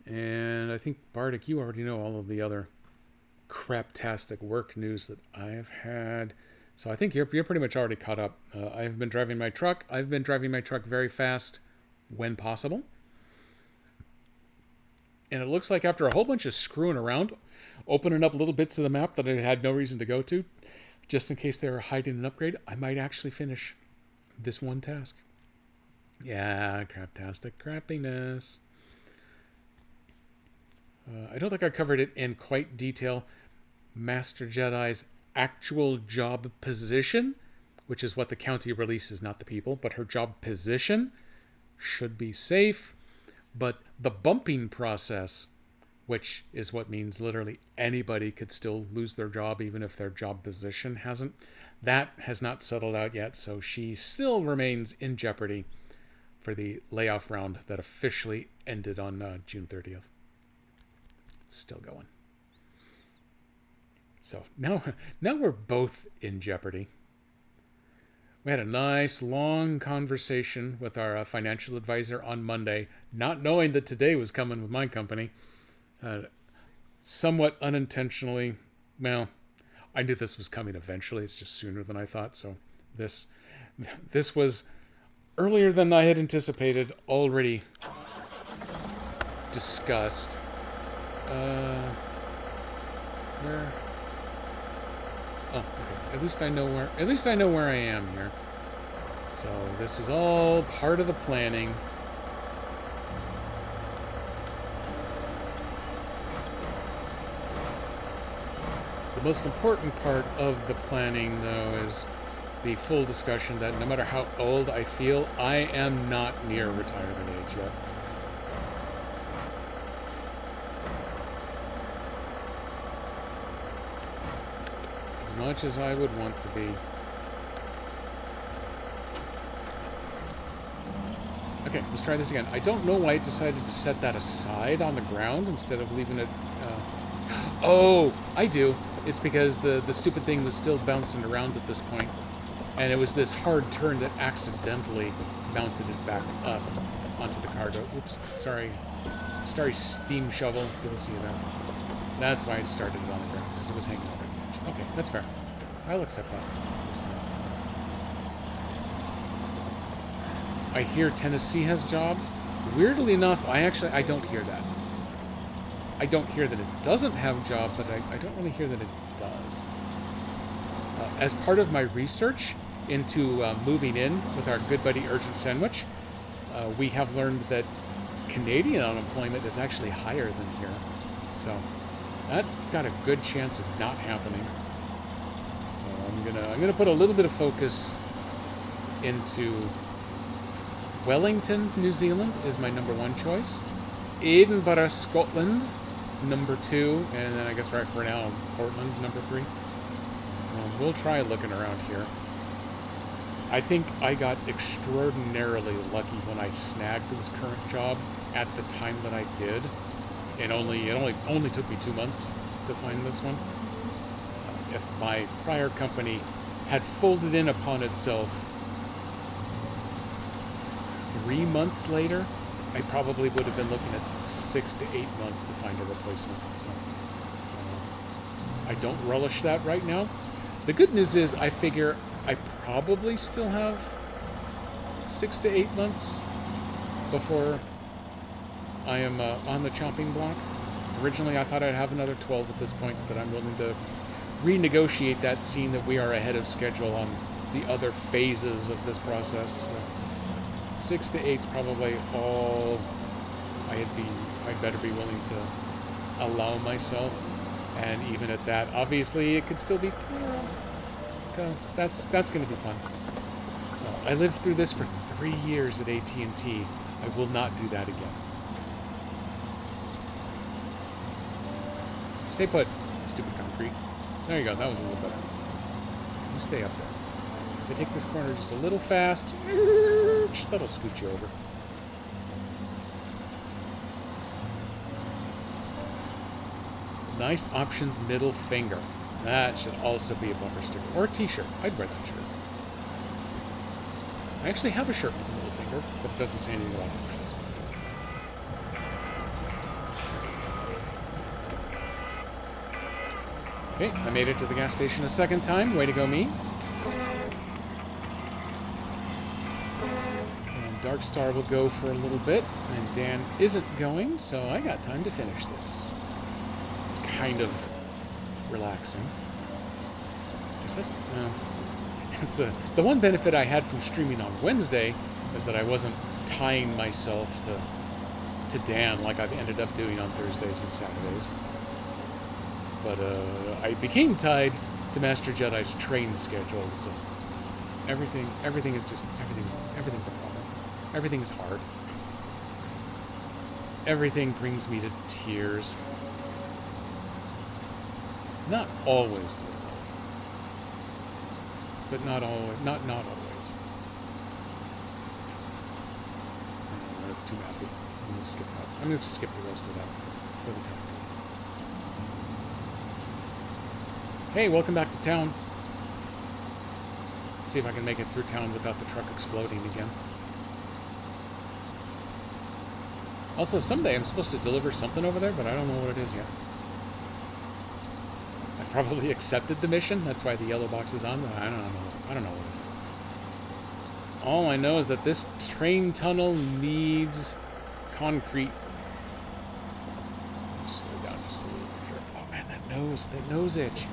And I think, Bardic, you already know all of the other craptastic work news that I've had. So I think you're pretty much already caught up. I've been driving my truck. I've been driving my truck very fast when possible. And it looks like after a whole bunch of screwing around, opening up little bits of the map that I had no reason to go to, just in case they were hiding an upgrade, I might actually finish this one task. Yeah, craptastic crappiness. I don't think I covered it in quite detail. Master Jedi's actual job position, which is what the county releases, not the people, but her job position should be safe. But the bumping process, which is what means literally anybody could still lose their job even if their job position hasn't, that has not settled out yet. So she still remains in jeopardy for the layoff round that officially ended on June 30th. It's still going. So now we're both in jeopardy. We had a nice long conversation with our financial advisor on Monday, not knowing that today was coming with my company. Somewhat unintentionally, well, I knew this was coming eventually. It's just sooner than I thought. So this was earlier than I had anticipated, already discussed. Where? Oh, okay. At least I know where I am here. So this is all part of the planning. The most important part of the planning, though, is the full discussion that no matter how old I feel, I am not near retirement age yet. As much as I would want to be. Okay, let's try this again. I don't know why I decided to set that aside on the ground instead of leaving it... Oh, I do. It's because the stupid thing was still bouncing around at this point. And it was this hard turn that accidentally mounted it back up onto the cargo. Oops, sorry. Sorry, steam shovel. Didn't see you there. That's why I started it on the ground, because it was hanging over the edge. Okay, that's fair. I'll accept that this time. I hear Tennessee has jobs. Weirdly enough, I don't hear that. I don't hear that it doesn't have a job, but I don't really hear that it does. As part of my research into moving in with our good buddy Urgent Sandwich, we have learned that Canadian unemployment is actually higher than here. So that's got a good chance of not happening. So I'm gonna put a little bit of focus into Wellington, New Zealand is my number 1 choice. Edinburgh, Scotland, number 2, and then I guess right for now, Portland, number 3. We'll try looking around here. I think I got extraordinarily lucky when I snagged this current job at the time that I did. It only took me 2 months to find this one. If my prior company had folded in upon itself 3 months later, I probably would have been looking at 6 to 8 months to find a replacement. So, I don't relish that right now. The good news is I figure I probably still have 6 to 8 months before I am on the chopping block. Originally, I thought I'd have another 12 at this point, but I'm willing to renegotiate that, scene that we are ahead of schedule on the other phases of this process. So 6 to 8 is probably all I'd better be willing to allow myself. And even at that, obviously, it could still be tomorrow. Okay, that's going to be fun. I lived through this for 3 years at AT&T. I will not do that again. Stay put, stupid concrete. There you go, that was a little better. You stay up there. If I take this corner just a little fast, that'll scoot you over. Nice options middle finger. That should also be a bumper sticker. Or a t-shirt. I'd wear that shirt. I actually have a shirt with a middle finger, but it doesn't say anything about options. Okay, I made it to the gas station a second time. Way to go, me. And Darkstar will go for a little bit, and Dan isn't going, so I got time to finish this. It's kind of relaxing. Because that's the one benefit I had from streaming on Wednesday is that I wasn't tying myself to Dan like I've ended up doing on Thursdays and Saturdays. But I became tied to Master Jedi's train schedule, so everything's a problem. Everything is hard. Everything brings me to tears. Not always, but not always. Not always. That's too mathy. I'm gonna skip that. I'm gonna skip the rest of that for the time. Hey, welcome back to town. See if I can make it through town without the truck exploding again. Also, someday I'm supposed to deliver something over there, but I don't know what it is yet. I've probably accepted the mission. That's why the yellow box is on. But I don't know what it is. All I know is that this train tunnel needs concrete. Slow down just a little bit here. Oh man, that nose itch.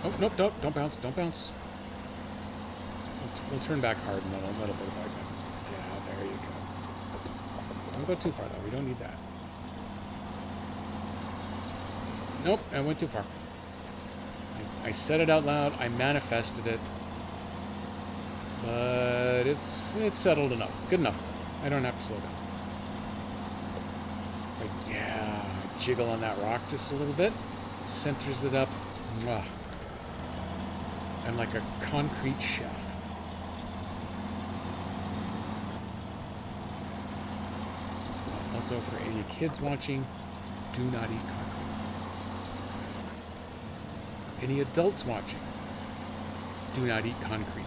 Oh, nope, don't bounce, don't bounce. We'll turn back hard and then a little bit back. Yeah, there you go. Don't go too far, though. We don't need that. Nope, I went too far. I said it out loud. I manifested it. But it's settled enough. Good enough. I don't have to slow down. But yeah, jiggle on that rock just a little bit. Centers it up. Mwah. I'm like a concrete chef. Also, for any kids watching, do not eat concrete. For any adults watching, do not eat concrete.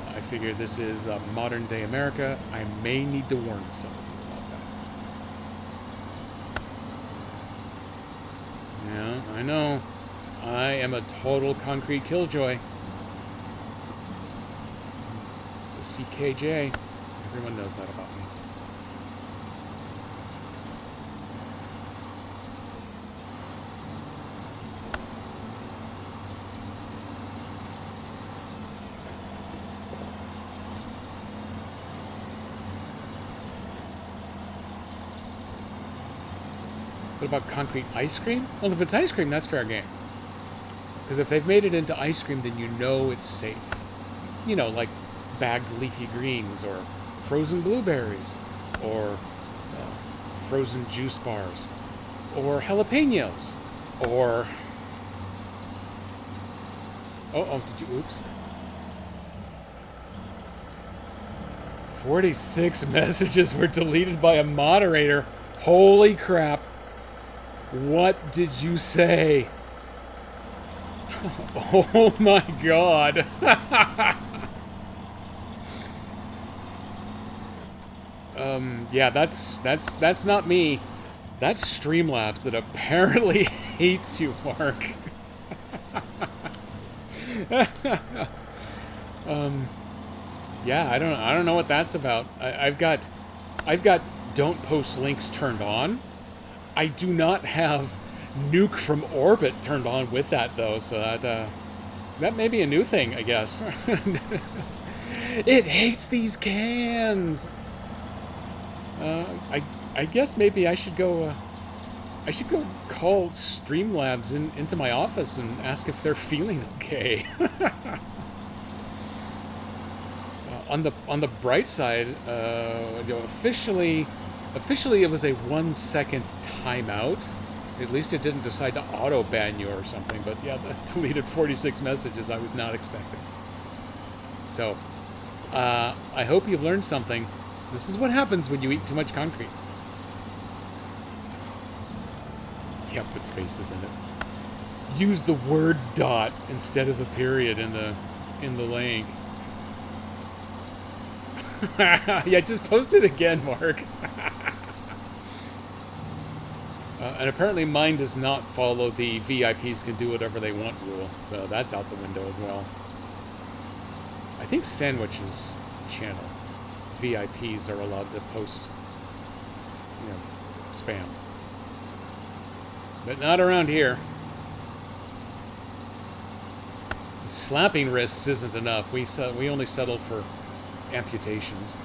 I figure this is modern day America. I may need to warn some of you about that. Yeah, I know. I am a total concrete killjoy. The CKJ. Everyone knows that about me. What about concrete ice cream? Well, if it's ice cream, that's fair game. Because if they've made it into ice cream, then you know it's safe. You know, like bagged leafy greens, or frozen blueberries, or frozen juice bars, or jalapenos, or... Oh, did you... Oops. 46 messages were deleted by a moderator. Holy crap. What did you say? Oh my god. Yeah, that's not me. That's Streamlabs that apparently hates you, Mark. Yeah, I don't know what that's about. I've got don't post links turned on. I do not have nuke from orbit turned on with that though, so that may be a new thing, I guess. It hates these cans. I guess maybe I should go call Streamlabs into my office and ask if they're feeling okay. On the bright side, officially it was a 1 second timeout. At least it didn't decide to auto ban you or something. But yeah, that deleted 46 messages I was not expecting. So I hope you've learned something. This is what happens when you eat too much concrete. Yeah, put spaces in it. Use the word dot instead of the period in the link. Yeah, just post it again, Mark. And apparently mine does not follow the VIPs can do whatever they want rule, so that's out the window as well. I think Sandwich's channel, VIPs are allowed to post, spam. But not around here. Slapping wrists isn't enough. We only settle for amputations.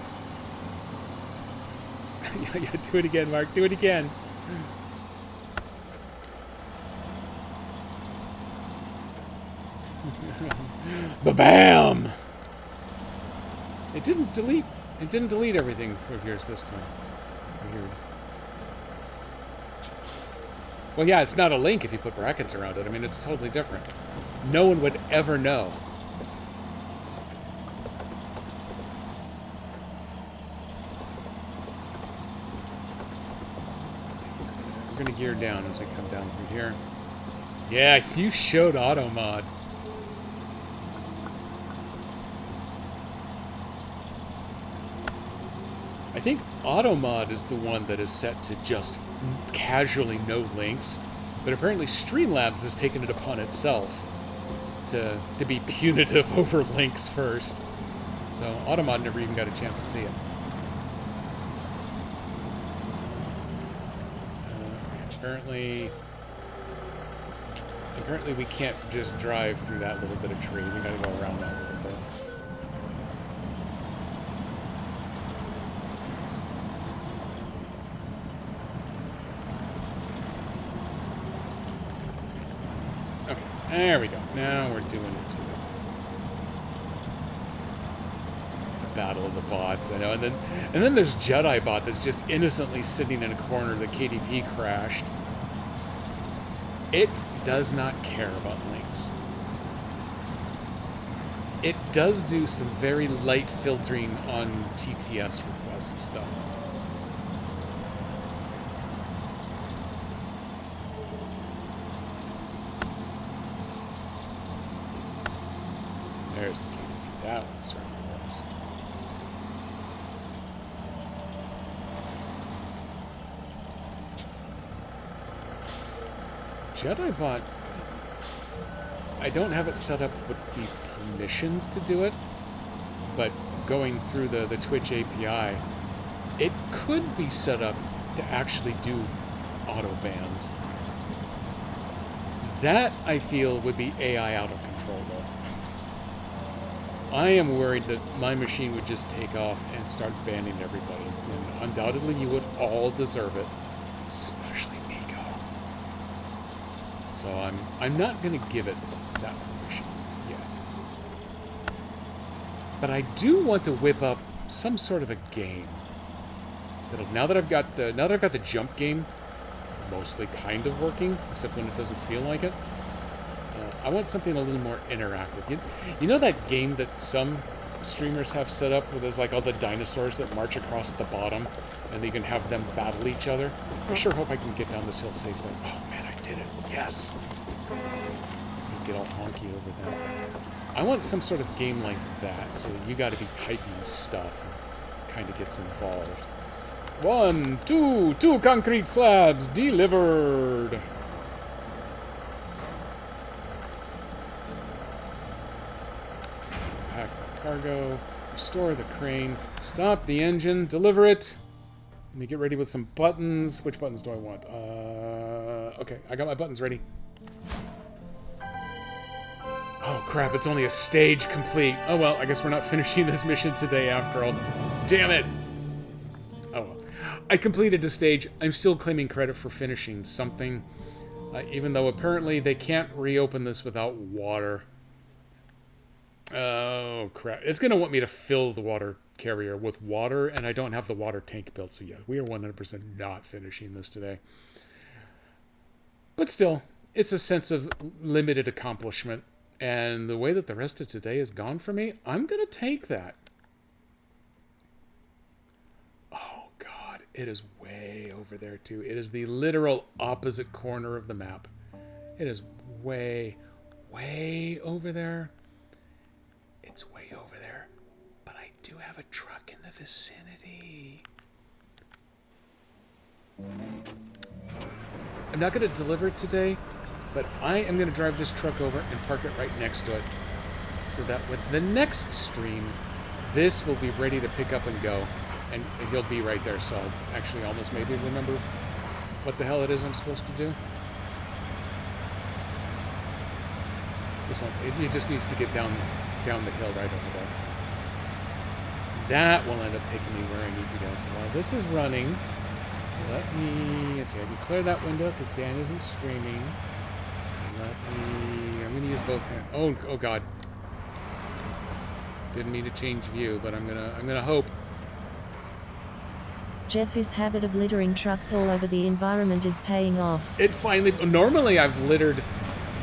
Yeah, do it again, Mark. Do it again. Ba-bam! It didn't delete everything of yours this time. Weird. Well, yeah, it's not a link if you put brackets around it. I mean, it's totally different. No one would ever know. We're gonna gear down as we come down through here. Yeah, you showed auto mod. I think AutoMod is the one that is set to just casually no links, but apparently Streamlabs has taken it upon itself to be punitive over links first. So AutoMod never even got a chance to see it. Apparently we can't just drive through that little bit of tree. We gotta go around that a little bit. There we go. Now we're doing it to the battle of the bots. I know, and then there's Jedi Bot that's just innocently sitting in a corner that KDP crashed. It does not care about links. It does do some very light filtering on TTS requests, though. There's the KDP. That one certainly was. Jedi Bot, I don't have it set up with the permissions to do it, but going through the Twitch API, it could be set up to actually do auto bans. That, I feel, would be AI out of control, though. I am worried that my machine would just take off and start banning everybody. And undoubtedly you would all deserve it, especially Nico. So I'm not going to give it that permission yet. But I do want to whip up some sort of a game. Now that I've got the jump game mostly kind of working, except when it doesn't feel like it. I want something a little more interactive. You know that game that some streamers have set up where there's like all the dinosaurs that march across the bottom and you can have them battle each other? I sure hope I can get down this hill safely. Oh man, I did it. Yes! Get all honky over that. I want some sort of game like that, so you gotta be tightening stuff and kind of gets involved. 1, 2, 2 concrete slabs delivered. Pack the cargo, restore the crane, stop the engine, deliver it. Let me get ready with some buttons. Which buttons do I want? Okay, I got my buttons ready. Oh crap, it's only a stage complete. Oh well, I guess we're not finishing this mission today after all. Damn it! Oh well. I completed the stage. I'm still claiming credit for finishing something. Even though apparently they can't reopen this without water. Oh crap. It's going to want me to fill the water carrier with water, and I don't have the water tank built, so yeah, we are 100% not finishing this today. But still, it's a sense of limited accomplishment, and the way that the rest of today has gone for me, I'm going to take that. Oh god, it is way over there too. It is the literal opposite corner of the map. It is way, way over there. It's way over there. But I do have a truck in the vicinity. I'm not going to deliver it today, but I am going to drive this truck over and park it right next to it. So that with the next stream, this will be ready to pick up and go. And he'll be right there, so I'll actually almost maybe remember what the hell it is I'm supposed to do. This one, it just needs to get down the hill right over there. That will end up taking me where I need to go. So while this is running, let's see, I can clear that window because Dan isn't streaming. I'm going to use both hands. Oh god. Didn't mean to change view, but I'm gonna hope. Jeff's habit of littering trucks all over the environment is paying off. It finally... Normally I've littered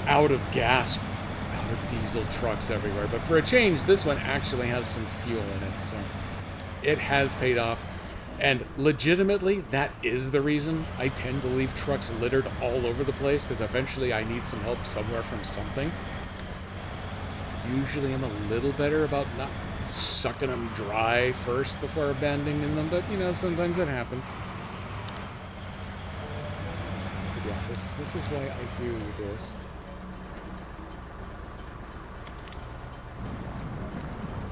out of gas, out of diesel trucks everywhere, but for a change, this one actually has some fuel in it, so it has paid off. And legitimately, that is the reason I tend to leave trucks littered all over the place, because eventually I need some help somewhere from something. Usually I'm a little better about not sucking them dry first before abandoning them, but you know, sometimes that happens. But yeah, this is why I do this.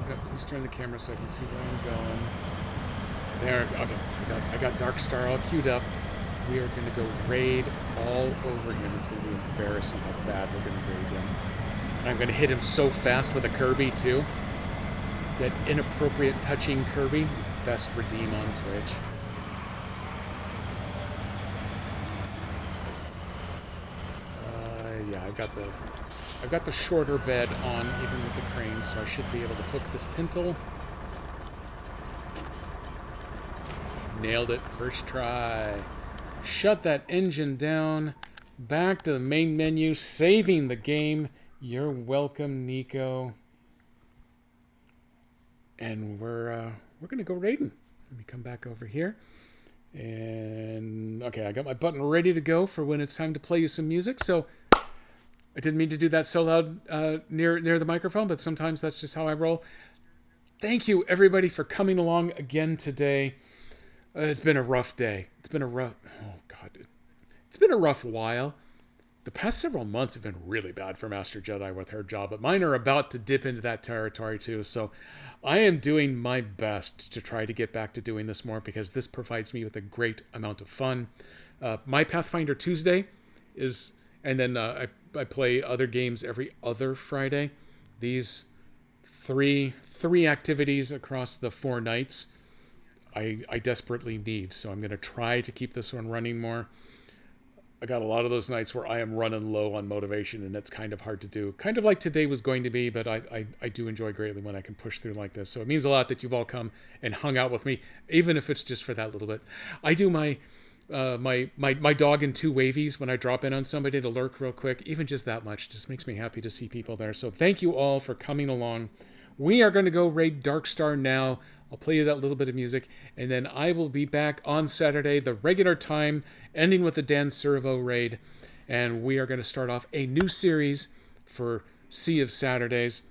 Yep, please turn the camera so I can see where I'm going. There, okay, I got Darkstar all queued up. We are going to go raid all over him. It's going to be embarrassing how bad we're going to raid him. And I'm going to hit him so fast with a Kirby, too. That inappropriate touching Kirby, best redeem on Twitch. Yeah, I've got the shorter bed on, even with the crane, so I should be able to hook this pintle. Nailed it, first try. Shut that engine down. Back to the main menu, saving the game. You're welcome, Nico. And we're gonna go raiding. Let me come back over here. And okay, I got my button ready to go for when it's time to play you some music. So I didn't mean to do that so loud near the microphone, but sometimes that's just how I roll. Thank you everybody for coming along again today. It's been a rough day. It's been a rough while. The past several months have been really bad for Master Jedi with her job, but mine are about to dip into that territory too. So I am doing my best to try to get back to doing this more, because this provides me with a great amount of fun. My Pathfinder Tuesday is, and then I play other games every other Friday. These three activities across the 4 nights I desperately need, so I'm going to try to keep this one running more. I got a lot of those nights where I am running low on motivation, and it's kind of hard to do. Kind of like today was going to be, but I do enjoy greatly when I can push through like this. So it means a lot that you've all come and hung out with me, even if it's just for that little bit. I do my dog and 2 wavies when I drop in on somebody to lurk real quick. Even just that much just makes me happy to see people there. So thank you all for coming along. We are going to go raid Darkstar now. I'll play you that little bit of music, and then I will be back on Saturday, the regular time, ending with the Dan Servo raid, and we are going to start off a new series for Sea of Saturdays,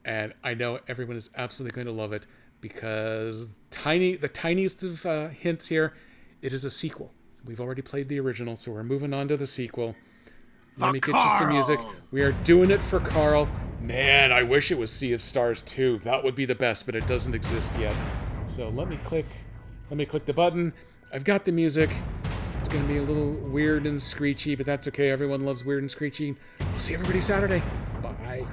and I know everyone is absolutely going to love it, because the tiniest of hints here. It is a sequel. We've already played the original, so we're moving on to the sequel. Let me get you some music. We are doing it for Carl. Man, I wish it was Sea of Stars 2. That would be the best, but it doesn't exist yet. So let me click the button. I've got the music. It's going to be a little weird and screechy, but that's okay. Everyone loves weird and screechy. I'll see everybody Saturday. Bye.